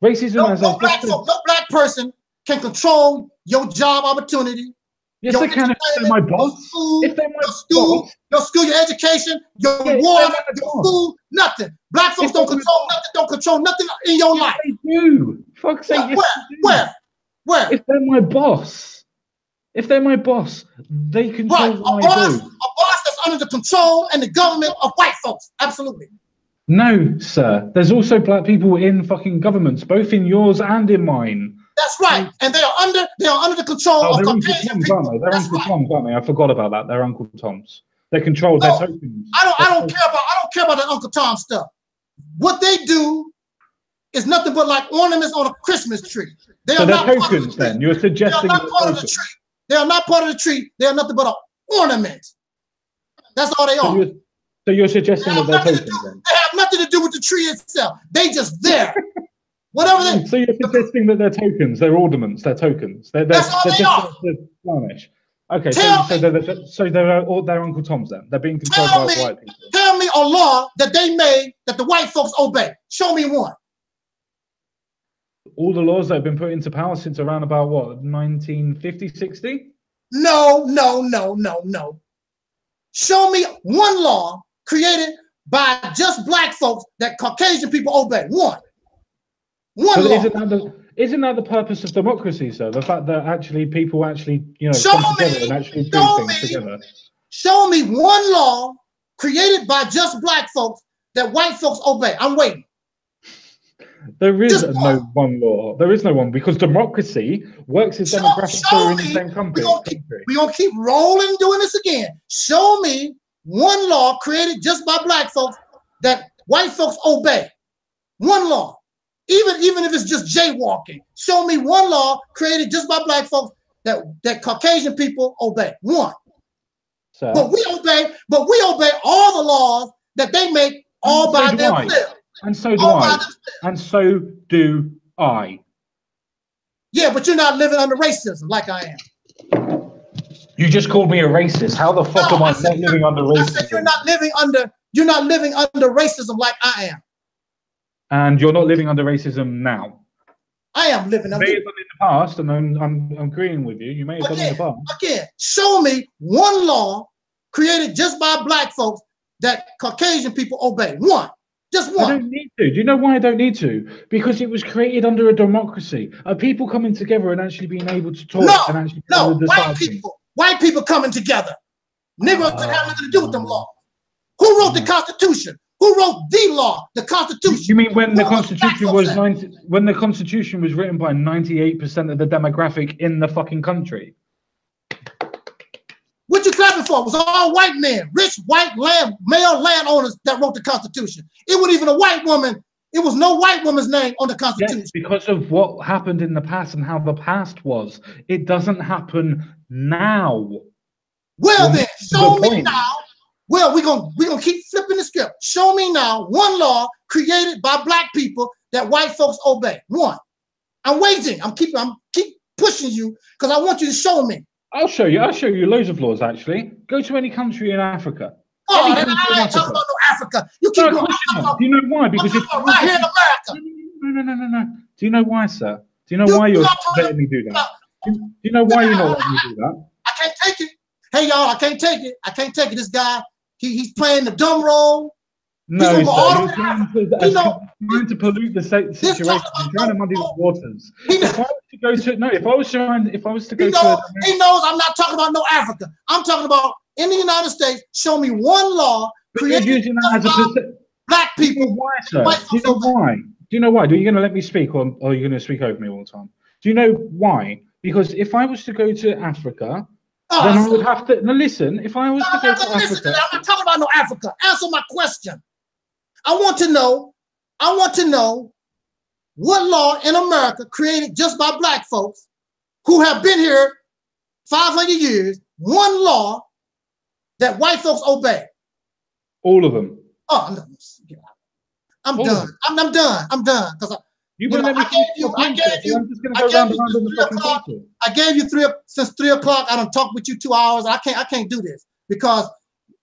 B: Racism
A: no black person can control your job opportunity.
B: Yes, they can if they're my boss. If they're my boss.
A: Your school, your education, your water, your food, nothing. Black folks don't control nothing in your life.
B: They do. Fuck's sake.
A: Where?
B: If they're my boss. If they're my boss, they control what I do. A
A: boss that's under the control and the government of white folks. Absolutely.
B: No, sir. There's also black people in fucking governments, both in yours and in mine.
A: That's right, and they are under the control of Caucasian people.
B: They're Uncle Toms, aren't they? I forgot about that. They're Uncle Toms. They're controlled. They're tokens.
A: I don't care about the Uncle Tom stuff. What they do is nothing but like ornaments on a Christmas tree.
B: So they're tokens. Then you're suggesting
A: they are not part of the tree. They are not part of the tree. They are nothing but an ornament. That's all they are.
B: So you're suggesting that they're tokens.
A: They have nothing to do with the tree itself. They just there. Whatever they.
B: So you're suggesting that they're tokens, they're ornaments, they're tokens.
A: That's all they are.
B: Varnish. Okay, so they're Uncle Toms then. They're being controlled by white people.
A: Tell me a law that they made that the white folks obey. Show me one.
B: All the laws that have been put into power since around about what, 1950, 60?
A: No. Show me one law created by just black folks that Caucasian people obey. One law. Isn't that the purpose of democracy, sir? The fact that actually people actually, come together and actually do things together. Show me one law created by just black folks that white folks obey. I'm waiting.
B: There is
A: Just
B: no
A: one.
B: one law. There is no one because democracy works as demographics that are in the same country.
A: We're going to keep rolling doing this again. Show me one law created just by black folks that white folks obey. One law. Even if it's just jaywalking. Show me one law created just by black folks that Caucasian people obey. One.
B: So,
A: but we obey all the laws that they make all by themselves.
B: And so do I. And so do I.
A: Yeah, but you're not living under racism like I am.
B: You just called me a racist. How the fuck am I not living under racism? I said
A: you're not living under racism like I am.
B: And you're not living under racism now.
A: I am living under.
B: You may have done in the past, and I'm agreeing with you. You may have done in the past.
A: Again, show me one law created just by black folks that Caucasian people obey. One. Just one.
B: I don't need to. Do you know why I don't need to? Because it was created under a democracy. Are people coming together and actually being able to talk and actually
A: white people coming together. Negroes didn't have nothing to do with them laws. Who wrote the Constitution? Who wrote the law, the Constitution?
B: You mean when the Constitution was when the Constitution was written by 98% of the demographic in the fucking country?
A: What you clapping for? It was all white men, rich white male landowners that wrote the Constitution. It wasn't even a white woman. It was no white woman's name on the Constitution.
B: Yes, because of what happened in the past and how the past was. It doesn't happen now.
A: Well then, show me now. Well, we're gonna keep flipping the script. Show me now one law created by black people that white folks obey. One. I'm waiting. I'm keep pushing you because I want you to show me.
B: I'll show you. I'll show you loads of laws, actually. Go to any country in Africa.
A: Oh, I ain't talking about no Africa. You keep going.
B: Do you know why? Because if
A: right here in America.
B: No. Do you know why, sir? Do you know why you're letting me do that? Do you know why you're not letting me do that?
A: I can't take it. Hey, y'all, I can't take it. I can't take it. This guy, he's playing the dumb role.
B: No, sir, you're trying to pollute the situation. You're trying to muddy the waters. If I was to go to
A: he knows I'm not talking about no Africa. I'm talking about in the United States. Show me one law created by black people.
B: Why, sir? Do you know why? Do you know why? Are you going to let me speak, or are you going to speak over me all the time? Do you know why? Because if I was to go to Africa, then I would have to. Now listen, if I was to go to Africa,
A: I'm not talking about no Africa. Answer my question. I want to know what law in America created just by black folks who have been here 500 years, one law that white folks obey.
B: All of them.
A: Oh, no. I'm done. I'm done. Because I gave you since 3 o'clock. I don't talk with you 2 hours. I can't do this because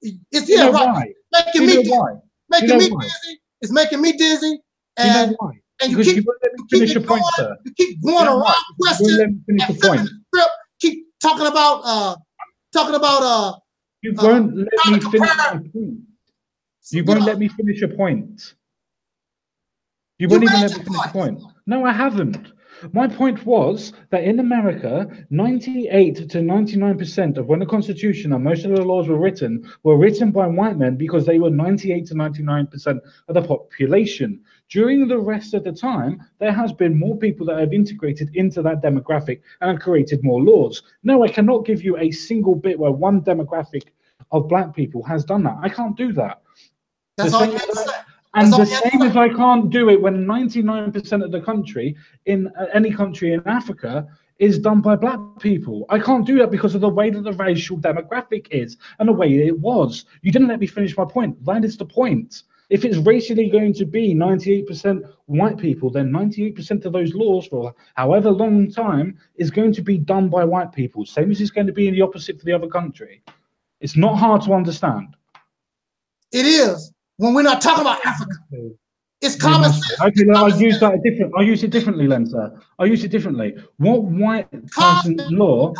A: it's making me dizzy. It's making me dizzy. And you keep finish your point, sir. You keep going around questions and keep talking about
B: you won't let me finish my point. You won't let me finish a point. You won't even let me finish the point. No, I haven't. My point was that in America, 98 to 99% of when the Constitution and most of the laws were written by white men because they were 98 to 99% of the population. During the rest of the time, there has been more people that have integrated into that demographic and have created more laws. No, I cannot give you a single bit where one demographic of black people has done that. I can't do that.
A: That's all you have to say.
B: And the same as I can't do it when 99% of the country in any country in Africa is done by black people. I can't do that because of the way that the racial demographic is and the way it was. You didn't let me finish my point. That is the point. If it's racially going to be 98% white people, then 98% of those laws for however long time is going to be done by white people. Same as it's going to be in the opposite for the other country. It's not hard to understand.
A: It is. When we're not talking about Africa, it's common sense.
B: Okay, I'll use it differently, then, sir. I'll use it differently. What white person law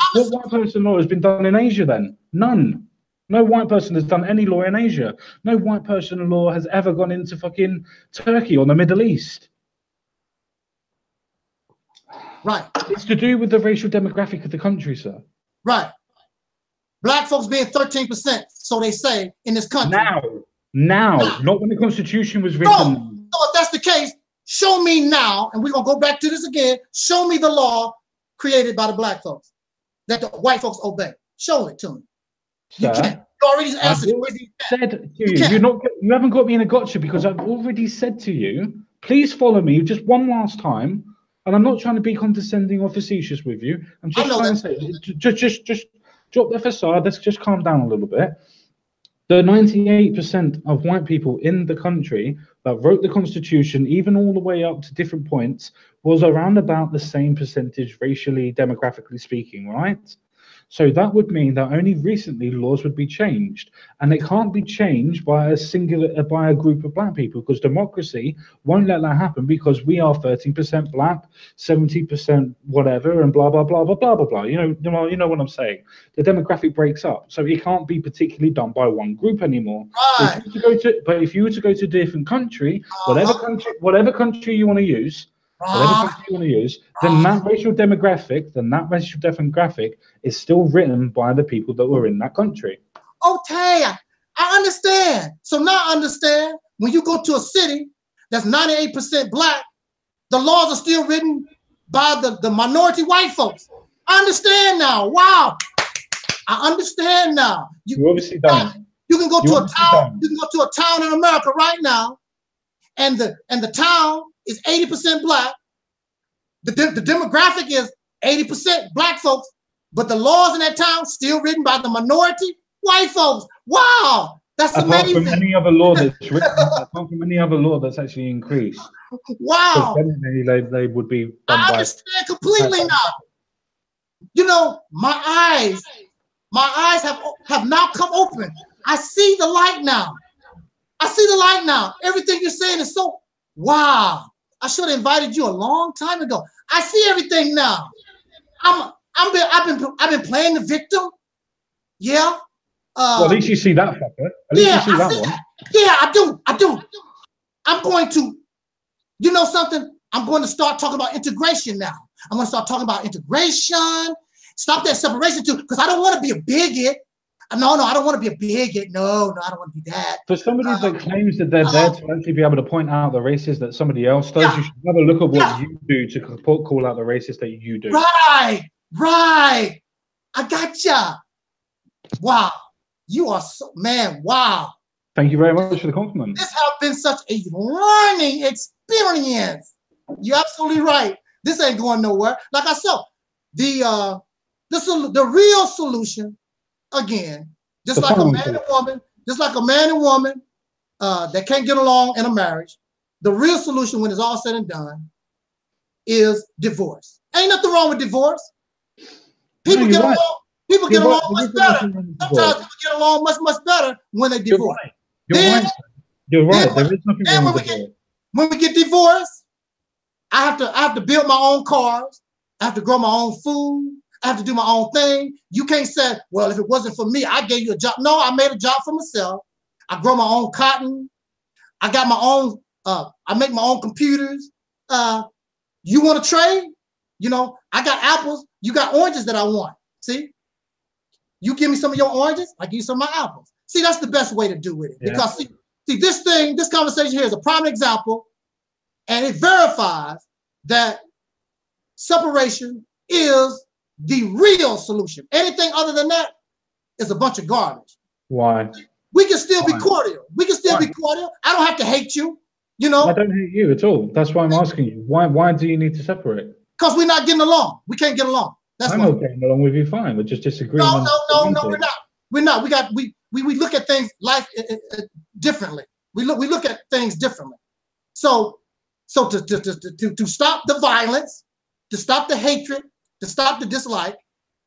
B: has been done in Asia then? None. No white person has done any law in Asia. No white person law has ever gone into fucking Turkey or the Middle East.
A: Right.
B: It's to do with the racial demographic of the country, sir.
A: Right. Black folks being 13%, so they say, in this country.
B: Now, not when the Constitution was written.
A: No, if that's the case, Show me now, and we're going to go back to this again. Show me the law created by the black folks that the white folks obey. Show it to me.
B: Sir,
A: you can't. You already answered.
B: I've already said to you, you haven't got me in a gotcha, because I've already said to you, please follow me just one last time. And I'm not trying to be condescending or facetious with you. I'm just trying to say, just drop the facade. Let's just calm down a little bit. The 98% of white people in the country that wrote the Constitution, even all the way up to different points, was around about the same percentage, racially, demographically speaking, right? So that would mean that only recently laws would be changed, and it can't be changed by a group of black people, because democracy won't let that happen, because we are 13% black, 70% whatever, and blah blah blah blah blah blah blah. You know what I'm saying. The demographic breaks up, so it can't be particularly done by one group anymore.
A: Right.
B: If you were to go to a different country, whatever country you want to use. Whatever country you want to use, then that racial demographic is still written by the people that were in that country.
A: Okay, I understand. So now I understand, when you go to a city that's 98% black, the laws are still written by the minority white folks. I understand now. Wow. I understand now.
B: You obviously don't.
A: You can go to a town. You can go to a town in America right now, and the town is 80% black. The demographic is 80% black folks, but the laws in that town still written by the minority white folks. Wow, that's amazing.
B: Apart from any other law that's written, apart from any other law that's actually increased.
A: Wow.
B: They would be.
A: I understand completely now. You know, my eyes have now come open. I see the light now. I see the light now. Everything you're saying is so, wow. I should have invited you a long time ago. I see everything now. I've been playing the victim. Yeah.
B: Well, at least you see that fucker. At least you see that one.
A: Yeah, I do. I'm going to, you know something? I'm going to start talking about integration now. I'm going to start talking about integration. Stop that separation too, because I don't want to be a bigot. No, I don't want to be a bigot. No, I don't want to be that.
B: For somebody that claims that they're there to actually be able to point out the races that somebody else does, you should have a look at what you do to call out the races that you do.
A: Right. I gotcha. Wow. You are so, man, wow.
B: Thank you very much for the compliment.
A: This has been such a learning experience. You're absolutely right. This ain't going nowhere. Like I said, the real solution, again, just like a man and woman that can't get along in a marriage, the real solution when it's all said and done is divorce. Ain't nothing wrong with divorce. People get along. People get along much better. Sometimes people get along much better when they divorce.
B: You're right. There is nothing wrong with divorce.
A: When we get divorced, I have to build my own cars. I have to grow my own food. I have to do my own thing. You can't say, well, if it wasn't for me, I gave you a job. No, I made a job for myself. I grow my own cotton. I got my own, I make my own computers. You want to trade? You know, I got apples. You got oranges that I want. See? You give me some of your oranges, I give you some of my apples. See, that's the best way to do with it. Yeah. Because see, this conversation here is a prime example, and it verifies that separation is the real solution. Anything other than that is a bunch of garbage.
B: Why?
A: We can still be cordial. We can still be cordial. I don't have to hate you. You know?
B: I don't hate you at all. That's why I'm asking you. Why do you need to separate?
A: Because we're not getting along. We can't get along. That's
B: I'm not getting along with you fine. We're just disagreeing.
A: No, we're not. We're not. We look at things life differently. We look at things differently. So to stop the violence, to stop the hatred, to stop the dislike,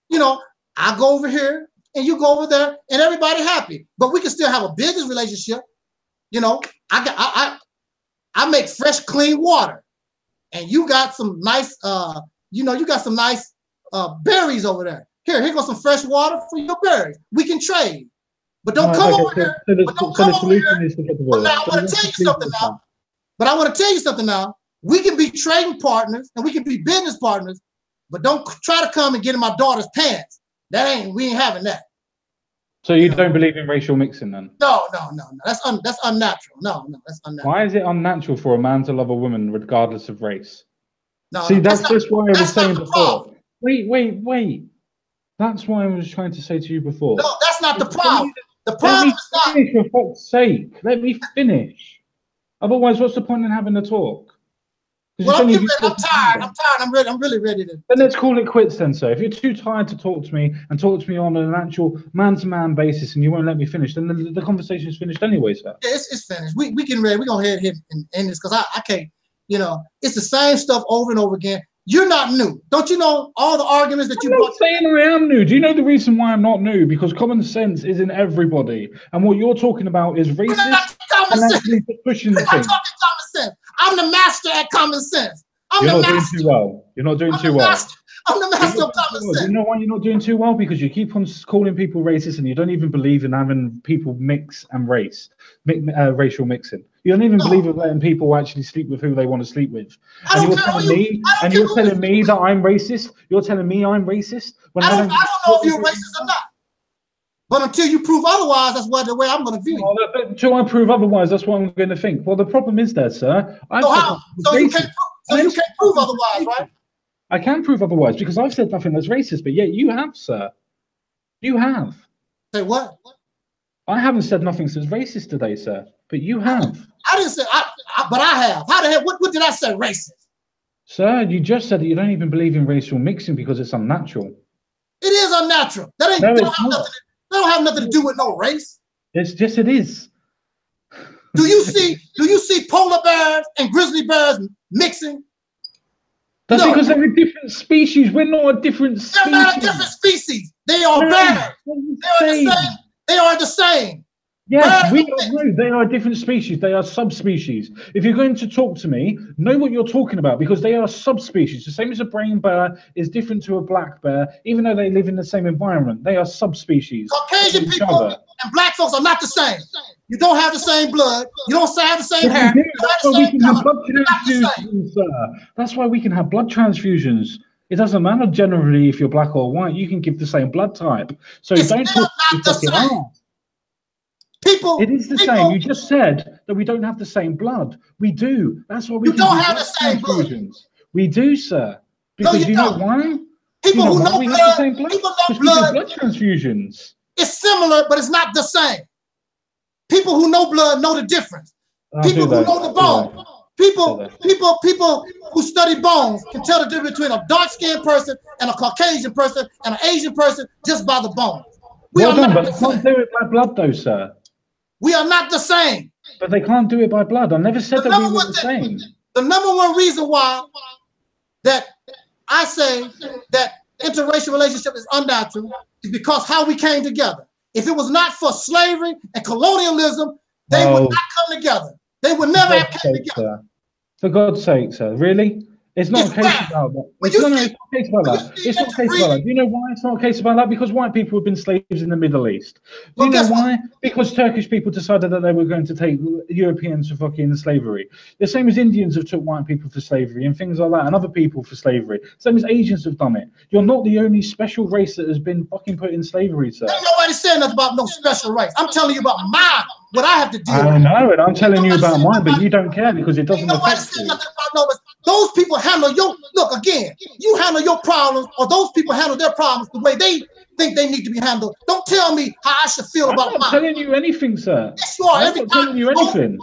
A: you know, I go over here and you go over there and everybody happy. But we can still have a business relationship. You know, I make fresh, clean water, and you got some nice, you got some nice berries over there. Here goes some fresh water for your berries. We can trade, but don't come over here. But don't come over here. But now I want to tell you something now. We can be trading partners and we can be business partners, but don't try to come and get in my daughter's pants. We ain't having that.
B: So you don't believe in racial mixing then?
A: No. That's unnatural. No, that's unnatural.
B: Why is it unnatural for a man to love a woman regardless of race?
A: No,
B: See, that's why I was saying
A: the
B: before.
A: problem.
B: Wait. That's why I was trying to say to you before.
A: No, that's not the problem. The
B: Let
A: problem
B: me
A: is not.
B: finish, for fuck's sake. Let me finish. Otherwise, what's the point in having a talk?
A: Well, I'm tired. I'm really ready to.
B: Then let's call it quits then, sir. If you're too tired to talk to me and talk to me on an actual man-to-man basis and you won't let me finish, then the conversation is finished anyway, sir.
A: Yeah, it's finished. We getting ready. We're going to head here and end this because I can't, it's the same stuff over and over again. You're not new. Don't you know all the arguments that you brought?
B: I'm not saying I am new. Do you know the reason why I'm not new? Because common sense is in everybody. And what you're talking about is racist and actually pushing the thing.
A: I'm talking common sense. I'm the master at common sense.
B: You're not doing too well. You're not doing too well.
A: I'm the master of common sense.
B: You know why you're not doing too well? Because you keep on calling people racist and you don't even believe in having people mix and racial mixing. You don't even believe in letting people actually sleep with who they want to sleep with. And you're telling me that I'm racist. You're telling me I'm racist. When
A: I don't know if you're racist or not. But until you prove otherwise, that's the way I'm going to view you.
B: Well, until I prove otherwise, that's what I'm going to think. Well, the problem is there, sir.
A: So you can't prove otherwise, right?
B: I can prove otherwise because I've said nothing that's racist, but yet you have, sir. You have.
A: Say what?
B: I haven't said nothing that's racist today, sir, but you have.
A: I didn't say, but I have. How the hell? What did I say racist?
B: Sir, you just said that you don't even believe in racial mixing because it's unnatural.
A: It is unnatural. That don't have nothing to do with no race.
B: It is.
A: Do you see polar bears and grizzly bears mixing?
B: That's because they're a different species. We're not a different species.
A: They're not a different species. They are bears. They are the same.
B: Yes, they are a different species. They are subspecies. If you're going to talk to me, know what you're talking about because they are subspecies. The same as a brown bear is different to a black bear, even though they live in the same environment. They are subspecies.
A: Caucasian people and black folks are not the same. You don't have the same blood. You don't have the same hair.
B: That's why we can have blood transfusions, sir. That's why we can have blood transfusions. It doesn't matter generally if you're black or white. You can give the same blood type. So don't talk to fucking ass. It is the same. You just said that we don't have the same blood. We do. That's why we
A: don't have the same blood.
B: We do, sir. Because you know why?
A: People who know blood,
B: people know blood transfusions.
A: It's similar, but it's not the same. People who know blood know the difference. People who know the bone. People who study bones can tell the difference between a dark-skinned person and a Caucasian person and an Asian person just by the bones.
B: Well done, but they can't do it by blood, though, sir.
A: We are not the same.
B: But they can't do it by blood. I never said that we were the same.
A: The number one reason why that I say that interracial relationship is unnatural is because how we came together. If it was not for slavery and colonialism, they would not come together. They would never have come together.
B: For God's sake, sir. Really? It's not a case about that. It's not a case about that. It's not a case about that. Do you know why it's not a case about that? Because white people have been slaves in the Middle East. Do you know why? Because Turkish people decided that they were going to take Europeans for fucking slavery. The same as Indians have took white people for slavery and things like that, and other people for slavery. Same as Asians have done it. You're not the only special race that has been fucking put in slavery, sir.
A: Ain't nobody saying nothing about no special race. I'm telling you about mine, what I have to deal with.
B: I know, and I'm telling you about mine, but you don't care because it doesn't affect you.
A: Those people handle you handle your problems, or those people handle their problems the way they think they need to be handled. Don't tell me how I should feel about mine.
B: I'm not telling you anything, sir.
A: Yes, you are.
B: I'm not telling you anything.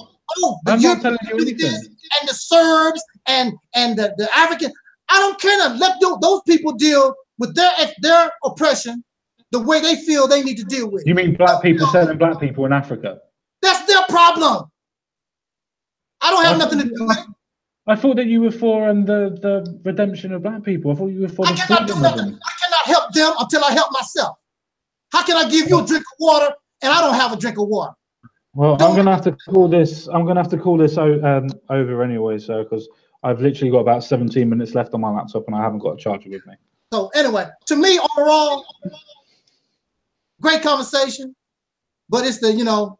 B: I'm not telling you anything.
A: And the Serbs and the African, I don't care. Let those people deal with their oppression the way they feel they need to deal with it.
B: You mean black people selling black people in Africa?
A: That's their problem. I don't have nothing to do with it.
B: I thought that you were for the redemption of black people. I thought you were for the freedom of them.
A: I cannot help them until I help myself. How can I give you a drink of water and I don't have a drink of water?
B: Well, I'm gonna have to call this. I'm gonna have to call this over anyway, sir, because I've literally got about 17 minutes left on my laptop and I haven't got a charger with me.
A: So anyway, to me overall, great conversation, but it's the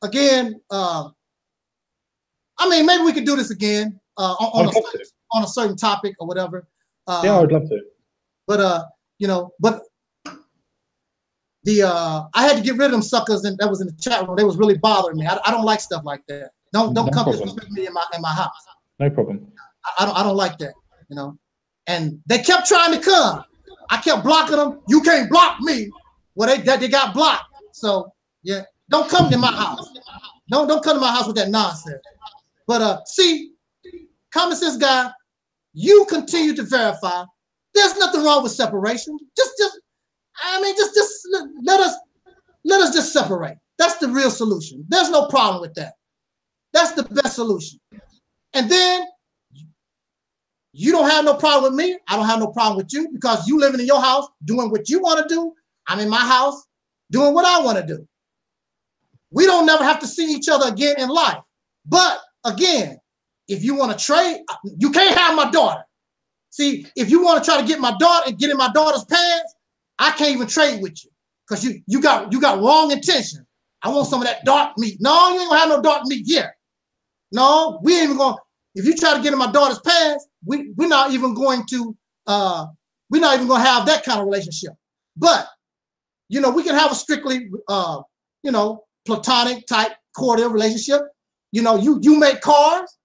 A: again. I mean, maybe we could do this again on a certain topic or whatever.
B: Yeah, I would love to.
A: But but I had to get rid of them suckers that was in the chat room. They was really bothering me. I don't like stuff like that. Don't
B: No
A: come
B: problem.
A: disrespect me in my house.
B: No problem.
A: I don't like that, you know. And they kept trying to come. I kept blocking them. You can't block me. Well, they got blocked. So yeah, don't come to my house. Don't come to my house with that nonsense. But see, common sense guy, you continue to verify. There's nothing wrong with separation. Just let us just separate. That's the real solution. There's no problem with that. That's the best solution. And then you don't have no problem with me. I don't have no problem with you because you living in your house doing what you want to do. I'm in my house doing what I want to do. We don't never have to see each other again in life. But again, if you want to trade, you can't have my daughter. See, if you want to try to get my daughter and get in my daughter's pants, I can't even trade with you because you got wrong intention. I want some of that dark meat. No, you ain't gonna have no dark meat here. No, we ain't even gonna. If you try to get in my daughter's pants, we're not even going to have that kind of relationship. But you know, we can have a strictly platonic type cordial relationship. You know, you make cars,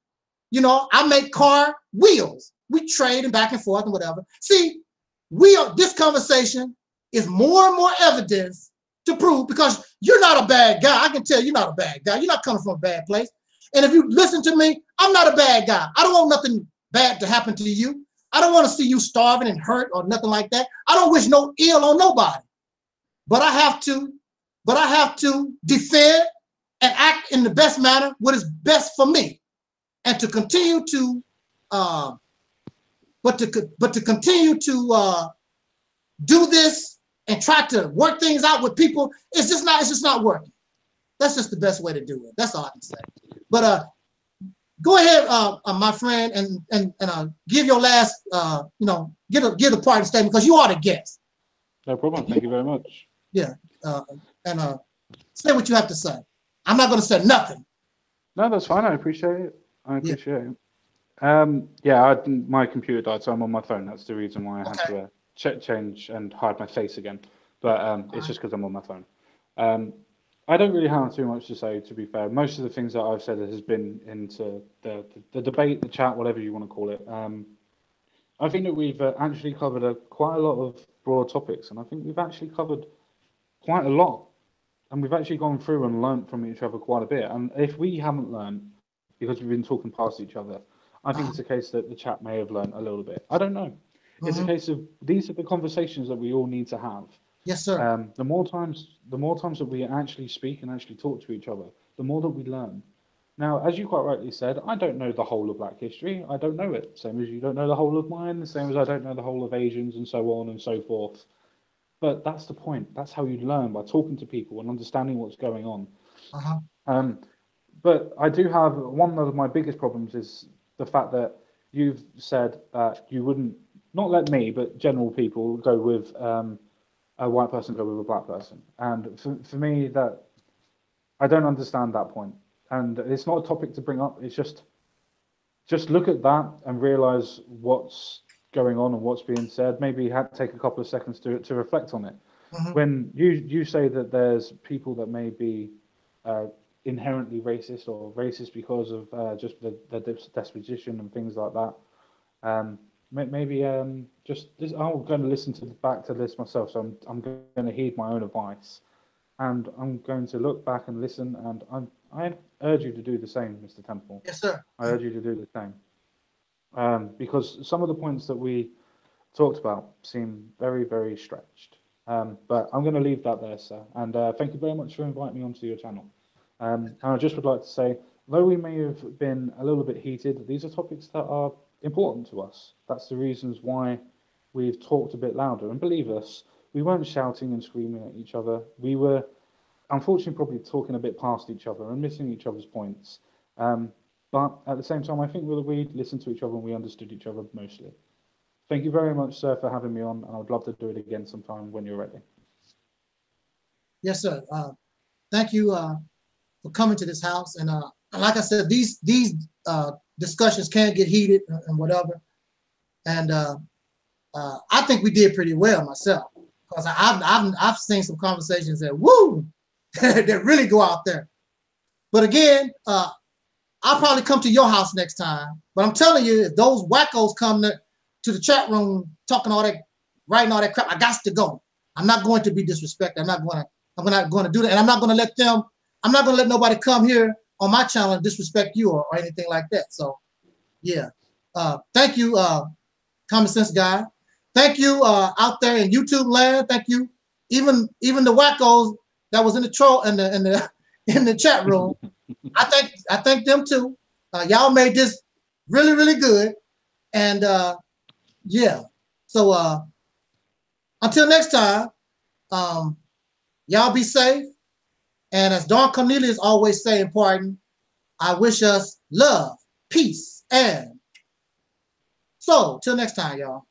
A: you know, I make car wheels. We trade and back and forth and whatever. See, this conversation is more and more evidence to prove because you're not a bad guy. I can tell you're not a bad guy. You're not coming from a bad place. And if you listen to me, I'm not a bad guy. I don't want nothing bad to happen to you. I don't want to see you starving and hurt or nothing like that. I don't wish no ill on nobody. But I have to defend and act in the best manner, what is best for me. And to continue to continue to do this and try to work things out with people, it's just not working. That's just the best way to do it. That's all I can say. But go ahead, my friend, and give your last, give the parting statement because you are the guest.
B: No problem. Thank you very much.
A: Yeah, and say what you have to say. I'm not going to say nothing.
B: No, that's fine. I appreciate it. My computer died, so I'm on my phone. That's the reason why I had to change and hide my face again. But it's just because I'm on my phone. I don't really have too much to say, to be fair. Most of the things that I've said has been into the debate, the chat, whatever you want to call it. I think that we've actually covered quite a lot of broad topics, and I think we've actually covered quite a lot. And we've actually gone through and learnt from each other quite a bit. And if we haven't learned, because we've been talking past each other, I think it's a case that the chat may have learned a little bit. I don't know. It's a case of these are the conversations that we all need to have.
A: Yes, sir.
B: The more times that we actually speak and actually talk to each other, the more that we learn. Now, as you quite rightly said, I don't know the whole of Black history. I don't know it. Same as you don't know the whole of mine, the same as I don't know the whole of Asians and so on and so forth. But that's the point. That's how you learn, by talking to people and understanding what's going on. But I do have one of my biggest problems is the fact that you've said that you wouldn't, not let me, but general people go with a white person go with a black person. And for me, that I don't understand that point. And it's not a topic to bring up. It's just look at that and realize what's going on and what's being said. Maybe take a couple of seconds to reflect on it. When you say that there's people that may be inherently racist or racist because of just the disposition and things like that, maybe I'm going to listen back to this myself. So I'm going to heed my own advice, and I'm going to look back and listen. And I urge you to do the same, Mr. Temple.
A: Yes, sir.
B: I urge you to do the same. Because some of the points that we talked about seem very, very stretched. But I'm going to leave that there, sir. And thank you very much for inviting me onto your channel. And I just would like to say, though we may have been a little bit heated, these are topics that are important to us. That's the reasons why we've talked a bit louder. And believe us, we weren't shouting and screaming at each other. We were, unfortunately, probably talking a bit past each other and missing each other's points. But at the same time, I think we listened to each other and we understood each other mostly. Thank you very much, sir, for having me on, and I would love to do it again sometime when you're ready.
A: Yes, sir. Thank you for coming to this house. And like I said, these discussions can get heated and whatever. And I think we did pretty well myself. Because I've seen some conversations that woo that really go out there. But again, I'll probably come to your house next time. But I'm telling you, if those wackos come to the chat room talking all that, writing all that crap, I got to go. I'm not going to be disrespected. I'm not going to do that. And I'm not going to let nobody come here on my channel and disrespect you or anything like that. So yeah. Thank you, Common Sense Guy. Thank you out there in YouTube land. Thank you. Even the wackos that was in the troll in the chat room. I thank them too. Y'all made this really, really good. And yeah. So until next time, y'all be safe. And as Don Cornelius always say in pardon, I wish us love, peace, and so till next time, y'all.